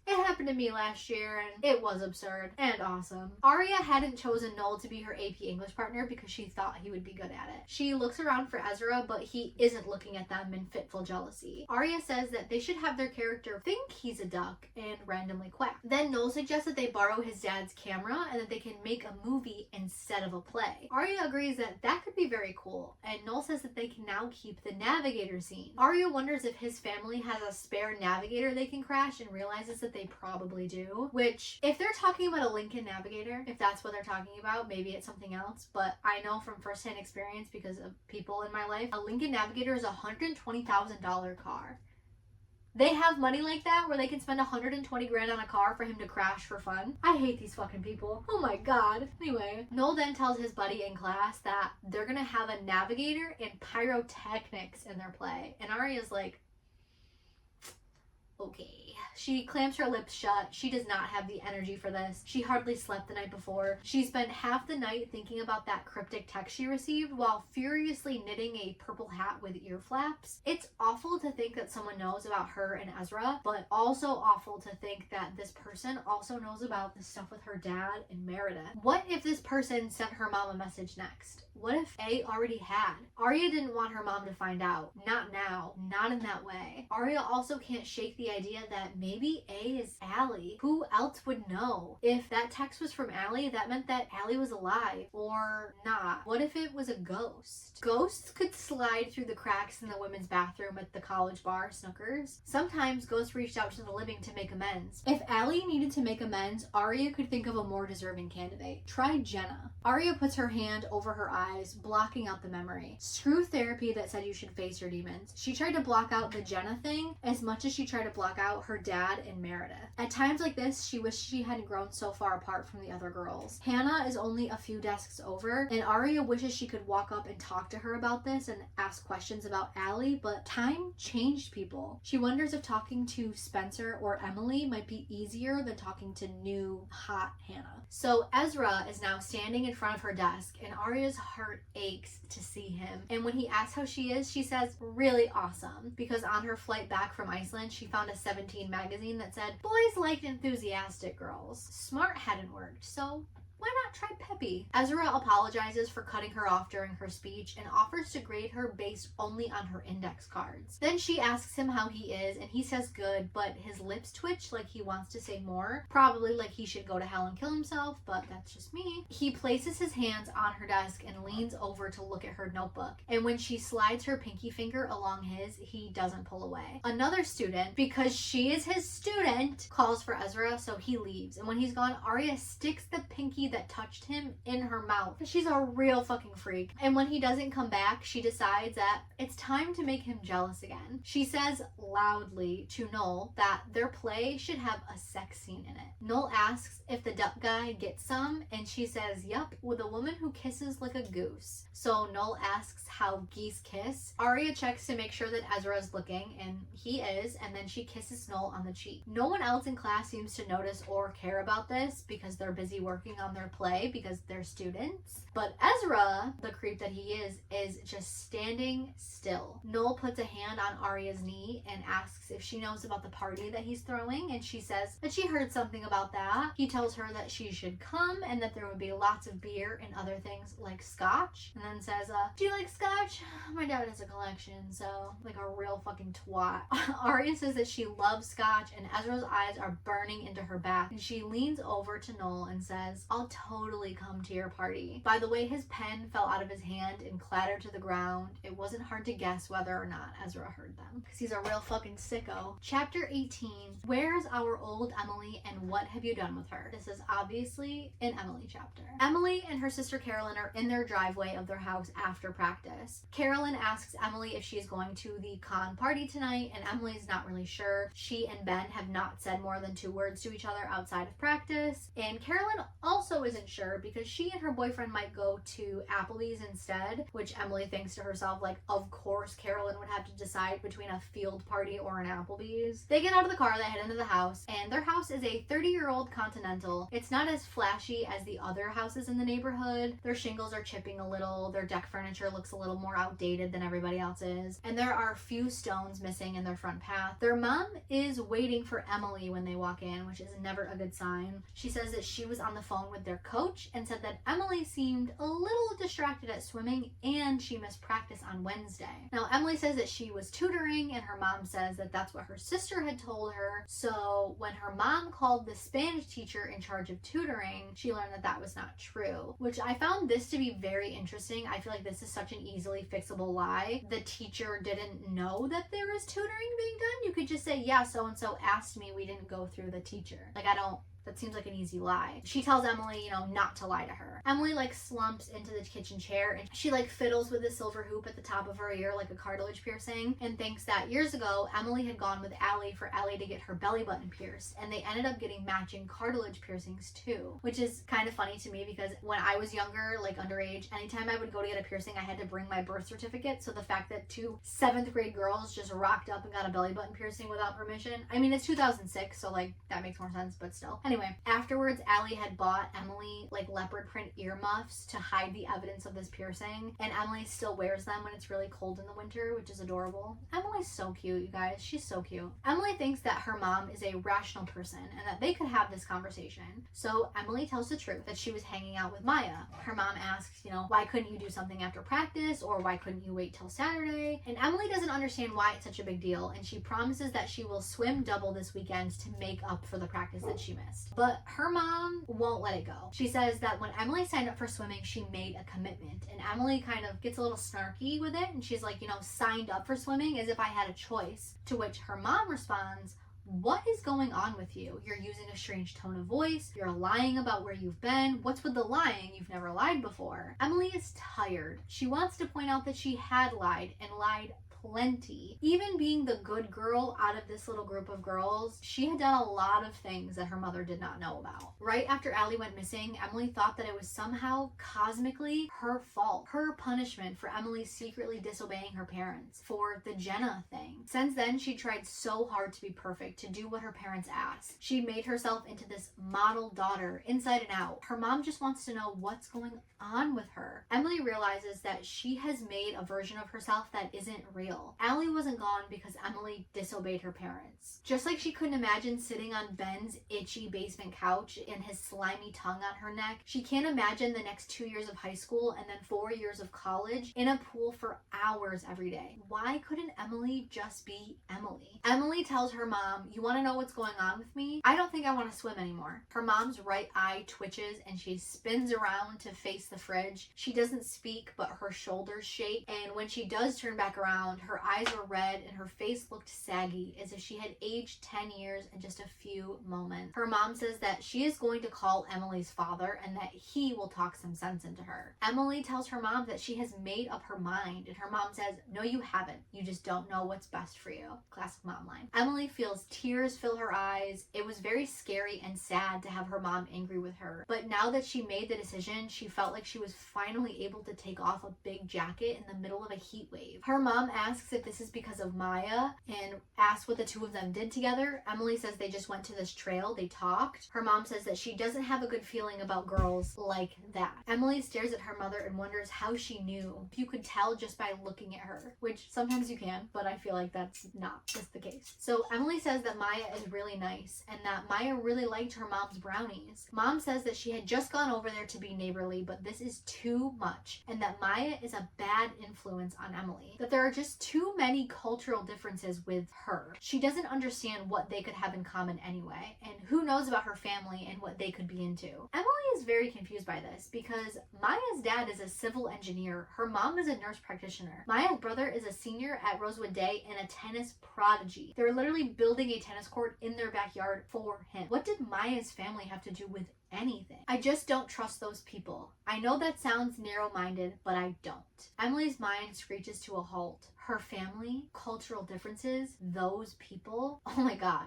it happened to me last year and it was absurd and awesome. Aria hadn't chosen Noel to be her AP English partner because she thought he would be good at it. She looks around for Ezra, but he isn't looking at them in fitful jealousy. Aria says that they should have their character think he's a duck and randomly quack. Then Noel suggests that they borrow his dad's camera and that they can make a movie instead of a play. Aria agrees that that could be very cool, and Noel says that they can now keep the navigator scene. Aria wonders if his family has a spare navigator they can crash and realizes that they probably do, which if they're talking about a Lincoln Navigator, if that's what they're talking about, maybe it's something else, but I know from firsthand experience because of people in my life, a Lincoln Navigator is a $120,000 car. They have money like that where they can spend 120 grand on a car for him to crash for fun. I hate these fucking people. Oh my god. Anyway, Noel then tells his buddy in class that they're gonna have a navigator and pyrotechnics in their play, and Aria's like, okay. She clamps her lips shut. She does not have the energy for this. She hardly slept the night before. She spent half the night thinking about that cryptic text she received while furiously knitting a purple hat with ear flaps. It's awful to think that someone knows about her and Ezra, but also awful to think that this person also knows about the stuff with her dad and Meredith. What if this person sent her mom a message next? What if A already had? Arya didn't want her mom to find out. Not now. Not in that way. Arya also can't shake the idea that maybe A is Allie. Who else would know? If that text was from Allie, that meant that Allie was alive. Or not. What if it was a ghost? Ghosts could slide through the cracks in the women's bathroom at the college bar, Snookers. Sometimes ghosts reached out to the living to make amends. If Allie needed to make amends, Arya could think of a more deserving candidate. Try Jenna. Arya puts her hand over her eyes, blocking out the memory. Screw therapy that said you should face your demons. She tried to block out the Jenna thing as much as she tried to block out her dad and Meredith. At times like this, she wished she hadn't grown so far apart from the other girls. Hannah is only a few desks over, and Arya wishes she could walk up and talk to her about this and ask questions about Allie, but time changed people. She wonders if talking to Spencer or Emily might be easier than talking to new, hot Hannah. So Ezra is now standing in front of her desk, and Arya's heart aches to see him. And when he asks how she is, she says, really awesome. Because on her flight back from Iceland, she found a 17 magazine that said, boys liked enthusiastic girls. Smart hadn't worked, so why not try Peppy? Ezra apologizes for cutting her off during her speech and offers to grade her based only on her index cards. Then she asks him how he is, and he says good, but his lips twitch like he wants to say more. Probably like he should go to hell and kill himself, but that's just me. He places his hands on her desk and leans over to look at her notebook. And when she slides her pinky finger along his, he doesn't pull away. Another student, because she is his student, calls for Ezra, so he leaves. And when he's gone, Arya sticks the pinky that touched him in her mouth. She's a real fucking freak. And when he doesn't come back, she decides that it's time to make him jealous again. She says loudly to Noel that their play should have a sex scene in it. Noel asks if the duck guy gets some, and she says, yup, with a woman who kisses like a goose. So Noel asks how geese kiss. Arya checks to make sure that Ezra's looking, and he is, and then she kisses Noel on the cheek. No one else in class seems to notice or care about this because they're busy working on their play because they're students. But Ezra, the creep that he is just standing still. Noel puts a hand on Arya's knee and asks if she knows about the party that he's throwing, and she says that she heard something about that. He tells her that she should come and that there would be lots of beer and other things like scotch, and then says, do you like scotch? My dad has a collection, so like a real fucking twat. Arya says that she loves scotch, and Ezra's eyes are burning into her back, and she leans over to Noel and says, I'll totally come to your party. By the way his pen fell out of his hand and clattered to the ground, it wasn't hard to guess whether or not Ezra heard them, because he's a real fucking sicko. Chapter 18, where's our old Emily and what have you done with her? This is obviously an Emily chapter. Emily and her sister Carolyn are in their driveway of their house after practice. Carolyn asks Emily if she's going to the con party tonight, and Emily's not really sure. She and Ben have not said more than 2 words to each other outside of practice, and Carolyn also isn't sure because she and her boyfriend might go to Applebee's instead, which Emily thinks to herself, like, of course Carolyn would have to decide between a field party or an Applebee's. They get out of the car, they head into the house, and their house is a 30-year-old Continental. It's not as flashy as the other houses in the neighborhood. Their shingles are chipping a little, their deck furniture looks a little more outdated than everybody else's, and there are a few stones missing in their front path. Their mom is waiting for Emily when they walk in, which is never a good sign. She says that she was on the phone with their coach and said that Emily seemed a little distracted at swimming and she missed practice on Wednesday. Now Emily says that she was tutoring, and her mom says that that's what her sister had told her. So when her mom called the Spanish teacher in charge of tutoring, she learned that that was not true, which I found this to be very interesting. I feel like this is such an easily fixable lie. The teacher didn't know that there was tutoring being done. You could just say, yeah, so-and-so asked me, we didn't go through the teacher. Like, That seems like an easy lie. She tells Emily, you know, not to lie to her. Emily like slumps into the kitchen chair and she like fiddles with the silver hoop at the top of her ear like a cartilage piercing, and thinks that years ago Emily had gone with Allie for Allie to get her belly button pierced, and they ended up getting matching cartilage piercings too, which is kind of funny to me because when I was younger, like underage, anytime I would go to get a piercing I had to bring my birth certificate. So the fact that 2 7th grade girls just rocked up and got a belly button piercing without permission, I mean, it's 2006, so like that makes more sense, but still. Anyway, afterwards Allie had bought Emily like leopard print earmuffs to hide the evidence of this piercing, and Emily still wears them when it's really cold in the winter, which is adorable. Emily's so cute, you guys. She's so cute. Emily thinks that her mom is a rational person and that they could have this conversation. So Emily tells the truth that she was hanging out with Maya. Her mom asks, you know, why couldn't you do something after practice, or why couldn't you wait till Saturday? And Emily doesn't understand why it's such a big deal, and she promises that she will swim double this weekend to make up for the practice that she missed. But her mom won't let it go. She says that when Emily signed up for swimming, she made a commitment, and Emily kind of gets a little snarky with it, and she's like, you know, signed up for swimming as if I had a choice, to which her mom responds, what is going on with you? You're using a strange tone of voice. You're lying about where you've been. What's with the lying? You've never lied before. Emily is tired. She wants to point out that she had lied, and lied plenty. Even being the good girl out of this little group of girls, she had done a lot of things that her mother did not know about. Right after Allie went missing, Emily thought that it was somehow cosmically her fault, her punishment for Emily secretly disobeying her parents, for the Jenna thing. Since then, she tried so hard to be perfect, to do what her parents asked. She made herself into this model daughter, inside and out. Her mom just wants to know what's going on with her. Emily realizes that she has made a version of herself that isn't real. Allie wasn't gone because Emily disobeyed her parents. Just like she couldn't imagine sitting on Ben's itchy basement couch and his slimy tongue on her neck, she can't imagine the next 2 years of high school and then 4 years of college in a pool for hours every day. Why couldn't Emily just be Emily? Emily tells her mom, you want to know what's going on with me? I don't think I want to swim anymore. Her mom's right eye twitches and she spins around to face the fridge. She doesn't speak, but her shoulders shake, and when she does turn back around, her eyes were red and her face looked saggy, as if she had aged 10 years in just a few moments. Her mom says that she is going to call Emily's father and that he will talk some sense into her. Emily tells her mom that she has made up her mind, and her mom says, no, you haven't. You just don't know what's best for you. Classic mom line. Emily feels tears fill her eyes. It was very scary and sad to have her mom angry with her, but now that she made the decision, she felt like she was finally able to take off a big jacket in the middle of a heat wave. Her mom asks if this is because of Maya and asks what the two of them did together. Emily says they just went to this trail, they talked. Her mom says that she doesn't have a good feeling about girls like that. Emily stares at her mother and wonders how she knew. If you could tell just by looking at her, which sometimes you can, but I feel like that's not just the case. So Emily says that Maya is really nice and that Maya really liked her mom's brownies. Mom says that she had just gone over there to be neighborly, but this is too much, and that Maya is a bad influence on Emily. That there are just too many cultural differences with her. She doesn't understand what they could have in common anyway, and who knows about her family and what they could be into. Emily is very confused by this because Maya's dad is a civil engineer, her mom is a nurse practitioner. Maya's brother is a senior at Rosewood Day and a tennis prodigy. They're literally building a tennis court in their backyard for him. What did Maya's family have to do with anything? I just don't trust those people. I know that sounds narrow-minded, but I don't. Emily's mind screeches to a halt. Her family, cultural differences, those people. Oh my god.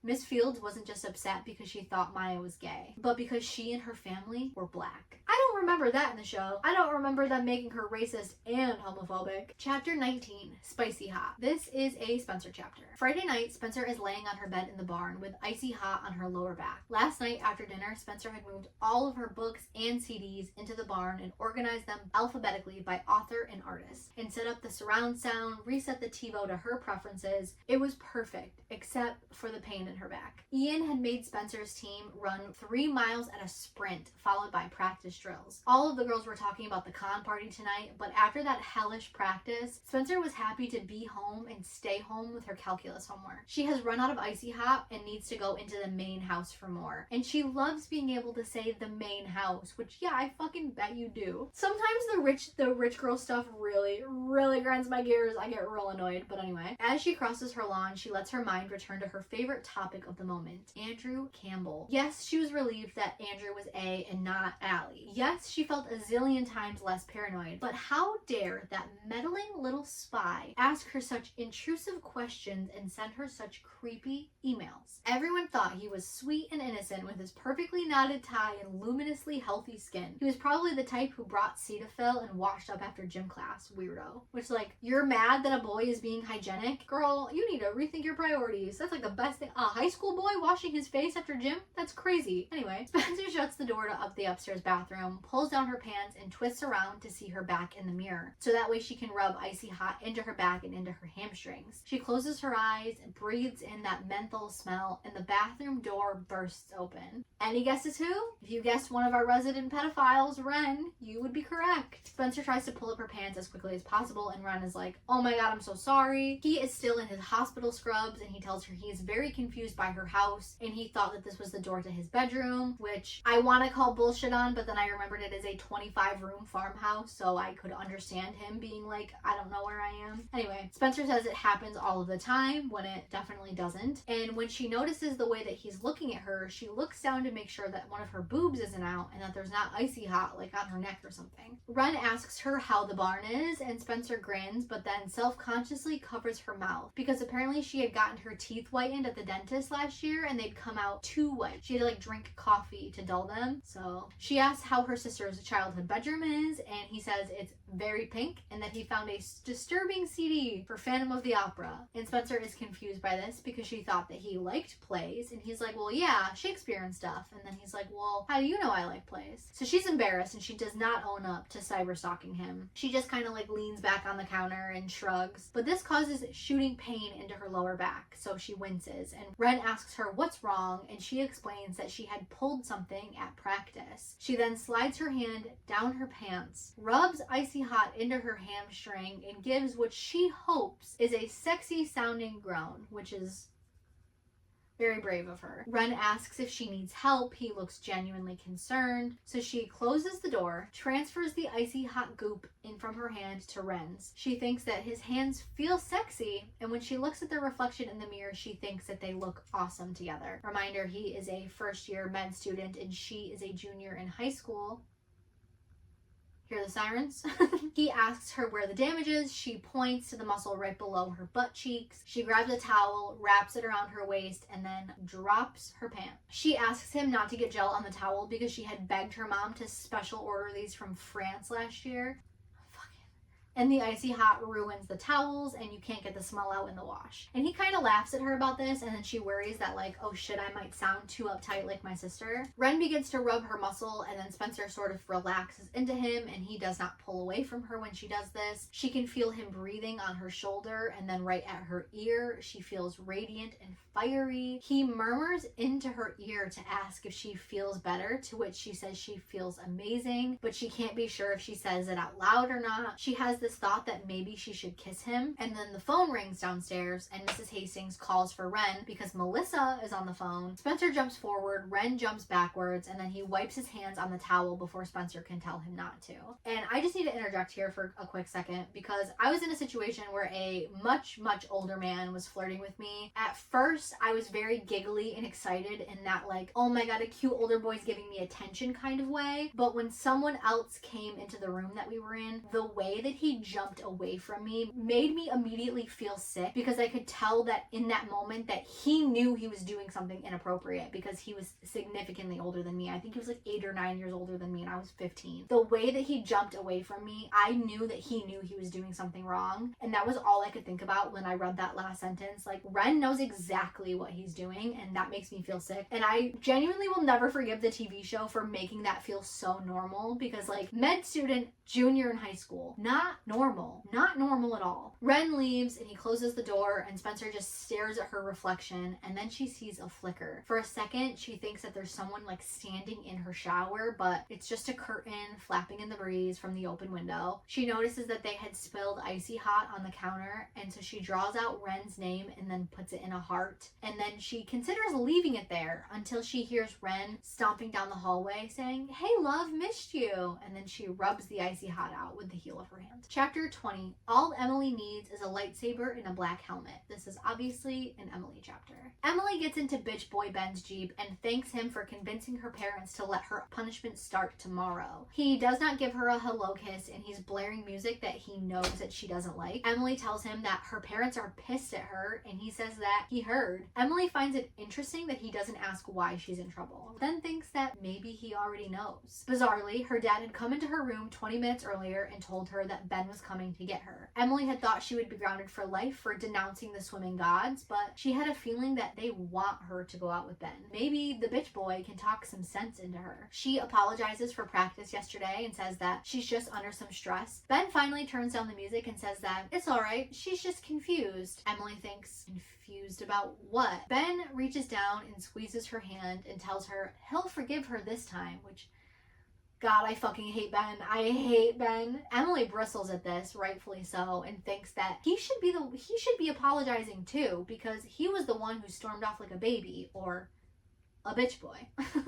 Miss Fields wasn't just upset because she thought Maya was gay, but because she and her family were black. I don't remember that in the show. I don't remember them making her racist and homophobic. Chapter 19, Spicy Hot. This is a Spencer chapter. Friday night, Spencer is laying on her bed in the barn with icy hot on her lower back. Last night after dinner, Spencer had moved all of her books and CDs into the barn and organized them alphabetically by author and artist, and set up the surround sound, reset the TiVo to her preferences. It was perfect, except for the pain in her back. Ian had made Spencer's team run 3 miles at a sprint, followed by practice drills. All of the girls were talking about the con party tonight, but after that hellish practice, Spencer was happy to be home and stay home with her calculus homework. She has run out of icy hot and needs to go into the main house for more. And she loves being able to say the main house, which yeah, I fucking bet you do. Sometimes the rich girl stuff really grinds my gears. I get real annoyed, but anyway. As she crosses her lawn, she lets her mind return to her favorite topic topic of the moment, Andrew Campbell. Yes, she was relieved that Andrew was A and not Allie. Yes, she felt a zillion times less paranoid, but how dare that meddling little spy ask her such intrusive questions and send her such creepy emails. Everyone thought he was sweet and innocent with his perfectly knotted tie and luminously healthy skin. He was probably the type who brought Cetaphil and washed up after gym class. Weirdo. Which, like, you're mad that a boy is being hygienic? Girl, you need to rethink your priorities. That's like the best thing. A high school boy washing his face after gym? That's crazy. Anyway, Spencer shuts the door to up the upstairs bathroom, pulls down her pants, and twists around to see her back in the mirror. So that way she can rub icy hot into her back and into her hamstrings. She closes her eyes, breathes in that menthol smell, and the bathroom door bursts open. Any guesses who? If you guessed one of our resident pedophiles, Ren, you would be correct. Spencer tries to pull up her pants as quickly as possible, and Ren is like, oh my god, I'm so sorry. He is still in his hospital scrubs, and he tells her he is very confused by her house, and he thought that this was the door to his bedroom, which I want to call bullshit on, but then I remembered it is a 25-room farmhouse, so I could understand him being like, I don't know where I am. Anyway, Spencer says it happens all of the time, when it definitely doesn't, and when she notices the way that he's looking at her, she looks down to make sure that one of her boobs isn't out and that there's not icy hot like on her neck or something. Ren asks her how the barn is, and Spencer grins, but then self-consciously covers her mouth because apparently she had gotten her teeth whitened at the dentist last year and they'd come out too white. She had to like drink coffee to dull them. So she asks how her sister's childhood bedroom is, and he says it's very pink and that he found a disturbing CD for Phantom of the Opera. And Spencer is confused by this because she thought that he liked plays, and he's like, well, yeah, Shakespeare and stuff. And then he's like, well, how do you know I like plays? So she's embarrassed and she does not own up to cyber stalking him. She just kind of like leans back on the counter and shrugs, but this causes shooting pain into her lower back, so she winces, and Ren asks her what's wrong, and she explains that she had pulled something at practice. She then slides her hand down her pants, rubs icy hot into her hamstring, and gives what she hopes is a sexy sounding groan, which is very brave of her. Ren asks if she needs help. He looks genuinely concerned. So she closes the door, transfers the icy hot goop in from her hand to Ren's. She thinks that his hands feel sexy, and when she looks at their reflection in the mirror, she thinks that they look awesome together. Reminder, he is a first-year med student and she is a junior in high school. Hear the sirens? He asks her where the damage is. She points to the muscle right below her butt cheeks. She grabs a towel, wraps it around her waist, and then drops her pants. She asks him not to get gel on the towel because she had begged her mom to special order these from France last year. And the icy hot ruins the towels and you can't get the smell out in the wash. And he kind of laughs at her about this, and then she worries that like, oh shit, I might sound too uptight like my sister. Ren begins to rub her muscle, and then Spencer sort of relaxes into him, and he does not pull away from her when she does this. She can feel him breathing on her shoulder, and then right at her ear, she feels radiant and fiery. He murmurs into her ear to ask if she feels better, to which she says she feels amazing, but she can't be sure if she says it out loud or not. She has this thought that maybe she should kiss him, and then the phone rings downstairs and Mrs. Hastings calls for Ren because Melissa is on the phone. Spencer jumps forward, Ren jumps backwards, and then he wipes his hands on the towel before Spencer can tell him not to. And I just need to interject here for a quick second because I was in a situation where a much older man was flirting with me. At first, I was very giggly and excited in that like, oh my god, a cute older boy's giving me attention kind of way. But when someone else came into the room that we were in, the way that he jumped away from me made me immediately feel sick because I could tell that in that moment that he knew he was doing something inappropriate because he was significantly older than me. I think he was like 8 or 9 years older than me and I was 15. The way that he jumped away from me, I knew that he knew he was doing something wrong, and that was all I could think about when I read that last sentence. Like, Ren knows exactly what he's doing, and that makes me feel sick. And I genuinely will never forgive the TV show for making that feel so normal because like, med student, junior in high school, not normal at all. Ren leaves and he closes the door, and Spencer just stares at her reflection, and then she sees a flicker. For a second, she thinks that there's someone like standing in her shower, but it's just a curtain flapping in the breeze from the open window. She notices that they had spilled icy hot on the counter, and so she draws out Ren's name and then puts it in a heart, and then she considers leaving it there until she hears Ren stomping down the hallway saying, "Hey love, missed you," and then she rubs the icy icy hot out with the heel of her hand. Chapter 20. All Emily needs is a lightsaber and a black helmet. This is obviously an Emily chapter. Emily gets into bitch boy Ben's Jeep and thanks him for convincing her parents to let her punishment start tomorrow. He does not give her a hello kiss and he's blaring music that he knows that she doesn't like. Emily tells him that her parents are pissed at her and he says that he heard. Emily finds it interesting that he doesn't ask why she's in trouble, then thinks that maybe he already knows. Bizarrely, her dad had come into her room 20 minutes earlier and told her that Ben was coming to get her. Emily had thought she would be grounded for life for denouncing the swimming gods, but she had a feeling that they want her to go out with Ben. Maybe the bitch boy can talk some sense into her. She apologizes for practice yesterday and says that she's just under some stress. Ben finally turns down the music and says that it's alright, she's just confused. Emily thinks, confused about what? Ben reaches down and squeezes her hand and tells her he'll forgive her this time, which, God, I fucking hate Ben. I hate Ben. Emily bristles at this, rightfully so, and thinks that he should be apologizing too, because he was the one who stormed off like a baby, or a bitch boy.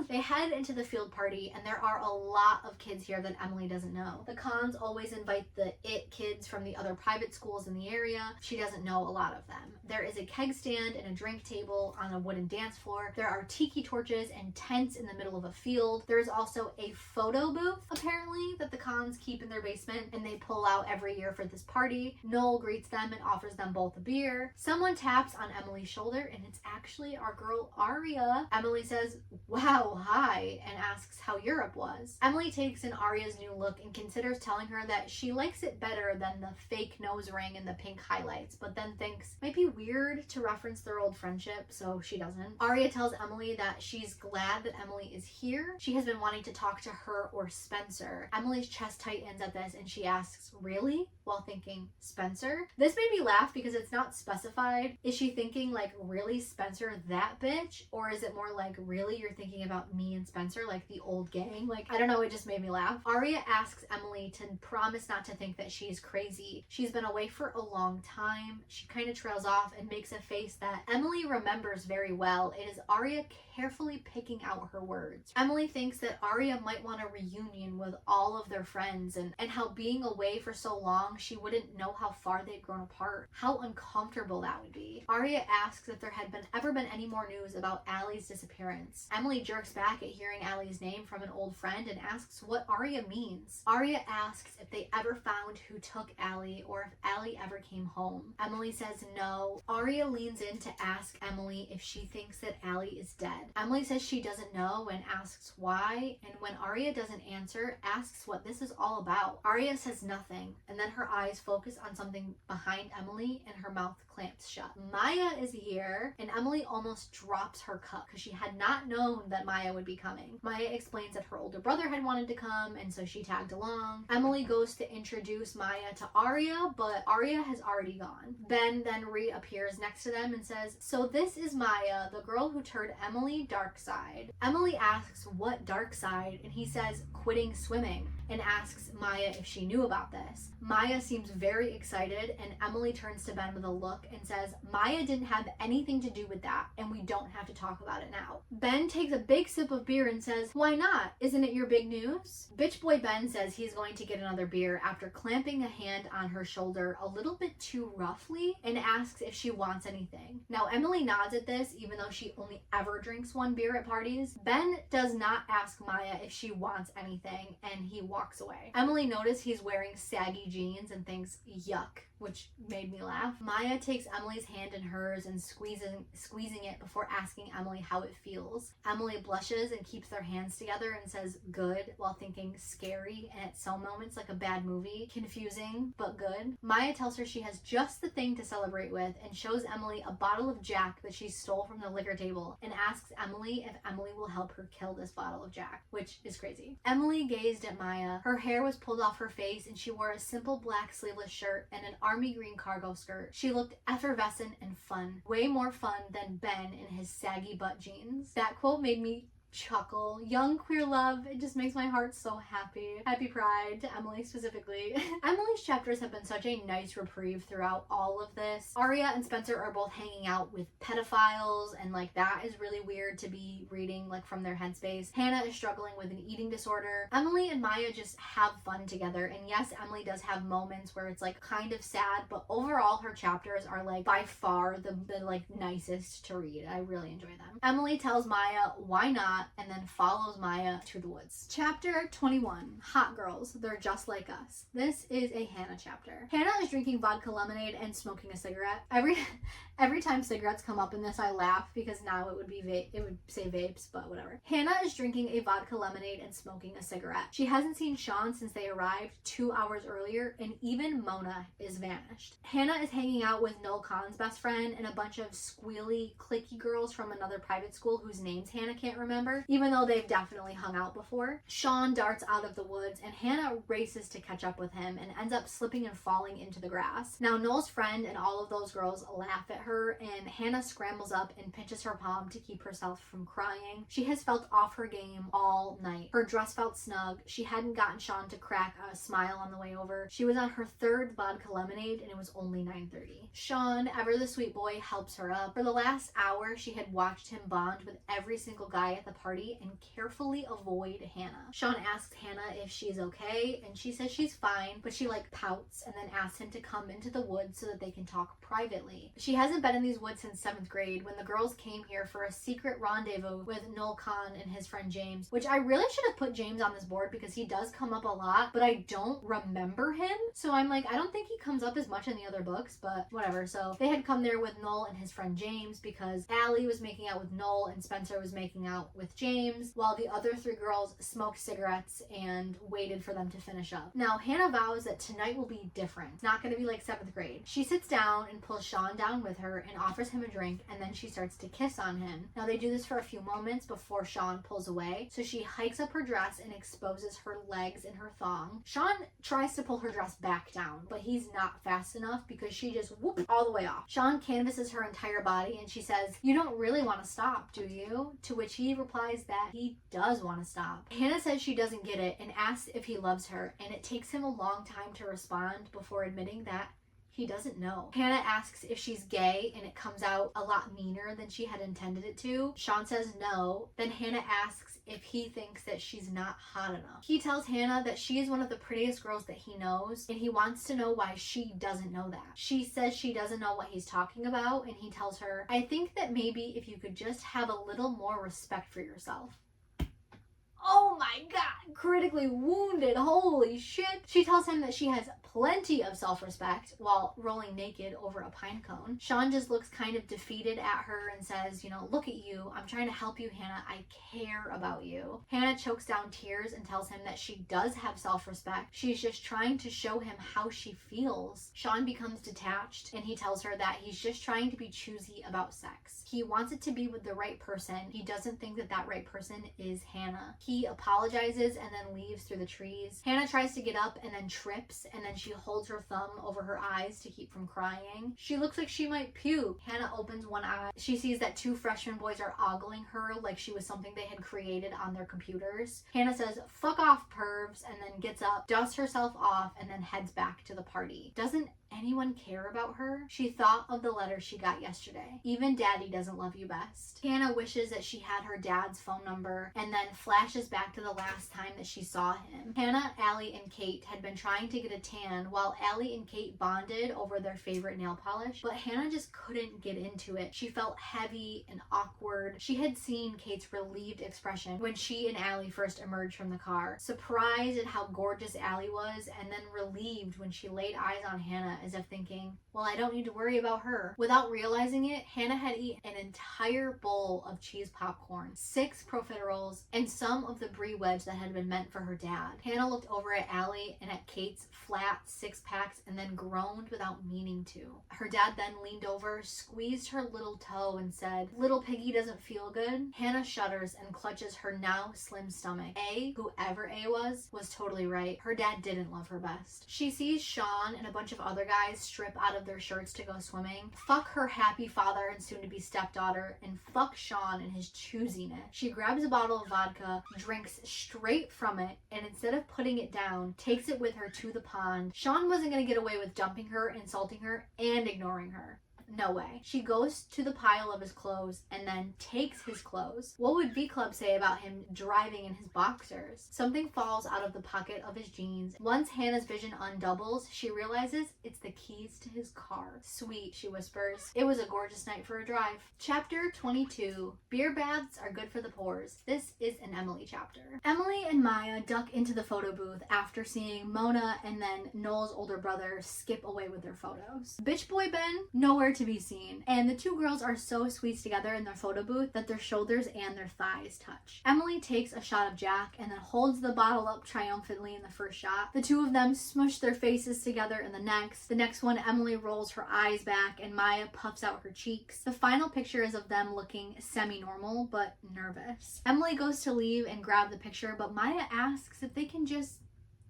They head into the field party and there are a lot of kids here that Emily doesn't know. The Khans always invite the it kids from the other private schools in the area. She doesn't know a lot of them. There is a keg stand and a drink table on a wooden dance floor. There are tiki torches and tents in the middle of a field. There is also a photo booth, apparently, that the Khans keep in their basement and they pull out every year for this party. Noel greets them and offers them both a beer. Someone taps on Emily's shoulder and it's actually our girl Aria. Emily says, "Wow, hi," and asks how Europe was. Emily takes in Aria's new look and considers telling her that she likes it better than the fake nose ring and the pink highlights, but then thinks it might be weird to reference their old friendship, so she doesn't. Aria tells Emily that she's glad that Emily is here. She has been wanting to talk to her or Spencer. Emily's chest tightens at this and she asks, "Really?" while thinking, Spencer? This made me laugh because it's not specified. Is she thinking like, really, Spencer, that bitch? Or is it more like, really, you're thinking about me and Spencer, like the old gang? Like, I don't know, it just made me laugh. Aria asks Emily to promise not to think that she's crazy. She's been away for a long time. She kind of trails off and makes a face that Emily remembers very well. It is Aria carefully picking out her words. Emily thinks that Aria might want a reunion with all of their friends and how being away for so long she wouldn't know how far they'd grown apart. How uncomfortable that would be. Aria asks if there had ever been any more news about Allie's disappearance. Emily jerks back at hearing Allie's name from an old friend and asks what Aria means. Aria asks if they ever found who took Allie or if Allie ever came home. Emily says no. Aria leans in to ask Emily if she thinks that Allie is dead. Emily says she doesn't know and asks why, and when Aria doesn't answer, asks what this is all about. Aria says nothing, and then her eyes focus on something behind Emily and her mouth clamps shut. Maya is here, and Emily almost drops her cup because she had not known that Maya would be coming. Maya explains that her older brother had wanted to come, and so she tagged along. Emily goes to introduce Maya to Aria, but Aria has already gone. Ben then reappears next to them and says, "So this is Maya, the girl who turned Emily dark side." Emily asks what dark side, and he says quitting swimming, and asks Maya if she knew about this. Maya seems very excited, and Emily turns to Ben with a look and says Maya didn't have anything to do with that, and we don't have to talk about it now. Ben takes a big sip of beer and says, "Why not? Isn't it your big news?" Bitch boy Ben says he's going to get another beer after clamping a hand on her shoulder a little bit too roughly and asks if she wants anything. Now Emily nods at this even though she only ever drinks one beer at parties. Ben does not ask Maya if she wants anything and he walks away. Emily noticed he's wearing saggy jeans and thinks yuck, which made me laugh. Maya takes Emily's hand in hers and squeezing it before asking Emily how it feels. Emily blushes and keeps their hands together and says good while thinking scary and at some moments like a bad movie. Confusing, but good. Maya tells her she has just the thing to celebrate with and shows Emily a bottle of Jack that she stole from the liquor table and asks Emily if Emily will help her kill this bottle of Jack, which is crazy. Emily gazed at Maya. Her hair was pulled off her face and she wore a simple black sleeveless shirt and an army green cargo skirt. She looked effervescent and fun. Way more fun than Ben in his saggy butt jeans. That quote made me chuckle. Young queer love, it just makes my heart so happy. Happy Pride to Emily specifically. Emily's chapters have been such a nice reprieve throughout all of this. Arya and Spencer are both hanging out with pedophiles, and like that is really weird to be reading like from their headspace. Hannah is struggling with an eating disorder. Emily and Maya just have fun together, and yes, Emily does have moments where it's like kind of sad, but overall her chapters are like by far the like nicest to read. I really enjoy them. Emily tells Maya why not, and then follows Maya to the woods. Chapter 21, Hot Girls, They're Just Like Us. This is a Hannah chapter. Hannah is drinking vodka lemonade and smoking a cigarette. Every time cigarettes come up in this, I laugh because now it would say vapes, but whatever. Hannah is drinking a vodka lemonade and smoking a cigarette. She hasn't seen Sean since they arrived 2 hours earlier, and even Mona is vanished. Hannah is hanging out with Noel Khan's best friend and a bunch of squealy, cliquey girls from another private school whose names Hannah can't remember, even though they've definitely hung out before. Sean darts out of the woods, and Hannah races to catch up with him and ends up slipping and falling into the grass. Now, Noel's friend and all of those girls laugh at her, and Hannah scrambles up and pinches her palm to keep herself from crying. She has felt off her game all night. Her dress felt snug. She hadn't gotten Sean to crack a smile on the way over. She was on her third vodka lemonade, and it was only 9:30. Sean, ever the sweet boy, helps her up. For the last hour, she had watched him bond with every single guy at the party and carefully avoid Hannah. Sean asks Hannah if she's okay, and she says she's fine, but she like pouts and then asks him to come into the woods so that they can talk privately. She hasn't been in these woods since 7th grade when the girls came here for a secret rendezvous with Noel Khan and his friend James, which I really should have put James on this board because he does come up a lot, but I don't remember him. So I'm like, I don't think he comes up as much in the other books, but whatever. So they had come there with Noel and his friend James because Allie was making out with Noel and Spencer was making out with James, while the other 3 girls smoked cigarettes and waited for them to finish up. Now, Hannah vows that tonight will be different. It's not going to be like 7th grade. She sits down and pulls Sean down with her and offers him a drink, and then she starts to kiss on him. Now, they do this for a few moments before Sean pulls away, so she hikes up her dress and exposes her legs in her thong. Sean tries to pull her dress back down, but he's not fast enough because she just whoop all the way off. Sean canvases her entire body, and she says, "You don't really want to stop, do you?" To which he replies that he does want to stop. Hannah says she doesn't get it and asks if he loves her, and it takes him a long time to respond before admitting that he doesn't know. Hannah asks if she's gay, and it comes out a lot meaner than she had intended it to. Sean says no. Then Hannah asks if he thinks that she's not hot enough. He tells Hannah that she is one of the prettiest girls that he knows, and he wants to know why she doesn't know that. She says she doesn't know what he's talking about, and he tells her, "I think that maybe if you could just have a little more respect for yourself." Oh my god, critically wounded, holy shit. She tells him that she has plenty of self-respect while rolling naked over a pine cone. Sean just looks kind of defeated at her and says, "Look at you. I'm trying to help you, Hannah. I care about you." Hannah chokes down tears and tells him that she does have self-respect. She's just trying to show him how she feels. Sean becomes detached, and he tells her that he's just trying to be choosy about sex. He wants it to be with the right person. He doesn't think that that right person is Hannah. He apologizes and then leaves through the trees. Hannah tries to get up and then trips, and then she holds her thumb over her eyes to keep from crying. She looks like she might puke. Hannah opens one eye. She sees that 2 freshman boys are ogling her like she was something they had created on their computers. Hannah says, "Fuck off, pervs," and then gets up, dusts herself off, and then heads back to the party. Doesn't anyone care about her? She thought of the letter she got yesterday. Even daddy doesn't love you best. Hannah wishes that she had her dad's phone number and then flashes back to the last time that she saw him. Hannah, Allie, and Kate had been trying to get a tan while Allie and Kate bonded over their favorite nail polish, but Hannah just couldn't get into it. She felt heavy and awkward. She had seen Kate's relieved expression when she and Allie first emerged from the car, surprised at how gorgeous Allie was, and then relieved when she laid eyes on Hannah as if thinking, well, I don't need to worry about her. Without realizing it, Hannah had eaten an entire bowl of cheese popcorn, 6 profiteroles, and some of the brie wedge that had been meant for her dad. Hannah looked over at Allie and at Kate's flat 6-packs and then groaned without meaning to. Her dad then leaned over, squeezed her little toe, and said, "Little piggy doesn't feel good?" Hannah shudders and clutches her now slim stomach. Whoever A was totally right. Her dad didn't love her best. She sees Sean and a bunch of other other guys strip out of their shirts to go swimming. Fuck her happy father and soon-to-be stepdaughter, and fuck Sean and his choosiness. She grabs a bottle of vodka, drinks straight from it, and instead of putting it down, takes it with her to the pond. Sean wasn't gonna get away with dumping her, insulting her, and ignoring her. No way. She goes to the pile of his clothes and then takes his clothes. What would V-Club say about him driving in his boxers? Something falls out of the pocket of his jeans. Once Hannah's vision undoubles, she realizes it's the keys to his car. Sweet, she whispers. It was a gorgeous night for a drive. Chapter 22. Beer baths are good for the pores. This is an Emily chapter. Emily and Maya duck into the photo booth after seeing Mona and then Noel's older brother skip away with their photos. Bitch boy Ben, nowhere to be seen, and the two girls are so squeezed together in their photo booth that their shoulders and their thighs touch. Emily takes a shot of Jack and then holds the bottle up triumphantly in the first shot. The two of them smush their faces together in the next. The next one, Emily rolls her eyes back and Maya puffs out her cheeks. The final picture is of them looking semi-normal but nervous. Emily goes to leave and grab the picture, but Maya asks if they can just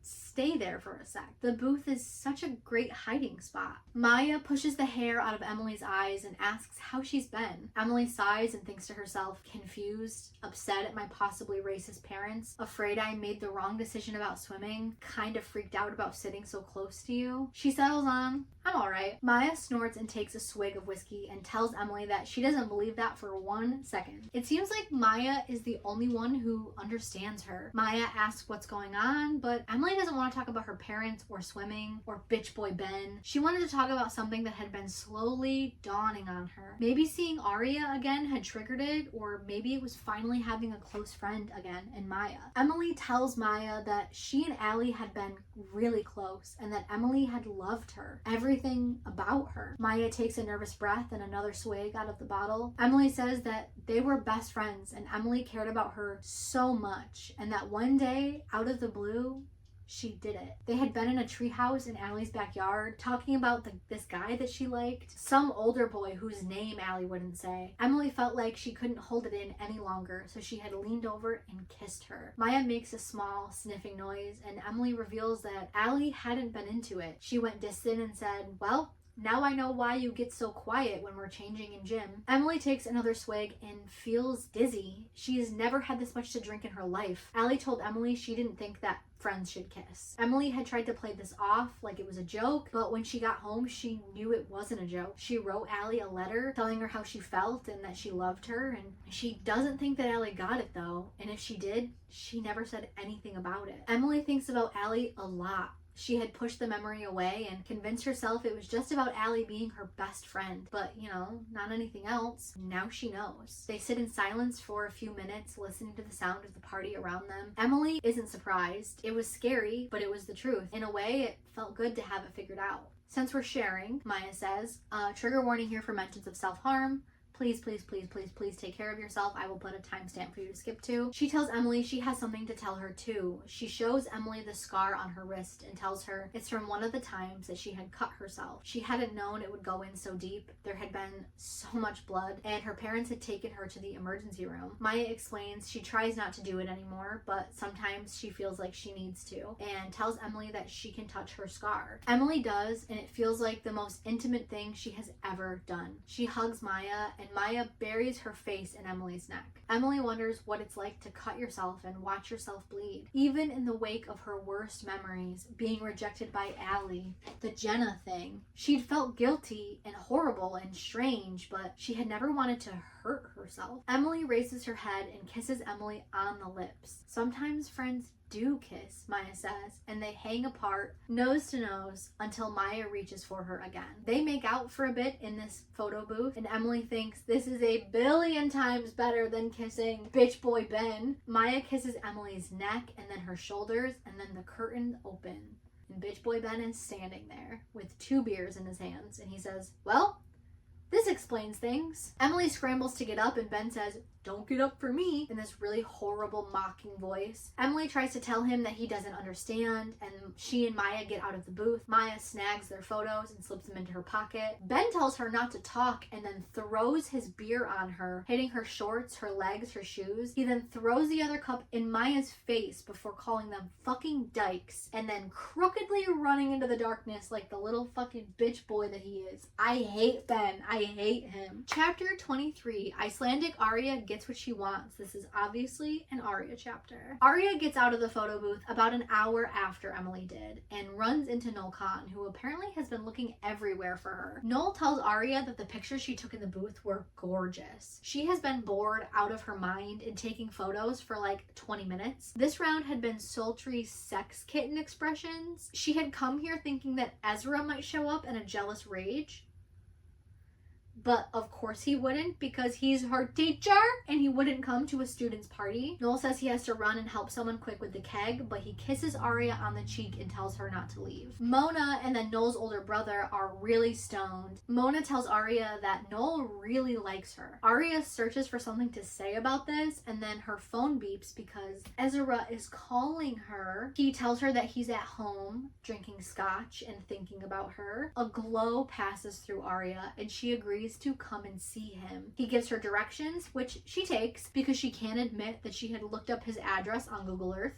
stay there for a sec. The booth is such a great hiding spot. Maya pushes the hair out of Emily's eyes and asks how she's been. Emily sighs and thinks to herself, confused, upset at my possibly racist parents, afraid I made the wrong decision about swimming, kind of freaked out about sitting so close to you. She settles on, I'm alright. Maya snorts and takes a swig of whiskey and tells Emily that she doesn't believe that for 1 second. It seems like Maya is the only one who understands her. Maya asks what's going on, but Emily doesn't want to talk about her parents or swimming or bitch boy Ben. She wanted to talk about something that had been slowly dawning on her. Maybe seeing Arya again had triggered it, or maybe it was finally having a close friend again in Maya. Emily tells Maya that she and Allie had been really close and that Emily had loved her, everything about her. Maya takes a nervous breath and another swig out of the bottle. Emily says that they were best friends and Emily cared about her so much, and that one day, out of the blue, she did it. They had been in a treehouse in Allie's backyard, talking about this guy that she liked, some older boy whose name Allie wouldn't say. Emily felt like she couldn't hold it in any longer, so she had leaned over and kissed her. Maya makes a small sniffing noise, and Emily reveals that Allie hadn't been into it. She went distant and said, well, now I know why you get so quiet when we're changing in gym. Emily takes another swig and feels dizzy. She has never had this much to drink in her life. Allie told Emily she didn't think that friends should kiss. Emily had tried to play this off like it was a joke, but when she got home, she knew it wasn't a joke. She wrote Allie a letter telling her how she felt and that she loved her, and she doesn't think that Allie got it though, and if she did, she never said anything about it. Emily thinks about Allie a lot. She had pushed the memory away and convinced herself it was just about Allie being her best friend, but not anything else. Now she knows. They sit in silence for a few minutes, listening to the sound of the party around them. Emily isn't surprised. It was scary, but it was the truth. In a way, it felt good to have it figured out. Since we're sharing, Maya says, trigger warning here for mentions of self-harm. Please, please, please, please, please take care of yourself. I will put a timestamp for you to skip to. She tells Emily she has something to tell her too. She shows Emily the scar on her wrist and tells her it's from one of the times that she had cut herself. She hadn't known it would go in so deep. There had been so much blood, and her parents had taken her to the emergency room. Maya explains she tries not to do it anymore, but sometimes she feels like she needs to, and tells Emily that she can touch her scar. Emily does, and it feels like the most intimate thing she has ever done. She hugs Maya, and Maya buries her face in Emily's neck. Emily wonders what it's like to cut yourself and watch yourself bleed. Even in the wake of her worst memories, being rejected by Allie, the Jenna thing, she'd felt guilty and horrible and strange, but she had never wanted to hurt herself. Emily raises her head and kisses Emily on the lips. Sometimes friends do kiss, Maya says, and they hang apart, nose to nose, until Maya reaches for her again. They make out for a bit in this photo booth, and Emily thinks this is a billion times better than kissing bitch boy Ben. Maya kisses Emily's neck and then her shoulders, and then the curtain opens, and bitch boy Ben is standing there with 2 beers in his hands, and he says, well, This explains things. Emily scrambles to get up and Ben says, "Don't get up for me," in this really horrible mocking voice. Emily tries to tell him that he doesn't understand, and she and Maya get out of the booth. Maya snags their photos and slips them into her pocket. Ben tells her not to talk and then throws his beer on her, hitting her shorts, her legs, her shoes. He then throws the other cup in Maya's face before calling them fucking dykes and then crookedly running into the darkness like the little fucking bitch boy that he is. I hate Ben. I hate him. Chapter 23, Icelandic Arya gets what she wants. This is obviously an Arya chapter. Arya gets out of the photo booth about an hour after Emily did and runs into Noel Khan, who apparently has been looking everywhere for her. Noel tells Arya that the pictures she took in the booth were gorgeous. She has been bored out of her mind and taking photos for like 20 minutes. This round had been sultry sex kitten expressions. She had come here thinking that Ezra might show up in a jealous rage. But of course he wouldn't, because he's her teacher and he wouldn't come to a student's party. Noel says he has to run and help someone quick with the keg, but he kisses Arya on the cheek and tells her not to leave. Mona and then Noel's older brother are really stoned. Mona tells Arya that Noel really likes her. Arya searches for something to say about this, and then her phone beeps because Ezra is calling her. He tells her that he's at home drinking scotch and thinking about her. A glow passes through Arya and she agrees to come and see him. He gives her directions, which she takes because she can't admit that she had looked up his address on Google Earth.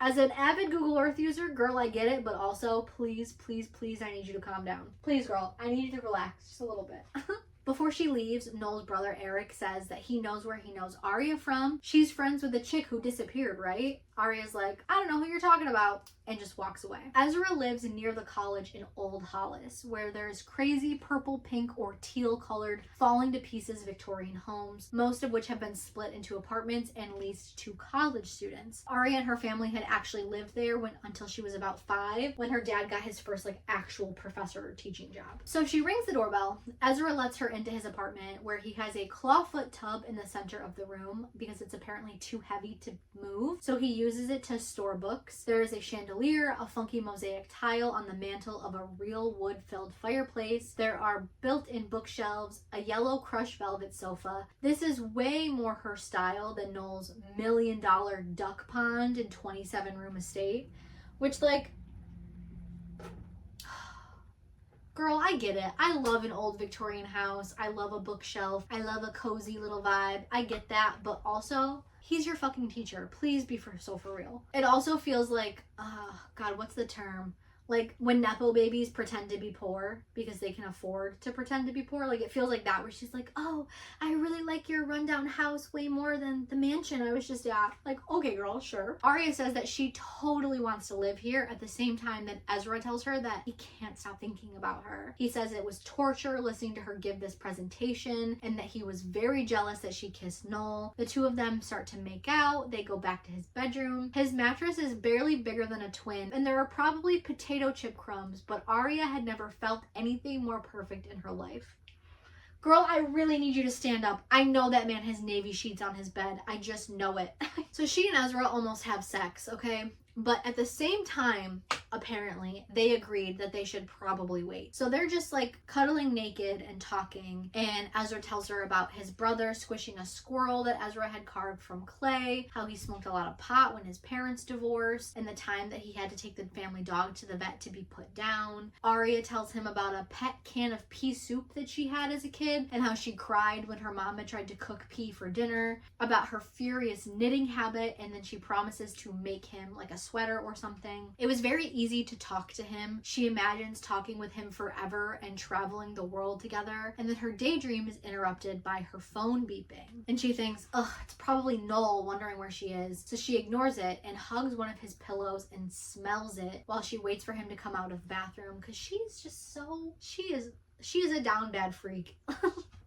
As an avid Google Earth user, girl, I get it, but also please, please, please, I need you to calm down. Please, girl, I need you to relax just a little bit. Before she leaves, Noel's brother Eric says that he knows where he knows Arya from. She's friends with the chick who disappeared, right? Arya's like, I don't know who you're talking about, and just walks away. Ezra lives near the college in Old Hollis, where there's crazy purple, pink, or teal-colored, falling to pieces Victorian homes, most of which have been split into apartments and leased to college students. Arya and her family had actually lived there until she was about 5, when her dad got his first actual professor teaching job. So she rings the doorbell. Ezra lets her into his apartment, where he has a clawfoot tub in the center of the room because it's apparently too heavy to move, so he uses it to store books. There is a chandelier, a funky mosaic tile on the mantle of a real wood-filled fireplace. There are built-in bookshelves, a yellow crushed velvet sofa. This is way more her style than Noel's $1 million duck pond and 27-room estate, which girl, I get it. I love an old Victorian house. I love a bookshelf. I love a cozy little vibe. I get that, but also, he's your fucking teacher. Please be for real. It also feels like, God, what's the term? Like when Nepo babies pretend to be poor because they can afford to pretend to be poor. It feels like that, where she's like, oh, I really like your rundown house way more than the mansion I was just at. Okay, girl, sure. Arya says that she totally wants to live here at the same time that Ezra tells her that he can't stop thinking about her. He says it was torture listening to her give this presentation and that he was very jealous that she kissed Noel. The two of them start to make out. They go back to his bedroom. His mattress is barely bigger than a twin, and there are probably potato chip crumbs, but Arya had never felt anything more perfect in her life. Girl, I really need you to stand up. I know that man has navy sheets on his bed. I just know it. So she and Ezra almost have sex, okay? But at the same time, apparently, they agreed that they should probably wait. So they're just cuddling naked and talking. And Ezra tells her about his brother squishing a squirrel that Ezra had carved from clay, how he smoked a lot of pot when his parents divorced, and the time that he had to take the family dog to the vet to be put down. Arya tells him about a pet can of pea soup that she had as a kid, and how she cried when her mama tried to cook pea for dinner, about her furious knitting habit, and then she promises to make him a sweater or something. It was very easy to talk to him. She imagines talking with him forever and traveling the world together, and then her daydream is interrupted by her phone beeping. And she thinks, ugh, it's probably Noel wondering where she is. So she ignores it and hugs one of his pillows and smells it while she waits for him to come out of the bathroom, because she's just so, she is a down bad freak.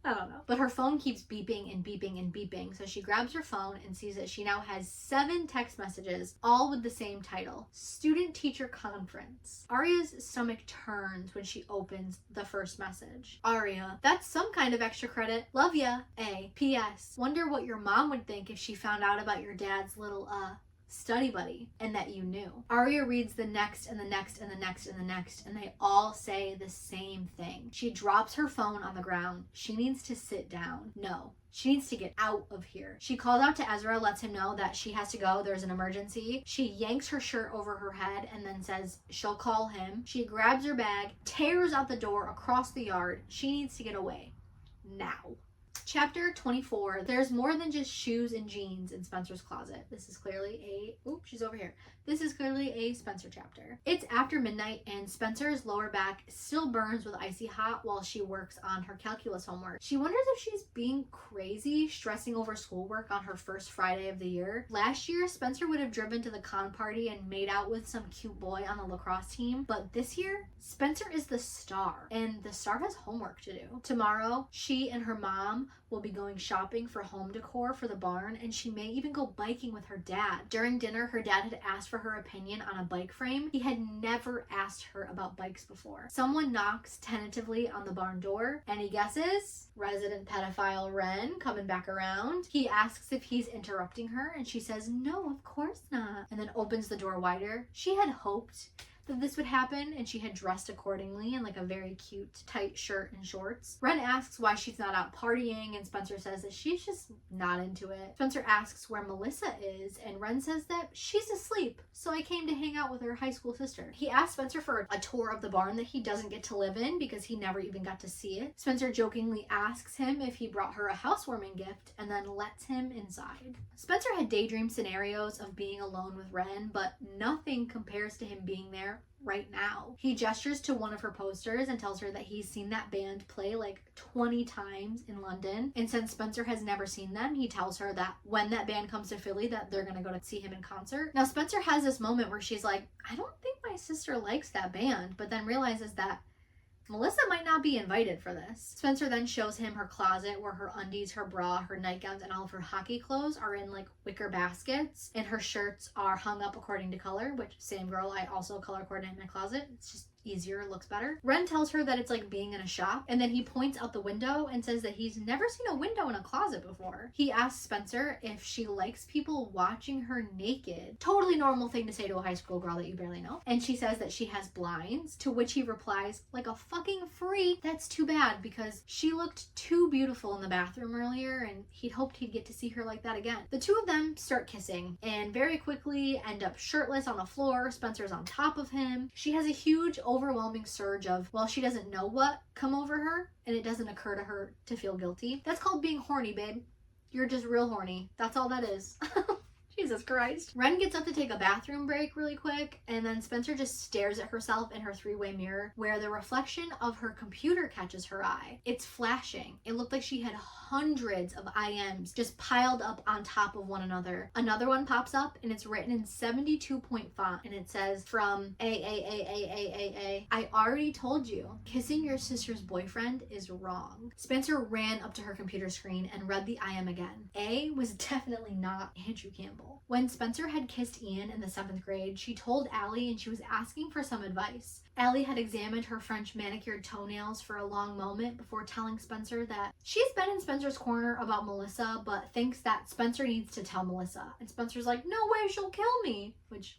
I don't know. But her phone keeps beeping and beeping and beeping. So she grabs her phone and sees that she now has 7 text messages, all with the same title: Student Teacher Conference. Arya's stomach turns when she opens the first message. Arya, that's some kind of extra credit. Love ya. A. P.S. Wonder what your mom would think if she found out about your dad's little, study buddy and that you knew. Arya reads the next and the next and the next and the next, and they all say the same thing. She drops her phone on the ground. She needs to sit down. No. She needs to get out of here. She calls out to Ezra, lets him know that she has to go. There's an emergency. She yanks her shirt over her head and then says she'll call him. She grabs her bag, tears out the door across the yard. She needs to get away. Now. Chapter 24. There's more than just shoes and jeans in Spencer's closet. This is clearly she's over here. This is clearly a Spencer chapter. It's after midnight and Spencer's lower back still burns with icy hot while she works on her calculus homework. She wonders if she's being crazy, stressing over schoolwork on her first Friday of the year. Last year, Spencer would have driven to the con party and made out with some cute boy on the lacrosse team. But this year, Spencer is the star, and the star has homework to do. Tomorrow, she and her mom will be going shopping for home decor for the barn, and she may even go biking with her dad. During dinner, her dad had asked for her opinion on a bike frame. He had never asked her about bikes before. Someone knocks tentatively on the barn door. Any guesses? Resident pedophile Ren coming back around. He asks if he's interrupting her, and she says, no, of course not, and then opens the door wider. She had hoped that this would happen, and she had dressed accordingly in like a very cute tight shirt and shorts. Ren asks why she's not out partying, and Spencer says that she's just not into it. Spencer asks where Melissa is, and Ren says that she's asleep, so I came to hang out with her high school sister. He asks Spencer for a tour of the barn that he doesn't get to live in because he never even got to see it. Spencer jokingly asks him if he brought her a housewarming gift and then lets him inside. Spencer had daydream scenarios of being alone with Ren, but nothing compares to him being there right now. He gestures to one of her posters and tells her that he's seen that band play like 20 times in London, and since Spencer has never seen them, he tells her that when that band comes to Philly that they're gonna go to see him in concert. Now Spencer has this moment where she's like, I don't think my sister likes that band, but then realizes that Melissa might not be invited for this. Spencer then shows him her closet where her undies, her bra, her nightgowns, and all of her hockey clothes are in like wicker baskets, and her shirts are hung up according to color, which same girl, I also color coordinate my closet. It's just easier, looks better. Ren tells her that it's like being in a shop, and then he points out the window and says that he's never seen a window in a closet before. He asks Spencer if she likes people watching her naked. Totally normal thing to say to a high school girl that you barely know. And she says that she has blinds, to which he replies, like a fucking freak, that's too bad because she looked too beautiful in the bathroom earlier and he'd hoped he'd get to see her like that again. The two of them start kissing and very quickly end up shirtless on the floor. Spencer's on top of him. She has a huge overwhelming surge of, well, she doesn't know what come over her, and it doesn't occur to her to feel guilty. That's called being horny, babe. You're just real horny. That's all that is. Jesus Christ. Ren gets up to take a bathroom break really quick, and then Spencer just stares at herself in her three-way mirror where the reflection of her computer catches her eye. It's flashing. It looked like she had hundreds of IMs just piled up on top of one another. Another one pops up and it's written in 72-point font, and it says, from A. I already told you, kissing your sister's boyfriend is wrong. Spencer ran up to her computer screen and read the IM again. A was definitely not Andrew Campbell. When Spencer had kissed Ian in the 7th grade, she told Allie and she was asking for some advice. Allie had examined her French manicured toenails for a long moment before telling Spencer that she's been in Spencer's corner about Melissa, but thinks that Spencer needs to tell Melissa. And Spencer's like, no way, she'll kill me. Which,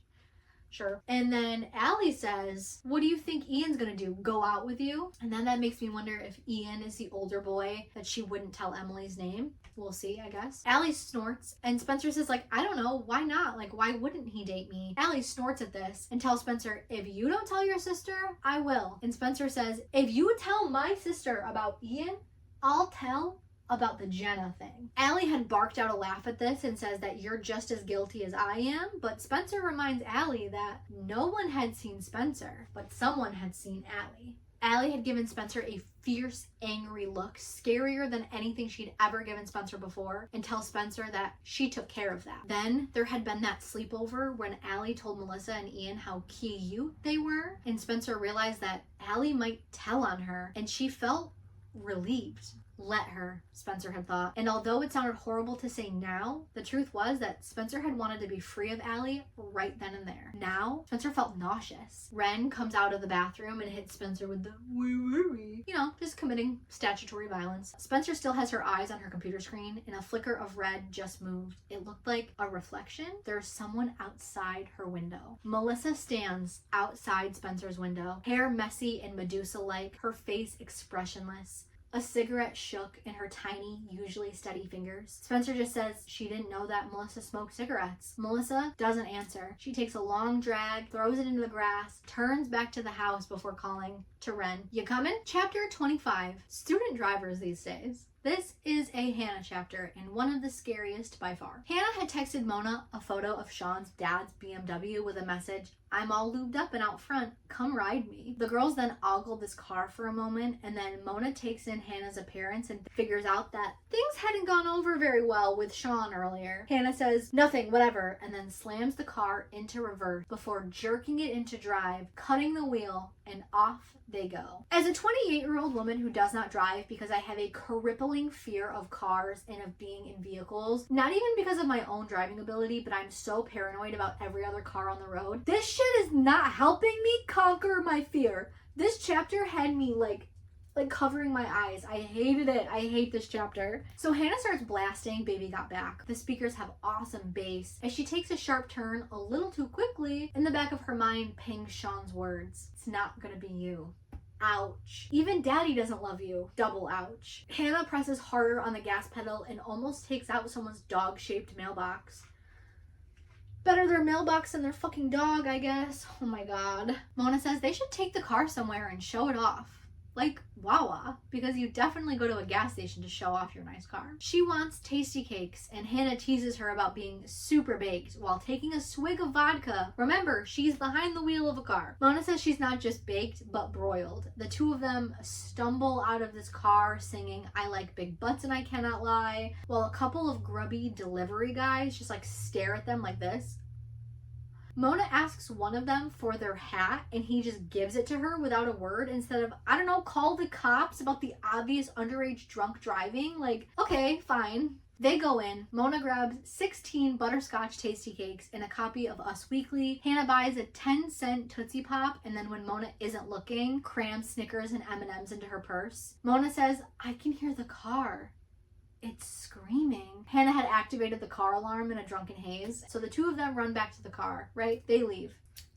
sure. And then Allie says, what do you think Ian's gonna do? Go out with you? And then that makes me wonder if Ian is the older boy that she wouldn't tell Emily's name. We'll see, I guess. Allie snorts, and Spencer says, like, I don't know, why not? Like, why wouldn't he date me? Allie snorts at this and tells Spencer, if you don't tell your sister, I will. And Spencer says, if you tell my sister about Ian, I'll tell about the Jenna thing. Allie had barked out a laugh at this and says that you're just as guilty as I am, but Spencer reminds Allie that no one had seen Spencer, but someone had seen Allie. Allie had given Spencer a fierce, angry look, scarier than anything she'd ever given Spencer before, and tells Spencer that she took care of that. Then there had been that sleepover when Allie told Melissa and Ian how cute they were, and Spencer realized that Allie might tell on her, and she felt relieved. Let her, Spencer had thought. And although it sounded horrible to say now, the truth was that Spencer had wanted to be free of Allie right then and there. Now, Spencer felt nauseous. Ren comes out of the bathroom and hits Spencer with the wee. You know, just committing statutory violence. Spencer still has her eyes on her computer screen, and a flicker of red just moved. It looked like a reflection. There's someone outside her window. Melissa stands outside Spencer's window, hair messy and Medusa-like, her face expressionless. A cigarette shook in her tiny, usually steady fingers. Spencer just says she didn't know that Melissa smoked cigarettes. Melissa doesn't answer. She takes a long drag, throws it into the grass, turns back to the house before calling to Ren. You coming? Chapter 25. Student drivers these days. This is a Hannah chapter, and one of the scariest by far. Hannah had texted Mona a photo of Sean's dad's BMW with a message, "I'm all lubed up and out front, come ride me." The girls then ogled this car for a moment, and then Mona takes in Hannah's appearance and figures out that things hadn't gone over very well with Sean earlier. Hannah says, "Nothing, whatever," and then slams the car into reverse before jerking it into drive, cutting the wheel, and off they go. As a 28-year-old woman who does not drive because I have a crippling fear of cars and of being in vehicles, not even because of my own driving ability, but I'm so paranoid about every other car on the road, this shit is not helping me conquer my fear. This chapter had me like covering my eyes. I hated it. I hate this chapter. So Hannah starts blasting Baby Got Back. The speakers have awesome bass. As she takes a sharp turn a little too quickly, in the back of her mind pings Sean's words. It's not gonna be you. Ouch. Even daddy doesn't love you. Double ouch. Hannah presses harder on the gas pedal and almost takes out someone's dog-shaped mailbox. Better their mailbox than their fucking dog, I guess. Oh my god. Mona says they should take the car somewhere and show it off. Like Wawa, because you definitely go to a gas station to show off your nice car. She wants tasty cakes, and Hannah teases her about being super baked while taking a swig of vodka. Remember, she's behind the wheel of a car. Mona says she's not just baked, but broiled. The two of them stumble out of this car singing "I like big butts and I cannot lie," while a couple of grubby delivery guys just stare at them like this. Mona asks one of them for their hat, and he just gives it to her without a word instead of, I don't know, call the cops about the obvious underage drunk driving. Okay, fine. They go in. Mona grabs 16 butterscotch tasty cakes and a copy of Us Weekly. Hannah buys a 10-cent Tootsie Pop, and then when Mona isn't looking, crams Snickers and M&Ms into her purse. Mona says, "I can hear the car. It's screaming." Hannah had activated the car alarm in a drunken haze, so the two of them run back to the car, right? They leave.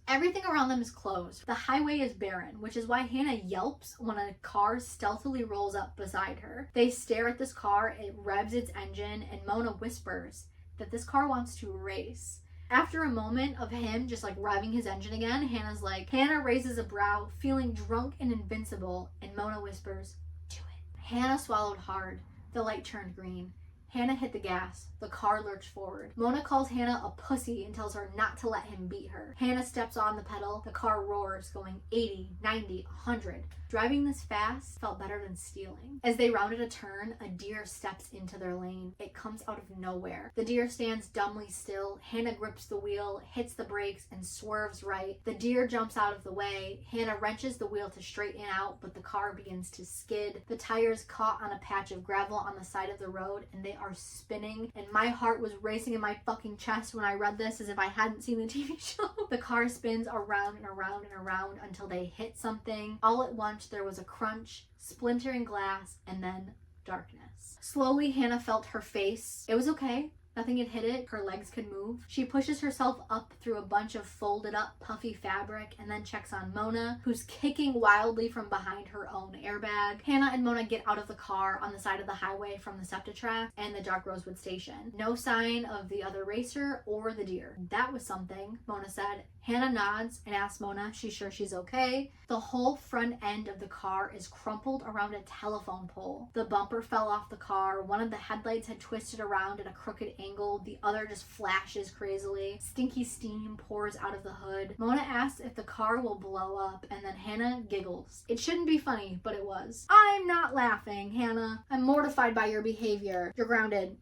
Everything around them is closed. The highway is barren, which is why Hannah yelps when a car stealthily rolls up beside her. They stare at this car, it revs its engine, and Mona whispers that this car wants to race. After a moment of him just revving his engine again, Hannah raises a brow, feeling drunk and invincible, and Mona whispers, "Do it." Hannah swallowed hard. The light turned green. Hannah hit the gas. The car lurched forward. Mona calls Hannah a pussy and tells her not to let him beat her. Hannah steps on the pedal. The car roars, going 80, 90, 100. Driving this fast felt better than stealing. As they rounded a turn, a deer steps into their lane. It comes out of nowhere. The deer stands dumbly still. Hannah grips the wheel, hits the brakes, and swerves right. The deer jumps out of the way. Hannah wrenches the wheel to straighten out, but the car begins to skid. The tires caught on a patch of gravel on the side of the road, and they are spinning, and my heart was racing in my fucking chest when I read this as if I hadn't seen the TV show. The car spins around and around and around until they hit something. All at once there was a crunch, splintering glass, and then darkness. Slowly Hannah felt her face. It was okay. Nothing had hit it. Her legs could move. She pushes herself up through a bunch of folded up puffy fabric and then checks on Mona, who's kicking wildly from behind her own airbag. Hannah and Mona get out of the car on the side of the highway from the SEPTA track and the Dark Rosewood station. No sign of the other racer or the deer. That was something, Mona said. Hannah nods and asks Mona if she's sure she's okay. The whole front end of the car is crumpled around a telephone pole. The bumper fell off the car. One of the headlights had twisted around at a crooked angle. The other just flashes crazily. Stinky steam pours out of the hood. Mona asks if the car will blow up, and then Hannah giggles. It shouldn't be funny, but it was. "I'm not laughing, Hannah. I'm mortified by your behavior. You're grounded."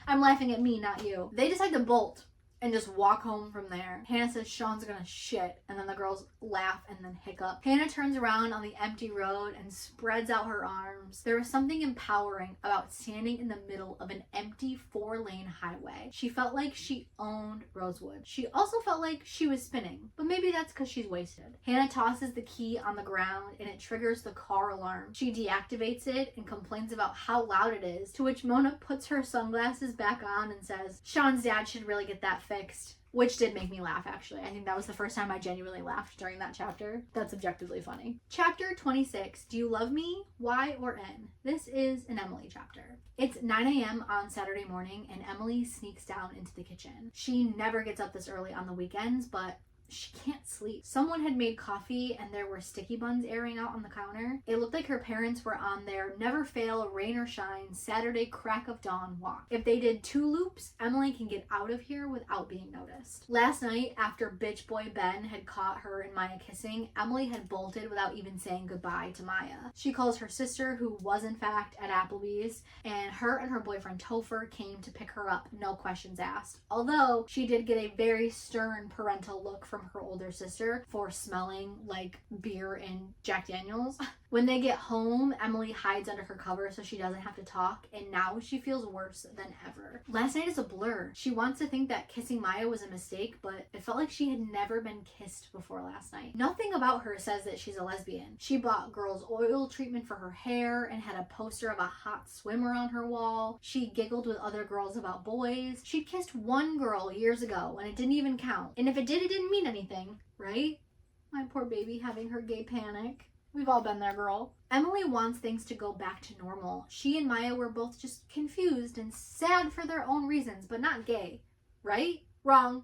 "I'm laughing at me, not you." They decide to bolt. and just walk home from there. Hannah says Sean's gonna shit, and then the girls laugh and then hiccup. Hannah turns around on the empty road and spreads out her arms. There was something empowering about standing in the middle of an empty 4-lane highway. She felt like she owned Rosewood. She also felt like she was spinning, but maybe that's because she's wasted. Hannah tosses the key on the ground and it triggers the car alarm. She deactivates it and complains about how loud it is, to which Mona puts her sunglasses back on and says, Sean's dad should really get that fixed. Which did make me laugh, actually. I think that was the first time I genuinely laughed during that chapter. That's objectively funny. Chapter 26, Do You Love Me? Y or N? This is an Emily chapter. It's 9 a.m. on Saturday morning, and Emily sneaks down into the kitchen. She never gets up this early on the weekends, but she can't sleep. Someone had made coffee and there were sticky buns airing out on the counter. It looked like her parents were on their never fail, rain or shine, Saturday crack of dawn walk. If they did 2 loops, Emily can get out of here without being noticed. Last night, after bitch boy Ben had caught her and Maya kissing, Emily had bolted without even saying goodbye to Maya. She calls her sister, who was in fact at Applebee's, and her boyfriend Topher came to pick her up, no questions asked. Although she did get a very stern parental look from her older sister for smelling like beer and Jack Daniels. When they get home, Emily hides under her cover so she doesn't have to talk, and now she feels worse than ever. Last night is a blur. She wants to think that kissing Maya was a mistake, but it felt like she had never been kissed before last night. Nothing about her says that she's a lesbian. She bought girls' oil treatment for her hair and had a poster of a hot swimmer on her wall. She giggled with other girls about boys. She'd kissed one girl years ago and it didn't even count. And if it did, it didn't mean anything, right? My poor baby having her gay panic. We've all been there, girl. Emily wants things to go back to normal. She and Maya were both just confused and sad for their own reasons, but not gay, right? Wrong.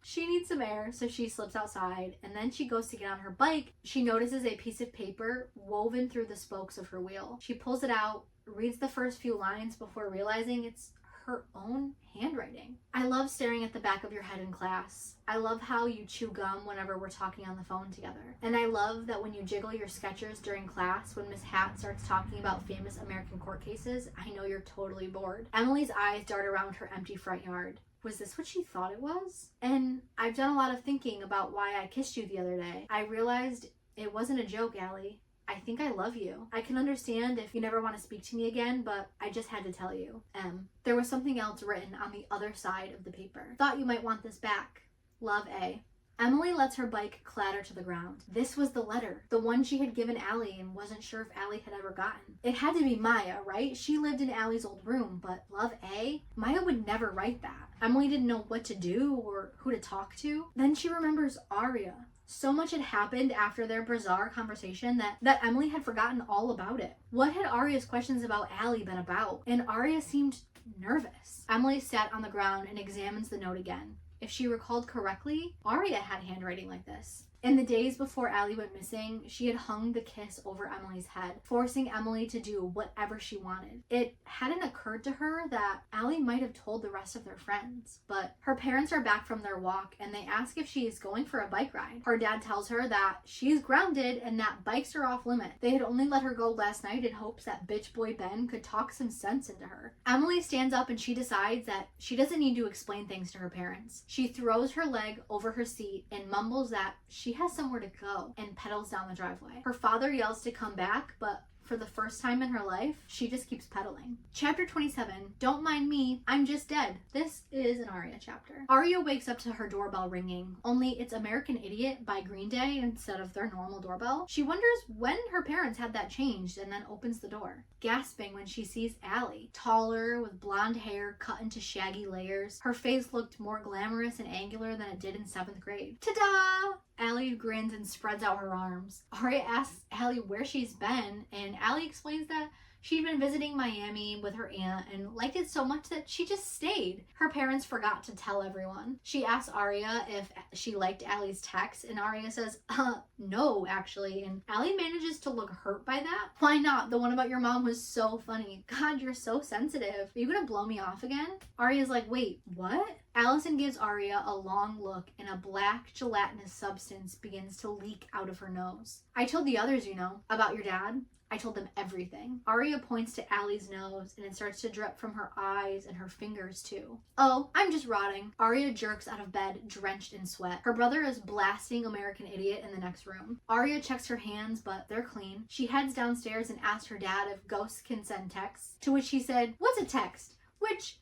She needs some air, so she slips outside, and then she goes to get on her bike. She notices a piece of paper woven through the spokes of her wheel. She pulls it out, reads the first few lines before realizing it's her own handwriting. I love staring at the back of your head in class. I love how you chew gum whenever we're talking on the phone together. And I love that when you jiggle your Skechers during class, when Miss Hatt starts talking about famous American court cases, I know you're totally bored. Emily's eyes dart around her empty front yard. Was this what she thought it was? And I've done a lot of thinking about why I kissed you the other day. I realized it wasn't a joke, Allie. I think I love you. I can understand if you never want to speak to me again, but I just had to tell you. M. There was something else written on the other side of the paper. Thought you might want this back. Love, A. Emily lets her bike clatter to the ground. This was the letter, the one she had given Allie and wasn't sure if Allie had ever gotten. It had to be Maya, right? She lived in Allie's old room, but Love, A? Maya would never write that. Emily didn't know what to do or who to talk to. Then she remembers Aria. So much had happened after their bizarre conversation that Emily had forgotten all about it. What had Aria's questions about Allie been about? And Aria seemed nervous. Emily sat on the ground and examines the note again. If she recalled correctly, Aria had handwriting like this. In the days before Allie went missing, she had hung the kiss over Emily's head, forcing Emily to do whatever she wanted. It hadn't occurred to her that Allie might have told the rest of their friends, but her parents are back from their walk and they ask if she is going for a bike ride. Her dad tells her that she's grounded and that bikes are off limit. They had only let her go last night in hopes that bitch boy Ben could talk some sense into her. Emily stands up and she decides that she doesn't need to explain things to her parents. She throws her leg over her seat and mumbles that she has somewhere to go and pedals down the driveway. Her father yells to come back, but for the first time in her life, she just keeps pedaling. Chapter 27, Don't Mind Me, I'm Just Dead. This is an Aria chapter. Aria wakes up to her doorbell ringing, only it's American Idiot by Green Day instead of their normal doorbell. She wonders when her parents had that changed and then opens the door, gasping when she sees Allie, taller with blonde hair cut into shaggy layers. Her face looked more glamorous and angular than it did in 7th grade. Ta-da! Allie grins and spreads out her arms. Aria asks Allie where she's been, and Allie explains that she'd been visiting Miami with her aunt and liked it so much that she just stayed. Her parents forgot to tell everyone. She asks Aria if she liked Allie's text, and Aria says, no, actually. And Allie manages to look hurt by that. Why not? The one about your mom was so funny. God, you're so sensitive. Are you gonna blow me off again? Aria's like, wait, what? Allison gives Aria a long look and a black gelatinous substance begins to leak out of her nose. I told the others, about your dad. I told them everything. Arya points to Allie's nose and it starts to drip from her eyes and her fingers too. Oh, I'm just rotting. Arya jerks out of bed, drenched in sweat. Her brother is blasting American Idiot in the next room. Arya checks her hands, but they're clean. She heads downstairs and asks her dad if ghosts can send texts, to which he said, "What's a text?" Which,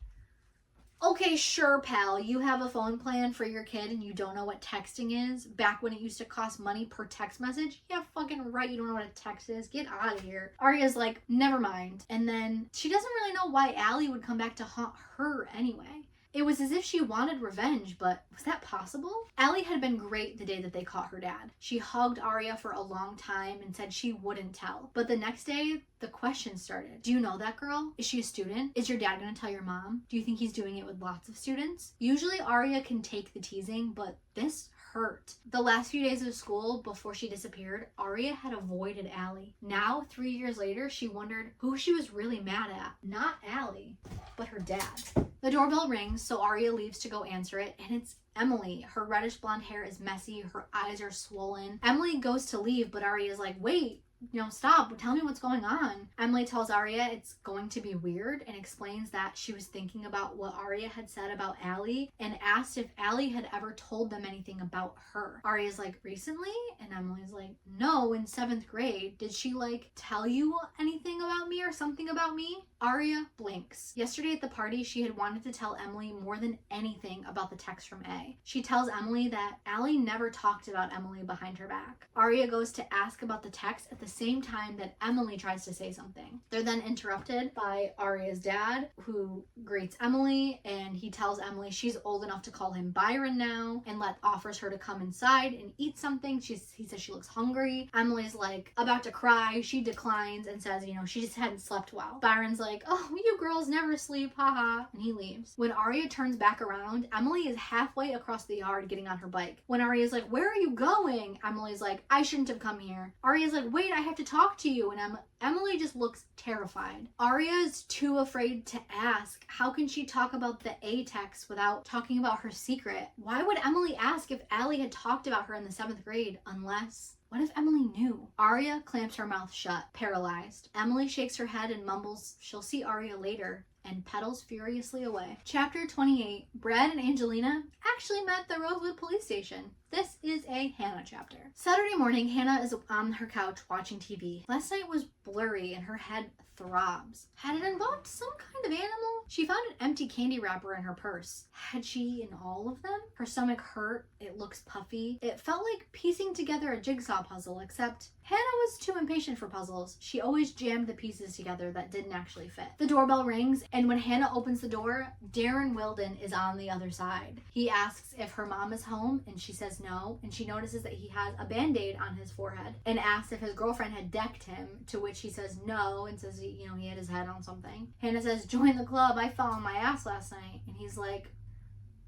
okay, sure, pal, you have a phone plan for your kid and you don't know what texting is? Back when it used to cost money per text message? Yeah, fucking right, you don't know what a text is. Get out of here. Arya's like, never mind. And then she doesn't really know why Allie would come back to haunt her anyway. It was as if she wanted revenge, but was that possible? Allie had been great the day that they caught her dad. She hugged Arya for a long time and said she wouldn't tell. But the next day, the questions started. Do you know that girl? Is she a student? Is your dad gonna tell your mom? Do you think he's doing it with lots of students? Usually Arya can take the teasing, but this hurt. The last few days of school before she disappeared, Arya had avoided Allie. Now, 3 years later, she wondered who she was really mad at. Not Allie, but her dad. The doorbell rings, so Arya leaves to go answer it, and it's Emily. Her reddish blonde hair is messy, her eyes are swollen. Emily goes to leave, but Arya's like, wait, stop, tell me what's going on. Emily tells Arya it's going to be weird and explains that she was thinking about what Arya had said about Allie and asked if Allie had ever told them anything about her. Arya's like, recently? And Emily's like, no, in 7th grade. Did she tell you anything about me or something about me? Arya blinks. Yesterday at the party, she had wanted to tell Emily more than anything about the text from A. She tells Emily that Allie never talked about Emily behind her back. Arya goes to ask about the text at the same time that Emily tries to say something. They're then interrupted by Arya's dad, who greets Emily, and he tells Emily she's old enough to call him Byron now, and offers her to come inside and eat something. He says she looks hungry. Emily's about to cry. She declines and says, she just hadn't slept well. Byron's like, oh, you girls never sleep, haha, and he leaves. When Arya turns back around, Emily is halfway across the yard getting on her bike. When Arya's like, where are you going? Emily's like, I shouldn't have come here. Arya's like, wait, I have to talk to you. And Emily just looks terrified. Arya's too afraid to ask. How can she talk about the A text without talking about her secret? Why would Emily ask if Allie had talked about her in the 7th grade unless... What if Emily knew? Arya clamps her mouth shut, paralyzed. Emily shakes her head and mumbles she'll see Arya later and pedals furiously away. Chapter 28. Brad and Angelina actually met at the Rosewood police station. This is a Hannah chapter. Saturday morning, Hannah is on her couch watching TV. Last night was blurry and her head throbs. Had it involved some kind of animal? She found an empty candy wrapper in her purse. Had she eaten all of them? Her stomach hurt. It looks puffy. It felt like piecing together a jigsaw puzzle, except Hannah was too impatient for puzzles. She always jammed the pieces together that didn't actually fit. The doorbell rings, and when Hannah opens the door, Darren Wilden is on the other side. He asks if her mom is home, and she says no, and she notices that he has a band-aid on his forehead, and asks if his girlfriend had decked him, to which he says no, and says he hit his head on something. Hannah says, join the club, I fell on my ass last night. And he's like,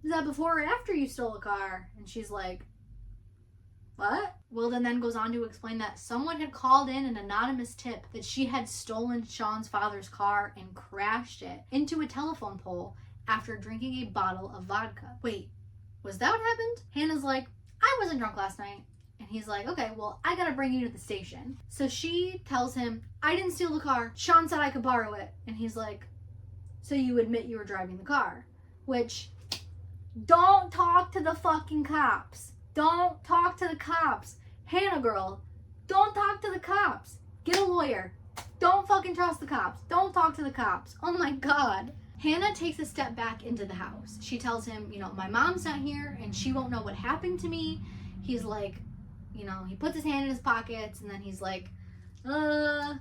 is that before or after you stole a car? And she's like, what? Wilden then goes on to explain that someone had called in an anonymous tip that she had stolen Sean's father's car and crashed it into a telephone pole after drinking a bottle of vodka. Wait, was that what happened? Hannah's like, I wasn't drunk last night. And he's like, okay, well, I gotta bring you to the station. So she tells him, I didn't steal the car. Sean said I could borrow it. And he's like, so you admit you were driving the car? Which, don't talk to the fucking cops. Don't talk to the cops. Hannah girl, don't talk to the cops. Get a lawyer. Don't fucking trust the cops. Don't talk to the cops. Oh my God. Hannah takes a step back into the house. She tells him, my mom's not here and she won't know what happened to me. He's like, he puts his hand in his pockets and then he's like, we'll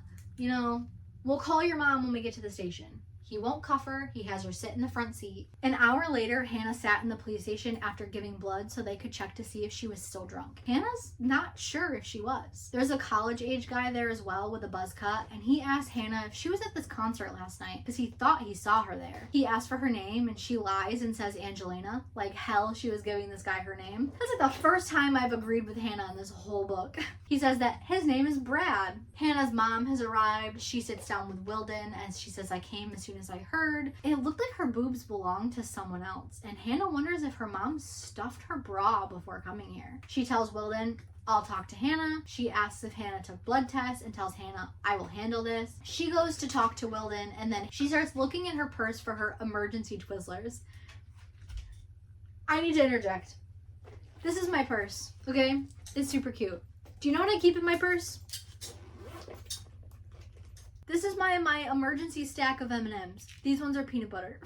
call your mom when we get to the station. He won't cuff her. He has her sit in the front seat. An hour later, Hannah sat in the police station after giving blood so they could check to see if she was still drunk. Hannah's not sure if she was. There's a college-age guy there as well with a buzz cut, and he asked Hannah if she was at this concert last night because he thought he saw her there. He asked for her name, and she lies and says Angelina. Like hell, she was giving this guy her name. That's the first time I've agreed with Hannah in this whole book. He says that his name is Brad. Hannah's mom has arrived. She sits down with Wilden, and she says, I came as soon as I heard. It looked like her boobs belonged to someone else, and Hannah wonders if her mom stuffed her bra before coming here. She tells Wilden, I'll talk to Hannah. She asks if Hannah took blood tests and tells Hannah, I will handle this. She goes to talk to Wilden, and then she starts looking in her purse for her emergency Twizzlers. I need to interject. This is my purse, okay? It's super cute. Do you know what I keep in my purse? This is my emergency stack of M&Ms. These ones are peanut butter.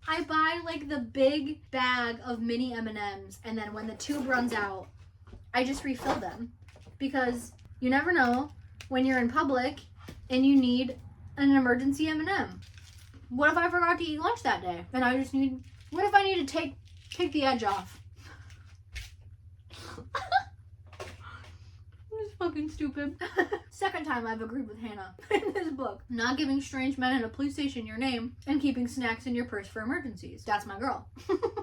I buy like the big bag of mini M&Ms, and then when the tube runs out, I just refill them, because you never know when you're in public and you need an emergency M&M. What if I forgot to eat lunch that day? And I just need, what if I need to take the edge off? It's fucking stupid. Second time I've agreed with Hannah in this book. Not giving strange men in a police station your name and keeping snacks in your purse for emergencies. That's my girl.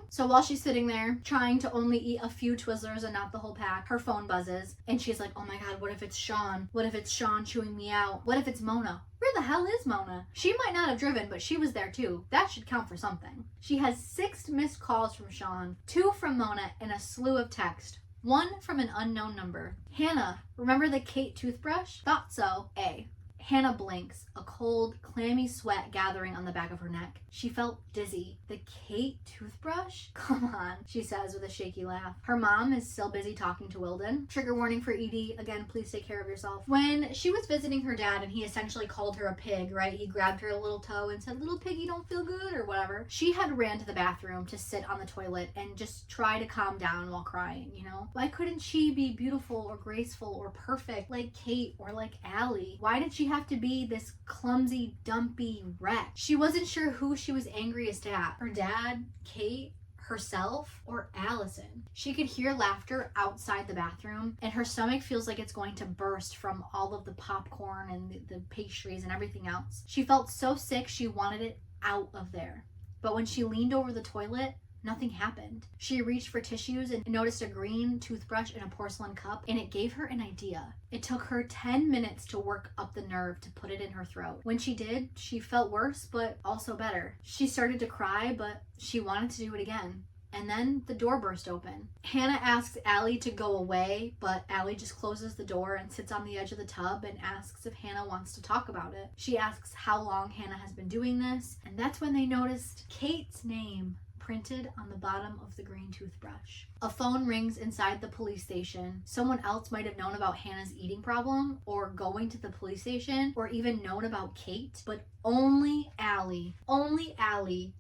So while she's sitting there trying to only eat a few Twizzlers and not the whole pack, her phone buzzes and she's like, oh my god, what if it's Sean? What if it's Sean chewing me out? What if it's Mona? Where the hell is Mona? She might not have driven, but she was there too. That should count for something. She has 6 missed calls from Sean, 2 from Mona, and a slew of text. 1 from an unknown number. Hannah, remember the Kate toothbrush? Thought so. A. Hannah blinks, a cold, clammy sweat gathering on the back of her neck. She felt dizzy. The Kate toothbrush? Come on, she says with a shaky laugh. Her mom is still busy talking to Wilden. Trigger warning for Edie. Again, please take care of yourself. When she was visiting her dad and he essentially called her a pig, right? He grabbed her little toe and said, little piggy, don't feel good, or whatever. She had ran to the bathroom to sit on the toilet and just try to calm down while crying, you know? Why couldn't she be beautiful or graceful or perfect like Kate or like Allie? Why did she have to be this clumsy, dumpy wreck? She wasn't sure who she was angriest at. Her dad, Kate, herself, or Allison. She could hear laughter outside the bathroom, and her stomach feels like it's going to burst from all of the popcorn and the pastries and everything else. She felt so sick she wanted it out of there. But when she leaned over the toilet, nothing happened. She reached for tissues and noticed a green toothbrush in a porcelain cup, and it gave her an idea. It took her 10 minutes to work up the nerve to put it in her throat. When she did, she felt worse, but also better. She started to cry, but she wanted to do it again. And then the door burst open. Hannah asks Allie to go away, but Allie just closes the door and sits on the edge of the tub and asks if Hannah wants to talk about it. She asks how long Hannah has been doing this, and that's when they noticed Kate's name printed on the bottom of the green toothbrush. A phone rings inside the police station. Someone else might have known about Hannah's eating problem or going to the police station or even known about Kate, but only Allie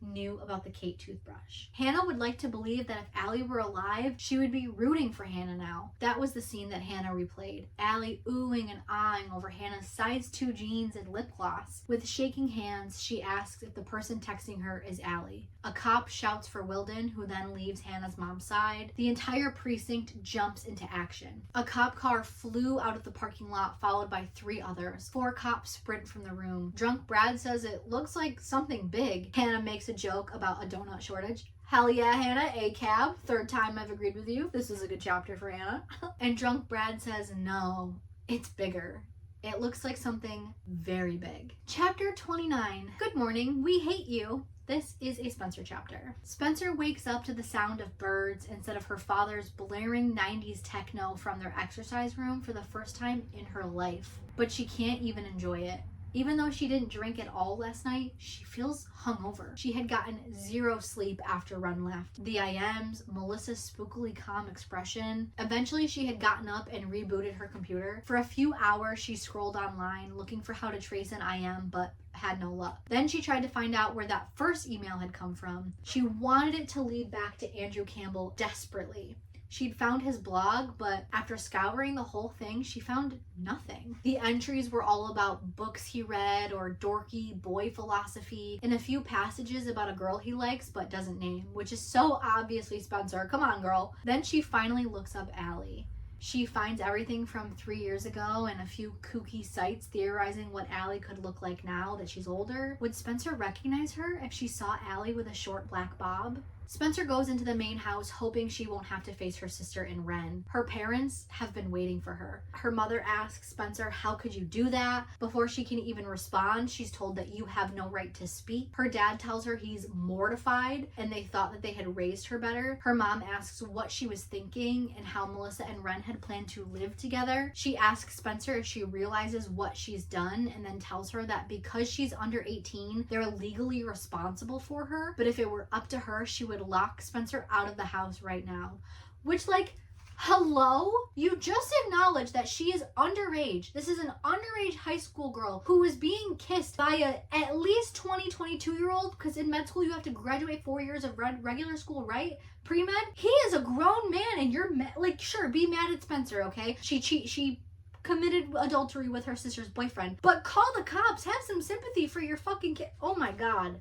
knew about the Kate toothbrush. Hannah would like to believe that if Allie were alive, she would be rooting for Hannah now. That was the scene that Hannah replayed. Allie oohing and ahhing over Hannah's size 2 jeans and lip gloss. With shaking hands, she asks if the person texting her is Allie. A cop shouts for Wilden, who then leaves Hannah's mom's side. The entire precinct jumps into action. A cop car flew out of the parking lot, followed by 3 others. 4 cops sprint from the room. Drunk Brad says it looks like something big. Hannah makes a joke about a donut shortage. Hell yeah, Hannah, a cab. 3rd time I've agreed with you. This is a good chapter for Hannah. And Drunk Brad says, no, it's bigger. It looks like something very big. Chapter 29. Good morning, we hate you. This is a Spencer chapter. Spencer wakes up to the sound of birds instead of her father's blaring 90s techno from their exercise room for the first time in her life. But she can't even enjoy it. Even though she didn't drink at all last night, she feels hungover. She had gotten 0 sleep after Ren left. The IMs, Melissa's spookily calm expression. Eventually she had gotten up and rebooted her computer. For a few hours she scrolled online looking for how to trace an IM, but had no luck. Then she tried to find out where that first email had come from. She wanted it to lead back to Andrew Campbell desperately. She'd found his blog, but after scouring the whole thing, she found nothing. The entries were all about books he read or dorky boy philosophy, and a few passages about a girl he likes but doesn't name, which is so obviously Spencer. Come on, girl. Then she finally looks up Allie. She finds everything from 3 years ago and a few kooky sites theorizing what Allie could look like now that she's older. Would Spencer recognize her if she saw Allie with a short black bob? Spencer goes into the main house hoping she won't have to face her sister and Ren. Her parents have been waiting for her. Her mother asks Spencer, how could you do that? Before she can even respond, she's told that you have no right to speak. Her dad tells her he's mortified and they thought that they had raised her better. Her mom asks what she was thinking and how Melissa and Ren had planned to live together. She asks Spencer if she realizes what she's done and then tells her that because she's under 18, they're legally responsible for her, but if it were up to her, she would lock Spencer out of the house right now. Which, like, hello? You just acknowledged that she is underage. This is an underage high school girl who is being kissed by a at least 22-year-old, because in med school you have to graduate 4 years of regular school, right? Pre-med? He is a grown man and you're like, sure, be mad at Spencer, okay? She committed adultery with her sister's boyfriend, but call the cops. Have some sympathy for your fucking kid. Oh my god.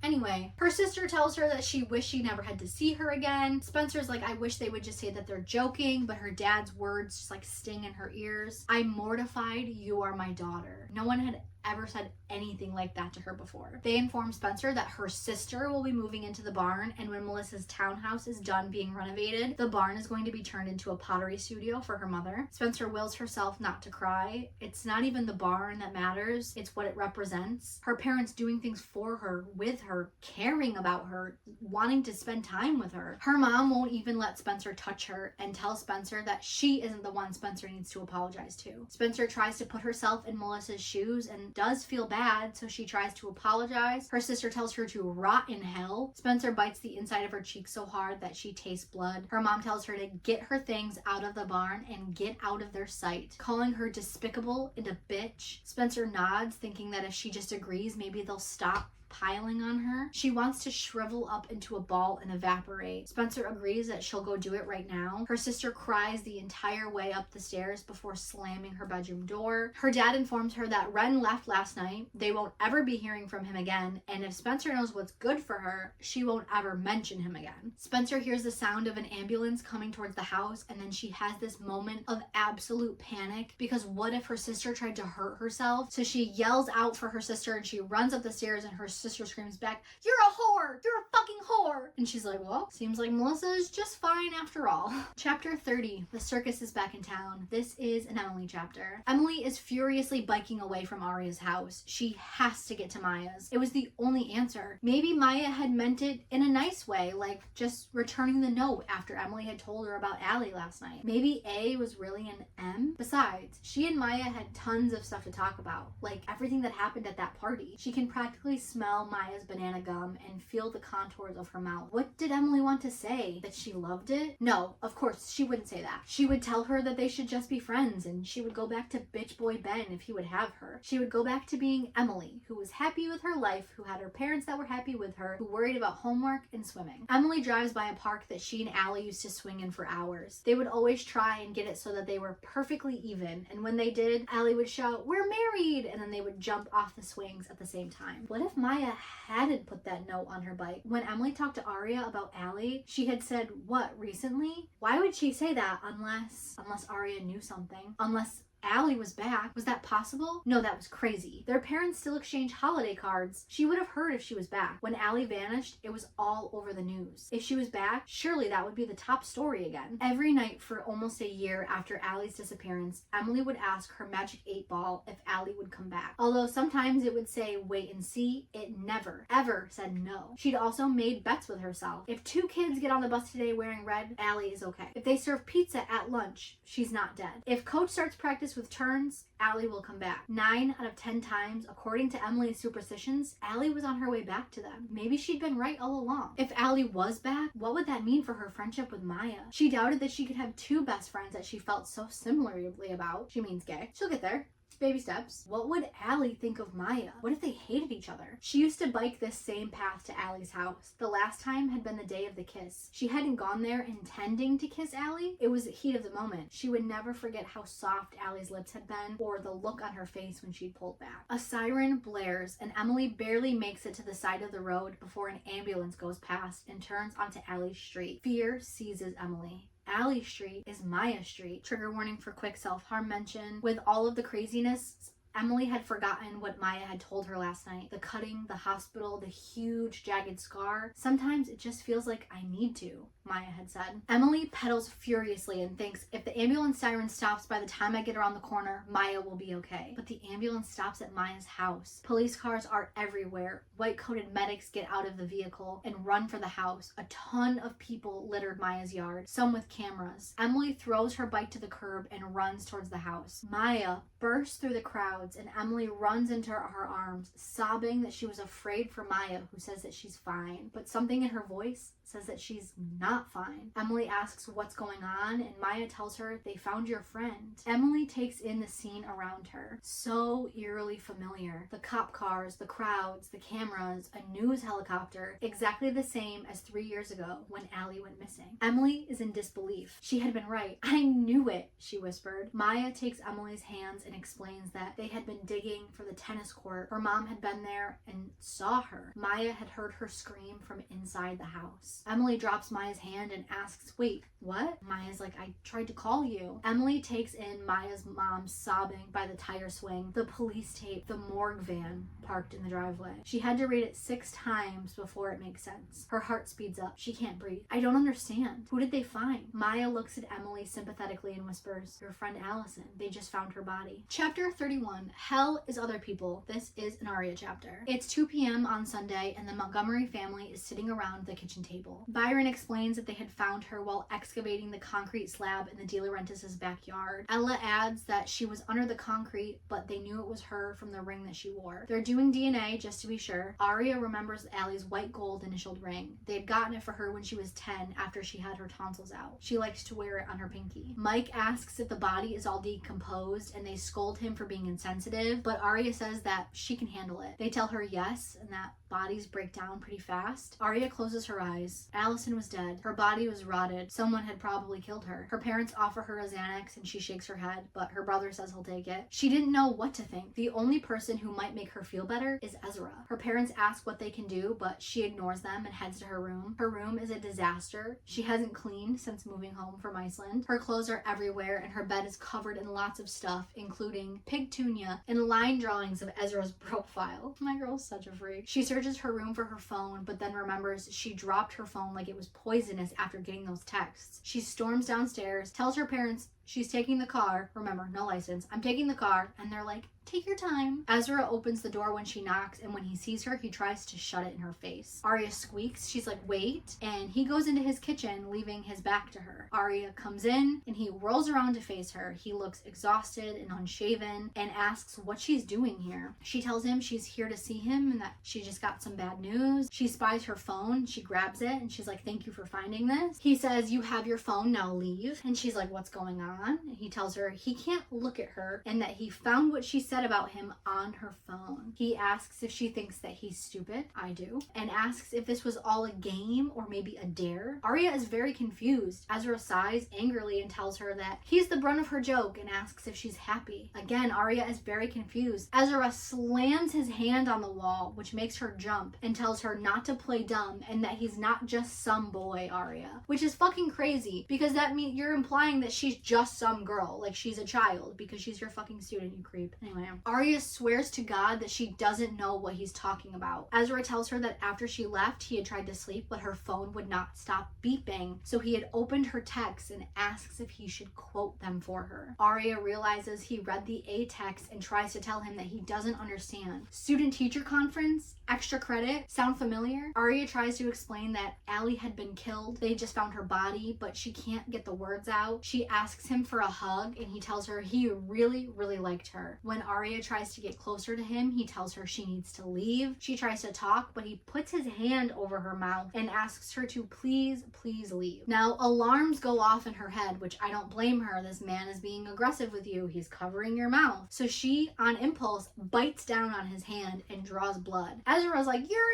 Anyway, her sister tells her that she wished she never had to see her again. Spencer's like, I wish they would just say that they're joking, but her dad's words just like sting in her ears. I'm mortified, you are my daughter. No one had ever said anything like that to her before. They inform Spencer that her sister will be moving into the barn, and when Melissa's townhouse is done being renovated, the barn is going to be turned into a pottery studio for her mother. Spencer wills herself not to cry. It's not even the barn that matters, it's what it represents. Her parents doing things for her, with her, caring about her, wanting to spend time with her. Her mom won't even let Spencer touch her and tells Spencer that she isn't the one Spencer needs to apologize to. Spencer tries to put herself in Melissa's shoes and does feel bad, so she tries to apologize. Her sister tells her to rot in hell. Spencer bites the inside of her cheek so hard that she tastes blood. Her mom tells her to get her things out of the barn and get out of their sight, calling her despicable and a bitch. Spencer nods, thinking that if she just agrees, maybe they'll stop piling on her. She wants to shrivel up into a ball and evaporate. Spencer agrees that she'll go do it right now. Her sister cries the entire way up the stairs before slamming her bedroom door. Her dad informs her that Ren left last night. They won't ever be hearing from him again, and if Spencer knows what's good for her, she won't ever mention him again. Spencer hears the sound of an ambulance coming towards the house, and then she has this moment of absolute panic, because what if her sister tried to hurt herself? So she yells out for her sister and she runs up the stairs, and her sister screams back, "You're a whore! You're a fucking whore!" And she's like, well, seems like Melissa is just fine after all. Chapter 30. The circus is back in town. This is an Emily chapter. Emily is furiously biking away from Aria's house. She has to get to Maya's. It was the only answer. Maybe Maya had meant it in a nice way, like just returning the note after Emily had told her about Allie last night. Maybe A was really an M. Besides, she and Maya had tons of stuff to talk about, like everything that happened at that party. She can practically smell Maya's banana gum and feel the contours of her mouth. What did Emily want to say? That she loved it? No, of course, she wouldn't say that. She would tell her that they should just be friends, and she would go back to bitch boy Ben if he would have her. She would go back to being Emily, who was happy with her life, who had her parents that were happy with her, who worried about homework and swimming. Emily drives by a park that she and Allie used to swing in for hours. They would always try and get it so that they were perfectly even, and when they did, Allie would shout, "We're married!" and then they would jump off the swings at the same time. What if Maya hadn't put that note on her bike? When Emily talked to Aria about Allie, she had said, what, recently? Why would she say that unless Aria knew something? Unless Allie was back. Was that possible? No, that was crazy. Their parents still exchange holiday cards. She would have heard if she was back. When Allie vanished, it was all over the news. If she was back, surely that would be the top story again. Every night for almost a year after Allie's disappearance, Emily would ask her magic 8-ball if Allie would come back. Although sometimes it would say wait and see, it never, ever said no. She'd also made bets with herself. If 2 kids get on the bus today wearing red, Allie is okay. If they serve pizza at lunch, she's not dead. If coach starts practice with turns, Allie will come back. 9 out of 10 times, according to Emily's superstitions, Allie was on her way back to them. Maybe she'd been right all along. If Allie was back, what would that mean for her friendship with Maya? She doubted that she could have 2 best friends that she felt so similarly about. She means gay. She'll get there. Baby steps. What would Allie think of Maya? What if they hated each other? She used to bike this same path to Allie's house. The last time had been the day of the kiss. She hadn't gone there intending to kiss Allie. It was the heat of the moment. She would never forget how soft Allie's lips had been, or the look on her face when she'd pulled back. A siren blares, and Emily barely makes it to the side of the road before an ambulance goes past and turns onto Allie's street. Fear seizes Emily. Allie Street is Maya Street. Trigger warning for quick self-harm mention. With all of the craziness, Emily had forgotten what Maya had told her last night. The cutting, the hospital, the huge jagged scar. Sometimes it just feels like I need to, Maya had said. Emily pedals furiously and thinks if the ambulance siren stops by the time I get around the corner, Maya will be okay. But the ambulance stops at Maya's house. Police cars are everywhere. White-coated medics get out of the vehicle and run for the house. A ton of people littered Maya's yard, some with cameras. Emily throws her bike to the curb and runs towards the house. Maya bursts through the crowds and Emily runs into her arms, sobbing that she was afraid for Maya, who says that she's fine. But something in her voice says that she's not fine. Emily asks what's going on, and Maya tells her they found your friend. Emily takes in the scene around her. So eerily familiar. The cop cars, the crowds, the cameras, a news helicopter, exactly the same as 3 years ago when Allie went missing. Emily is in disbelief. She had been right. I knew it, she whispered. Maya takes Emily's hands and explains that they had been digging for the tennis court. Her mom had been there and saw her. Maya had heard her scream from inside the house. Emily drops Maya's hand and asks, wait, what? Maya's like, I tried to call you. Emily takes in Maya's mom sobbing by the tire swing, the police tape, the morgue van parked in the driveway. She had to read it 6 times before it makes sense. Her heart speeds up. She can't breathe. I don't understand. Who did they find? Maya looks at Emily sympathetically and whispers, your friend Allison. They just found her body. Chapter 31, Hell is Other People. This is an Aria chapter. It's 2 p.m. on Sunday and the Montgomery family is sitting around the kitchen table. Byron explains that they had found her while excavating the concrete slab in the De Laurentiis' backyard. Ella adds that she was under the concrete, but they knew it was her from the ring that she wore. They're doing DNA just to be sure. Aria remembers Allie's white gold initialed ring. They had gotten it for her when she was 10 after she had her tonsils out. She likes to wear it on her pinky. Mike asks if the body is all decomposed and they scold him for being insensitive, but Aria says that she can handle it. They tell her yes and that bodies break down pretty fast. Aria closes her eyes. Allison was dead. Her body was rotted. Someone had probably killed her. Her parents offer her a Xanax and she shakes her head, but her brother says he'll take it. She didn't know what to think. The only person who might make her feel better is Ezra. Her parents ask what they can do, but she ignores them and heads to her room. Her room is a disaster. She hasn't cleaned since moving home from Iceland. Her clothes are everywhere and her bed is covered in lots of stuff, including pigtunia and line drawings of Ezra's profile. My girl's such a freak. She searches her room for her phone, but then remembers she dropped her phone like it was poisonous after getting those texts. She storms downstairs, tells her parents she's taking the car. Remember, no license. I'm taking the car. And they're like, take your time. Ezra opens the door when she knocks, and when he sees her, he tries to shut it in her face. Aria squeaks. She's like, wait. And he goes into his kitchen, leaving his back to her. Aria comes in, and he whirls around to face her. He looks exhausted and unshaven, and asks what she's doing here. She tells him she's here to see him, and that she just got some bad news. She spies her phone. She grabs it, and she's like, thank you for finding this. He says, you have your phone, now leave. And she's like, what's going on? And he tells her he can't look at her, and that he found what she said about him on her phone. He asks if she thinks that he's stupid. I do. And asks if this was all a game or maybe a dare. Aria is very confused. Ezra sighs angrily and tells her that he's the brunt of her joke and asks if she's happy. Again, Aria is very confused. Ezra slams his hand on the wall, which makes her jump, and tells her not to play dumb and that he's not just some boy, Aria. Which is fucking crazy, because that means you're implying that she's just some girl, like she's a child, because she's your fucking student, you creep. Anyway, Aria swears to God that she doesn't know what he's talking about. Ezra tells her that after she left, he had tried to sleep, but her phone would not stop beeping, so he had opened her texts and asks if he should quote them for her. Aria realizes he read the A text and tries to tell him that he doesn't understand. Student-teacher conference? Extra credit? Sound familiar? Aria tries to explain that Allie had been killed. They just found her body, but she can't get the words out. She asks him for a hug, and he tells her he really, really liked her. When Aria tries to get closer to him, he tells her she needs to leave. She tries to talk, but he puts his hand over her mouth and asks her to please, please leave. Now, alarms go off in her head, which I don't blame her. This man is being aggressive with you. He's covering your mouth. So she, on impulse, bites down on his hand and draws blood. Ezra's like, you're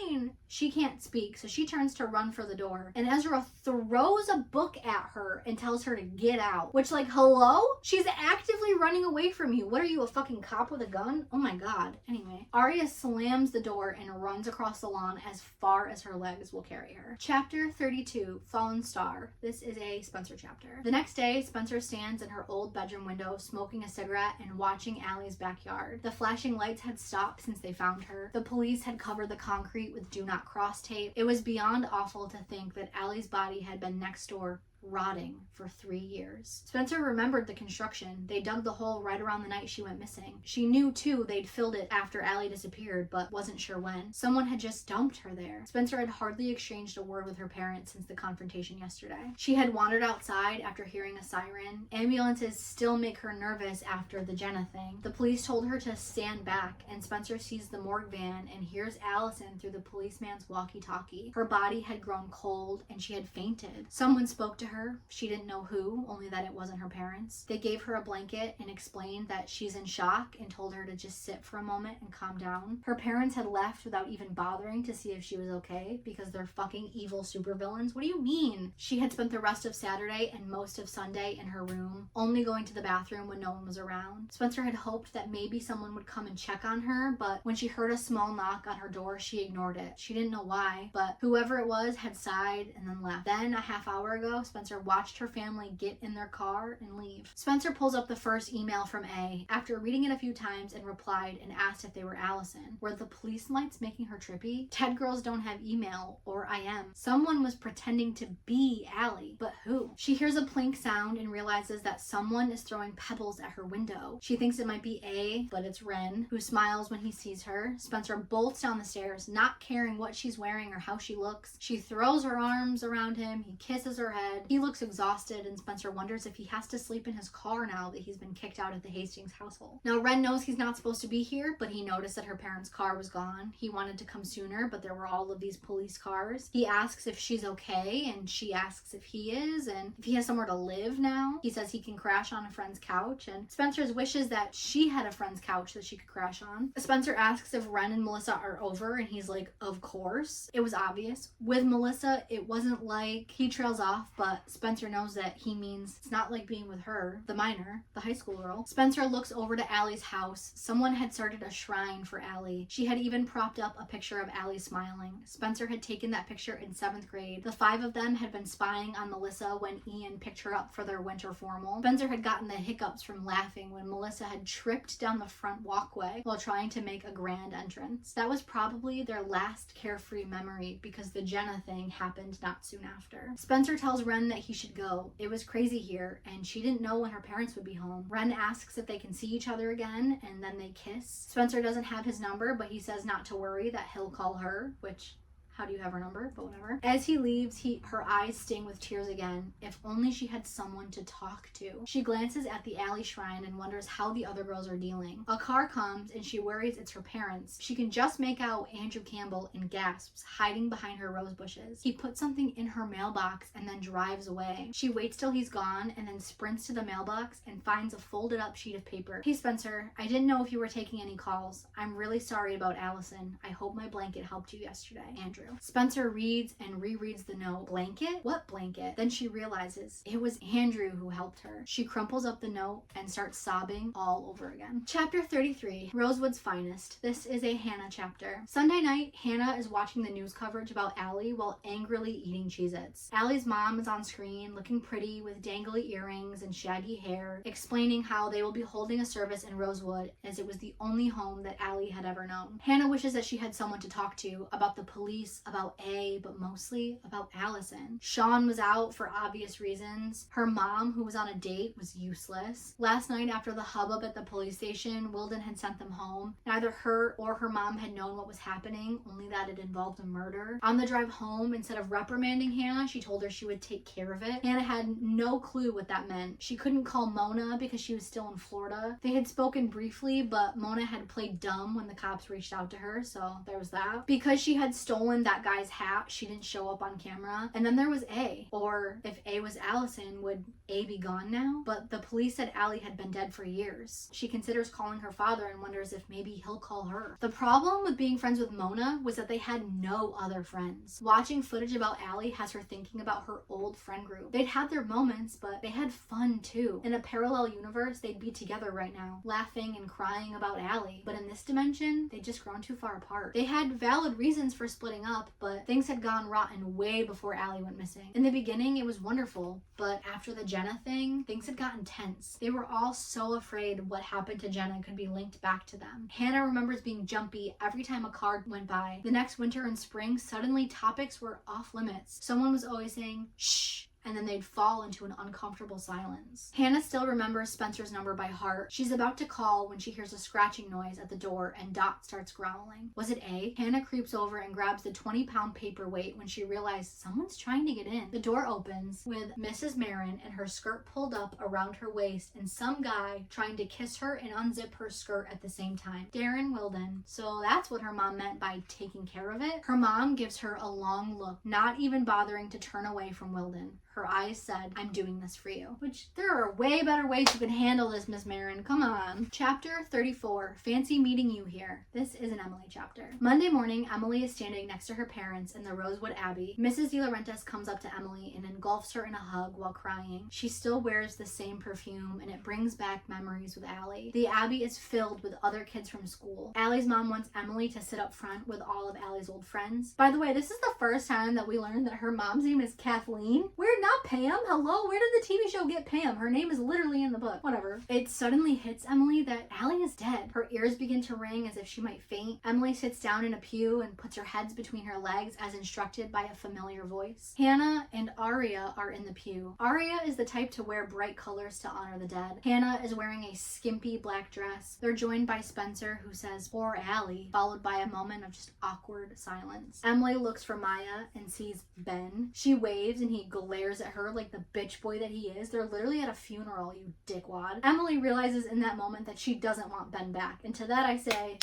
mean? She can't speak, so she turns to run for the door, and Ezra throws a book at her and tells her to get out. Which, like, hello? She's actively running away from you. What are you, a fucking cop with a gun? Oh my god. Anyway, Arya slams the door and runs across the lawn as far as her legs will carry her. Chapter 32, Fallen Star. This is a Spencer chapter. The next day, Spencer stands in her old bedroom window, smoking a cigarette and watching Allie's backyard. The flashing lights had stopped since they found her. The police had covered the concrete with do not cross tape. It was beyond awful to think that Allie's body had been next door, rotting for 3 years. Spencer remembered the construction. They dug the hole right around the night she went missing. She knew too they'd filled it after Allie disappeared, but wasn't sure when. Someone had just dumped her there. Spencer had hardly exchanged a word with her parents since the confrontation yesterday. She had wandered outside after hearing a siren. Ambulances still make her nervous after the Jenna thing. The police told her to stand back, and Spencer sees the morgue van and hears Allison through the policeman's walkie-talkie. Her body had grown cold and she had fainted. Someone spoke to her. She didn't know who, only that it wasn't her parents. They gave her a blanket and explained that she's in shock and told her to just sit for a moment and calm down. Her parents had left without even bothering to see if she was okay because they're fucking evil supervillains. What do you mean? She had spent the rest of Saturday and most of Sunday in her room, only going to the bathroom when no one was around. Spencer had hoped that maybe someone would come and check on her, but when she heard a small knock on her door, she ignored it. She didn't know why, but whoever it was had sighed and then left. Then, a half hour ago, Spencer watched her family get in their car and leave. Spencer pulls up the first email from A after reading it a few times and replied and asked if they were Allison. Were the police lights making her trippy? Ted girls don't have email or IM. Someone was pretending to be Allie, but who? She hears a plink sound and realizes that someone is throwing pebbles at her window. She thinks it might be A, but it's Ren, who smiles when he sees her. Spencer bolts down the stairs, not caring what she's wearing or how she looks. She throws her arms around him. He kisses her head. He looks exhausted, and Spencer wonders if he has to sleep in his car now that he's been kicked out of the Hastings household. Now, Ren knows he's not supposed to be here, but he noticed that her parents' car was gone. He wanted to come sooner, but there were all of these police cars. He asks if she's okay, and she asks if he is, and if he has somewhere to live now. He says he can crash on a friend's couch, and Spencer's wishes that she had a friend's couch that she could crash on. Spencer asks if Ren and Melissa are over, and he's like, of course. It was obvious. With Melissa, it wasn't like he trails off, but Spencer knows that he means it's not like being with her, the minor, the high school girl. Spencer looks over to Allie's house. Someone had started a shrine for Allie. She had even propped up a picture of Allie smiling. Spencer had taken that picture in 7th grade. The 5 of them had been spying on Melissa when Ian picked her up for their winter formal. Spencer had gotten the hiccups from laughing when Melissa had tripped down the front walkway while trying to make a grand entrance. That was probably their last carefree memory because the Jenna thing happened not soon after. Spencer tells Ren that he should go. It was crazy here, and she didn't know when her parents would be home. Ren asks if they can see each other again, and then they kiss. Spencer doesn't have his number, but he says not to worry, that he'll call her, which... how do you have her number? But whatever. As he leaves, her eyes sting with tears again. If only she had someone to talk to. She glances at the Allie shrine and wonders how the other girls are dealing. A car comes and she worries it's her parents. She can just make out Andrew Campbell and gasps, hiding behind her rose bushes. He puts something in her mailbox and then drives away. She waits till he's gone and then sprints to the mailbox and finds a folded up sheet of paper. Hey Spencer, I didn't know if you were taking any calls. I'm really sorry about Allison. I hope my blanket helped you yesterday. Andrew. Spencer reads and rereads the note. Blanket? What blanket? Then she realizes it was Andrew who helped her. She crumples up the note and starts sobbing all over again. Chapter 33, Rosewood's Finest. This is a Hannah chapter. Sunday night, Hannah is watching the news coverage about Allie while angrily eating Cheez-Its. Allie's mom is on screen, looking pretty with dangly earrings and shaggy hair, explaining how they will be holding a service in Rosewood as it was the only home that Allie had ever known. Hannah wishes that she had someone to talk to about the police, about A, but mostly about Allison. Sean was out for obvious reasons. Her mom, who was on a date, was useless. Last night after the hubbub at the police station, Wilden had sent them home. Neither her or her mom had known what was happening, only that it involved a murder. On the drive home, instead of reprimanding Hannah, she told her she would take care of it. Hannah had no clue what that meant. She couldn't call Mona because she was still in Florida. They had spoken briefly, but Mona had played dumb when the cops reached out to her, so there was that. Because she had stolen that guy's hat, she didn't show up on camera. And then there was A. Or if A was Allison, would A be gone now? But the police said Allie had been dead for years. She considers calling her father and wonders if maybe he'll call her. The problem with being friends with Mona was that they had no other friends. Watching footage about Allie has her thinking about her old friend group. They'd had their moments, but they had fun too. In a parallel universe, they'd be together right now, laughing and crying about Allie. But in this dimension, they'd just grown too far apart. They had valid reasons for splitting up, but things had gone rotten way before Allie went missing. In the beginning, it was wonderful, but after the Jenna thing, things had gotten tense. They were all so afraid what happened to Jenna could be linked back to them. Hannah remembers being jumpy every time a car went by. The next winter and spring, suddenly topics were off limits. Someone was always saying, shh, and then they'd fall into an uncomfortable silence. Hannah still remembers Spencer's number by heart. She's about to call when she hears a scratching noise at the door and Dot starts growling. Was it A? Hannah creeps over and grabs the 20-pound paperweight when she realizes someone's trying to get in. The door opens with Mrs. Marin and her skirt pulled up around her waist and some guy trying to kiss her and unzip her skirt at the same time. Darren Wilden. So that's what her mom meant by taking care of it. Her mom gives her a long look, not even bothering to turn away from Wilden. Her eyes said, I'm doing this for you. Which, there are way better ways you can handle this, Miss Marin. Come on. Chapter 34. Fancy meeting you here. This is an Emily chapter. Monday morning, Emily is standing next to her parents in the Rosewood Abbey. Mrs. De Laurentiis comes up to Emily and engulfs her in a hug while crying. She still wears the same perfume and it brings back memories with Allie. The Abbey is filled with other kids from school. Allie's mom wants Emily to sit up front with all of Allie's old friends. By the way, this is the first time that we learned that her mom's name is Kathleen. We're not Pam. Hello? Where did the TV show get Pam? Her name is literally in the book. Whatever. It suddenly hits Emily that Allie is dead. Her ears begin to ring as if she might faint. Emily sits down in a pew and puts her heads between her legs as instructed by a familiar voice. Hannah and Aria are in the pew. Aria is the type to wear bright colors to honor the dead. Hannah is wearing a skimpy black dress. They're joined by Spencer, who says, poor Allie, followed by a moment of just awkward silence. Emily looks for Maya and sees Ben. She waves and he glares at her like the bitch boy that he is. They're literally at a funeral, you dickwad. Emily realizes in that moment that she doesn't want Ben back. And to that I say,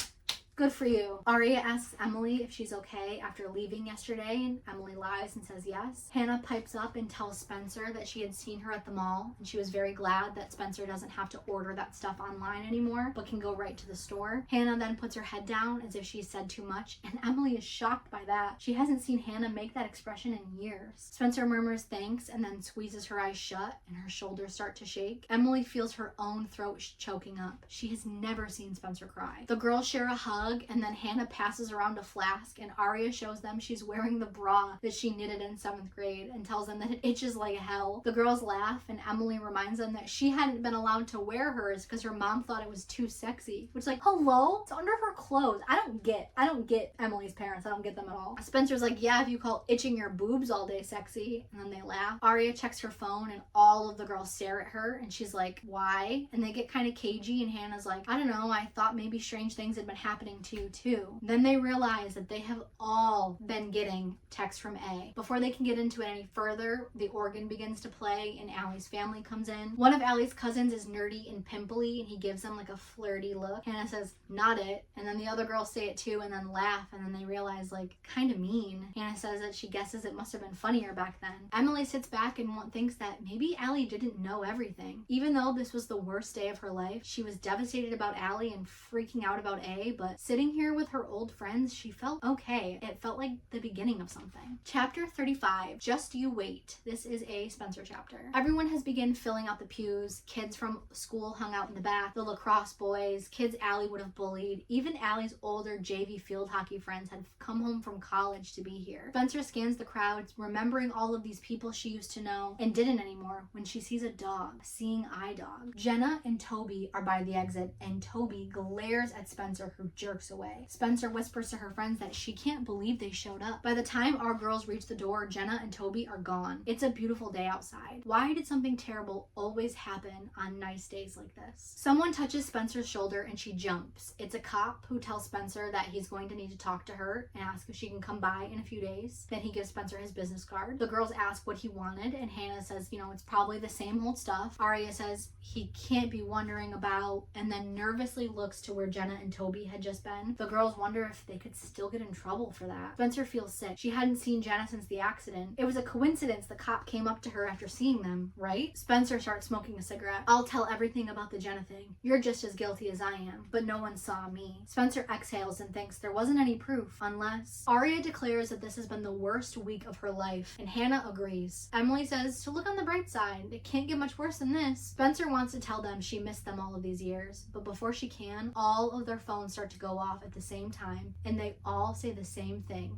good for you. Aria asks Emily if she's okay after leaving yesterday, and Emily lies and says yes. Hannah pipes up and tells Spencer that she had seen her at the mall, and she was very glad that Spencer doesn't have to order that stuff online anymore, but can go right to the store. Hannah then puts her head down as if she said too much, and Emily is shocked by that. She hasn't seen Hannah make that expression in years. Spencer murmurs thanks and then squeezes her eyes shut, and her shoulders start to shake. Emily feels her own throat choking up. She has never seen Spencer cry. The girls share a hug, and then Hannah passes around a flask and Aria shows them she's wearing the bra that she knitted in 7th grade and tells them that it itches like hell. The girls laugh and Emily reminds them that she hadn't been allowed to wear hers because her mom thought it was too sexy. Which, like, hello? It's under her clothes. I don't get Emily's parents. I don't get them at all. Spencer's like, yeah, if you call itching your boobs all day sexy. And then they laugh. Aria checks her phone and all of the girls stare at her and she's like, why? And they get kind of cagey and Hannah's like, I don't know, I thought maybe strange things had been happening to you too. Then they realize that they have all been getting texts from A. Before they can get into it any further, the organ begins to play and Allie's family comes in. One of Allie's cousins is nerdy and pimply and he gives them like a flirty look. Hannah says, not it. And then the other girls say it too and then laugh and then they realize, like, kind of mean. Hannah says that she guesses it must have been funnier back then. Emily sits back and thinks that maybe Allie didn't know everything. Even though this was the worst day of her life, she was devastated about Allie and freaking out about A, but sitting here with her old friends, she felt okay. It felt like the beginning of something. Chapter 35, Just You Wait. This is a Spencer chapter. Everyone has begun filling out the pews. Kids from school hung out in the back. The lacrosse boys, kids Allie would have bullied. Even Allie's older JV field hockey friends had come home from college to be here. Spencer scans the crowds, remembering all of these people she used to know and didn't anymore when she sees a dog, a seeing eye dog. Jenna and Toby are by the exit and Toby glares at Spencer, who jerks away. Spencer whispers to her friends that she can't believe they showed up. By the time our girls reach the door, Jenna and Toby are gone. It's a beautiful day outside. Why did something terrible always happen on nice days like this? Someone touches Spencer's shoulder and she jumps. It's a cop who tells Spencer that he's going to need to talk to her and ask if she can come by in a few days. Then he gives Spencer his business card. The girls ask what he wanted and Hannah says, you know, it's probably the same old stuff. Aria says he can't be wondering about, and then nervously looks to where Jenna and Toby had just been. The girls wonder if they could still get in trouble for that. Spencer feels sick. She hadn't seen Jenna since the accident. It was a coincidence the cop came up to her after seeing them, right? Spencer starts smoking a cigarette. I'll tell everything about the Jenna thing. You're just as guilty as I am, but no one saw me. Spencer exhales and thinks there wasn't any proof, unless... Aria declares that this has been the worst week of her life, and Hannah agrees. Emily says to look on the bright side. It can't get much worse than this. Spencer wants to tell them she missed them all of these years, but before she can, all of their phones start to go off at the same time, and they all say the same thing.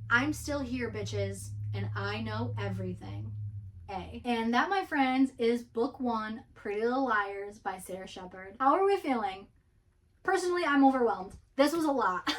I'm still here, bitches, and I know everything. A. And that, my friends, is book 1, Pretty Little Liars by Sara Shepard. How are we feeling? Personally, I'm overwhelmed. This was a lot.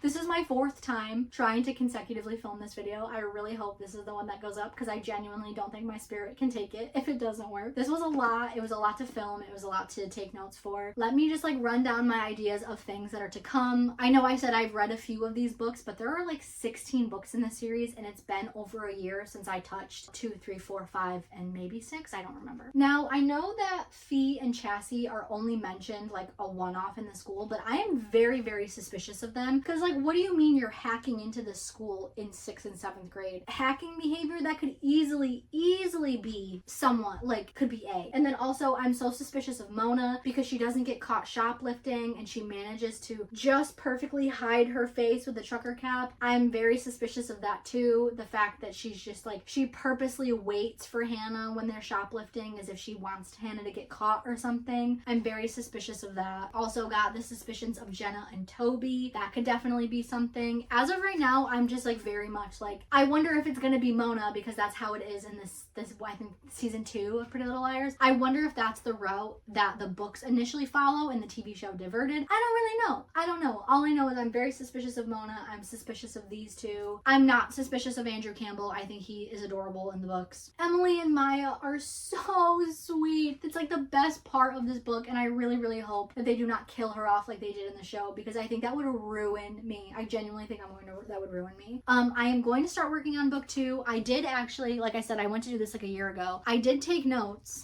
This is my 4th time trying to consecutively film this video. I really hope this is the one that goes up because I genuinely don't think my spirit can take it if it doesn't work. This was a lot. It was a lot to film. It was a lot to take notes for. Let me just run down my ideas of things that are to come. I know I said I've read a few of these books, but there are 16 books in this series, and it's been over a year since I touched 2, 3, 4, 5, and maybe 6. I don't remember. Now, I know that Fee and Chassie are only mentioned a one-off in the school, but I am very, very suspicious of them because what do you mean you're hacking into the school in 6th and 7th grade? Hacking behavior that could easily be someone could be A. And then also I'm so suspicious of Mona because she doesn't get caught shoplifting and she manages to just perfectly hide her face with the trucker cap. I'm very suspicious of that too. The fact that she's just she purposely waits for Hannah when they're shoplifting as if she wants Hannah to get caught or something. I'm very suspicious of that. Also got the suspicions of Jenna and Toby. That could definitely be something. As of right now, I'm just very much I wonder if it's gonna be Mona because that's how it is in this I think season 2 of Pretty Little Liars. I wonder if that's the route that the books initially follow and the TV show diverted. I don't really know. I don't know. All I know is I'm very suspicious of Mona. I'm suspicious of these two. I'm not suspicious of Andrew Campbell. I think he is adorable in the books. Emily and Maya are so sweet. It's the best part of this book, and I really, really hope that they do not kill her off like they did in the show because I think that would ruin me. I genuinely think that would ruin me. I am going to start working on book 2. I did actually, like I said, I went to do this a year ago. I did take notes,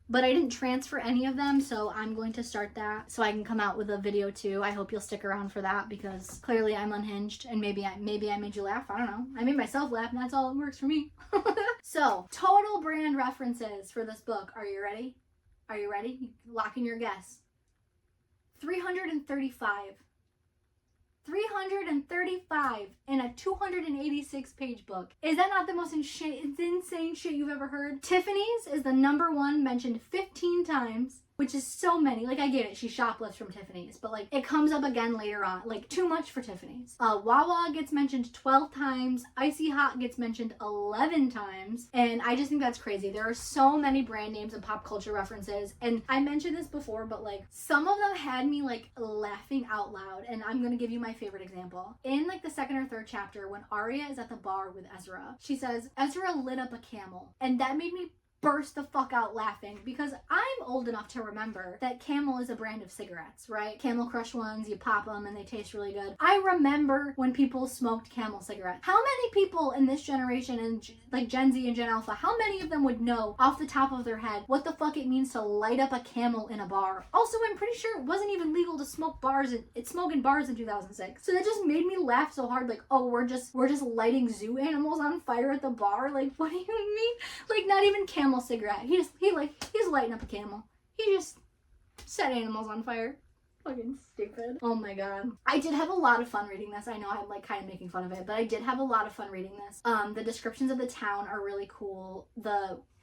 but I didn't transfer any of them, so I'm going to start that so I can come out with a video too. I hope you'll stick around for that because clearly I'm unhinged and maybe I made you laugh. I don't know. I made myself laugh and that's all that works for me. So, total brand references for this book. Are you ready? Are you ready? Lock in your guess. 335. 335 in a 286-page book. Is that not the most insane shit you've ever heard? Tiffany's is the #1 mentioned 15 times, which is so many. I get it, she shoplifts from Tiffany's, but it comes up again later on. Too much for Tiffany's. Wawa gets mentioned 12 times. Icy Hot gets mentioned 11 times, and I just think that's crazy. There are so many brand names and pop culture references, and I mentioned this before, but some of them had me laughing out loud, and I'm gonna give you my favorite example. In the 2nd or 3rd chapter, when Arya is at the bar with Ezra, she says, Ezra lit up a camel, and that made me burst the fuck out laughing because I'm old enough to remember that Camel is a brand of cigarettes, right? Camel Crush ones, you pop them and they taste really good. I remember when people smoked Camel cigarettes. How many people in this generation and Gen Z and Gen Alpha, how many of them would know off the top of their head what the fuck it means to light up a Camel in a bar? Also, I'm pretty sure it wasn't even legal to smoke in bars in 2006. So that just made me laugh so hard oh, we're just lighting zoo animals on fire at the bar? What do you mean? Not even Camel cigarette. He's lighting up a camel. He just set animals on fire. Fucking stupid. Oh my god. I did have a lot of fun reading this. I know I'm kind of making fun of it, but I did have a lot of fun reading this. The descriptions of the town are really cool.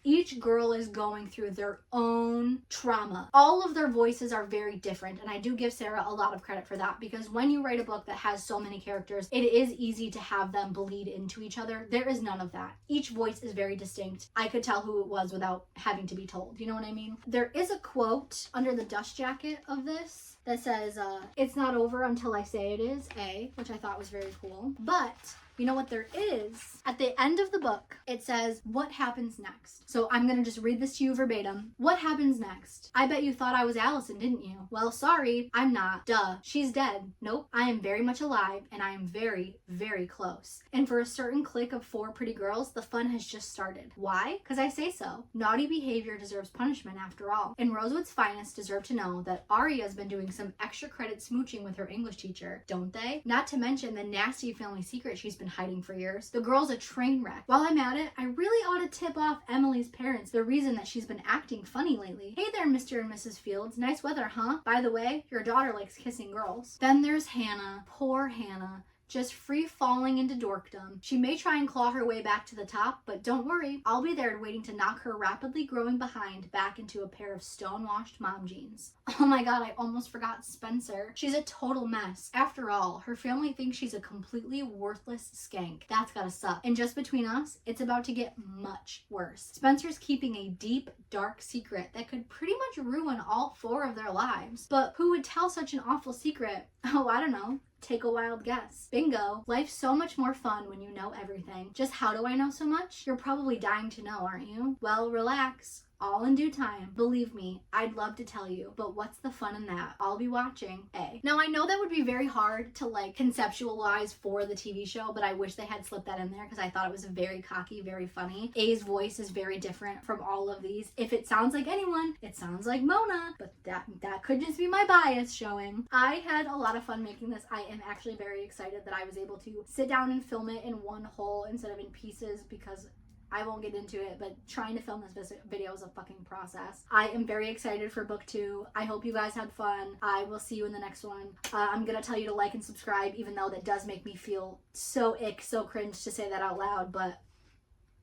Each girl is going through their own trauma. All of their voices are very different, and I do give Sara a lot of credit for that because when you write a book that has so many characters, it is easy to have them bleed into each other. There is none of that. Each voice is very distinct. I could tell who it was without having to be told. You know what I mean? There is a quote under the dust jacket of this that says, it's not over until I say it is, A, which I thought was very cool. But You know what there is? At the end of the book, it says, what happens next? So I'm gonna just read this to you verbatim. What happens next? I bet you thought I was Allison, didn't you? Well, sorry, I'm not. Duh, she's dead. Nope, I am very much alive, and I am very, very close. And for a certain clique of 4 pretty girls, the fun has just started. Why? Because I say so. Naughty behavior deserves punishment after all. And Rosewood's finest deserve to know that Aria's been doing some extra credit smooching with her English teacher, don't they? Not to mention the nasty family secret she's been hiding for years. The girl's a train wreck. While I'm at it, I really ought to tip off Emily's parents the reason that she's been acting funny lately. Hey there, Mr. and Mrs. Fields. Nice weather, huh? By the way, your daughter likes kissing girls. Then there's Hannah. Poor Hannah. Just free falling into dorkdom. She may try and claw her way back to the top, but don't worry, I'll be there waiting to knock her rapidly growing behind back into a pair of stone-washed mom jeans. Oh my god, I almost forgot Spencer. She's a total mess. After all, her family thinks she's a completely worthless skank. That's gotta suck. And just between us, it's about to get much worse. Spencer's keeping a deep, dark secret that could pretty much ruin all 4 of their lives. But who would tell such an awful secret? Oh, I don't know. Take a wild guess. Bingo. Life's so much more fun when you know everything. Just how do I know so much? You're probably dying to know, aren't you? Well, relax. All in due time. Believe me, I'd love to tell you, but what's the fun in that? I'll be watching. A. Now, I know that would be very hard to like conceptualize for the TV show, but I wish they had slipped that in there because I thought it was very cocky, very funny. A's voice is very different from all of these. If it sounds like anyone, it sounds like Mona, but that could just be my bias showing. I had a lot of fun making this. I am actually very excited that I was able to sit down and film it in one whole instead of in pieces because I won't get into it, but trying to film this video is a fucking process. I am very excited for book 2. I hope you guys had fun. I will see you in the next one. I'm gonna tell you to like and subscribe, even though that does make me feel so so cringe to say that out loud, but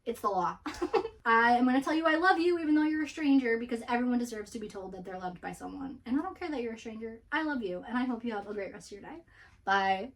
it's the law. I am gonna tell you I love you, even though you're a stranger, because everyone deserves to be told that they're loved by someone. And I don't care that you're a stranger. I love you, and I hope you have a great rest of your day. Bye.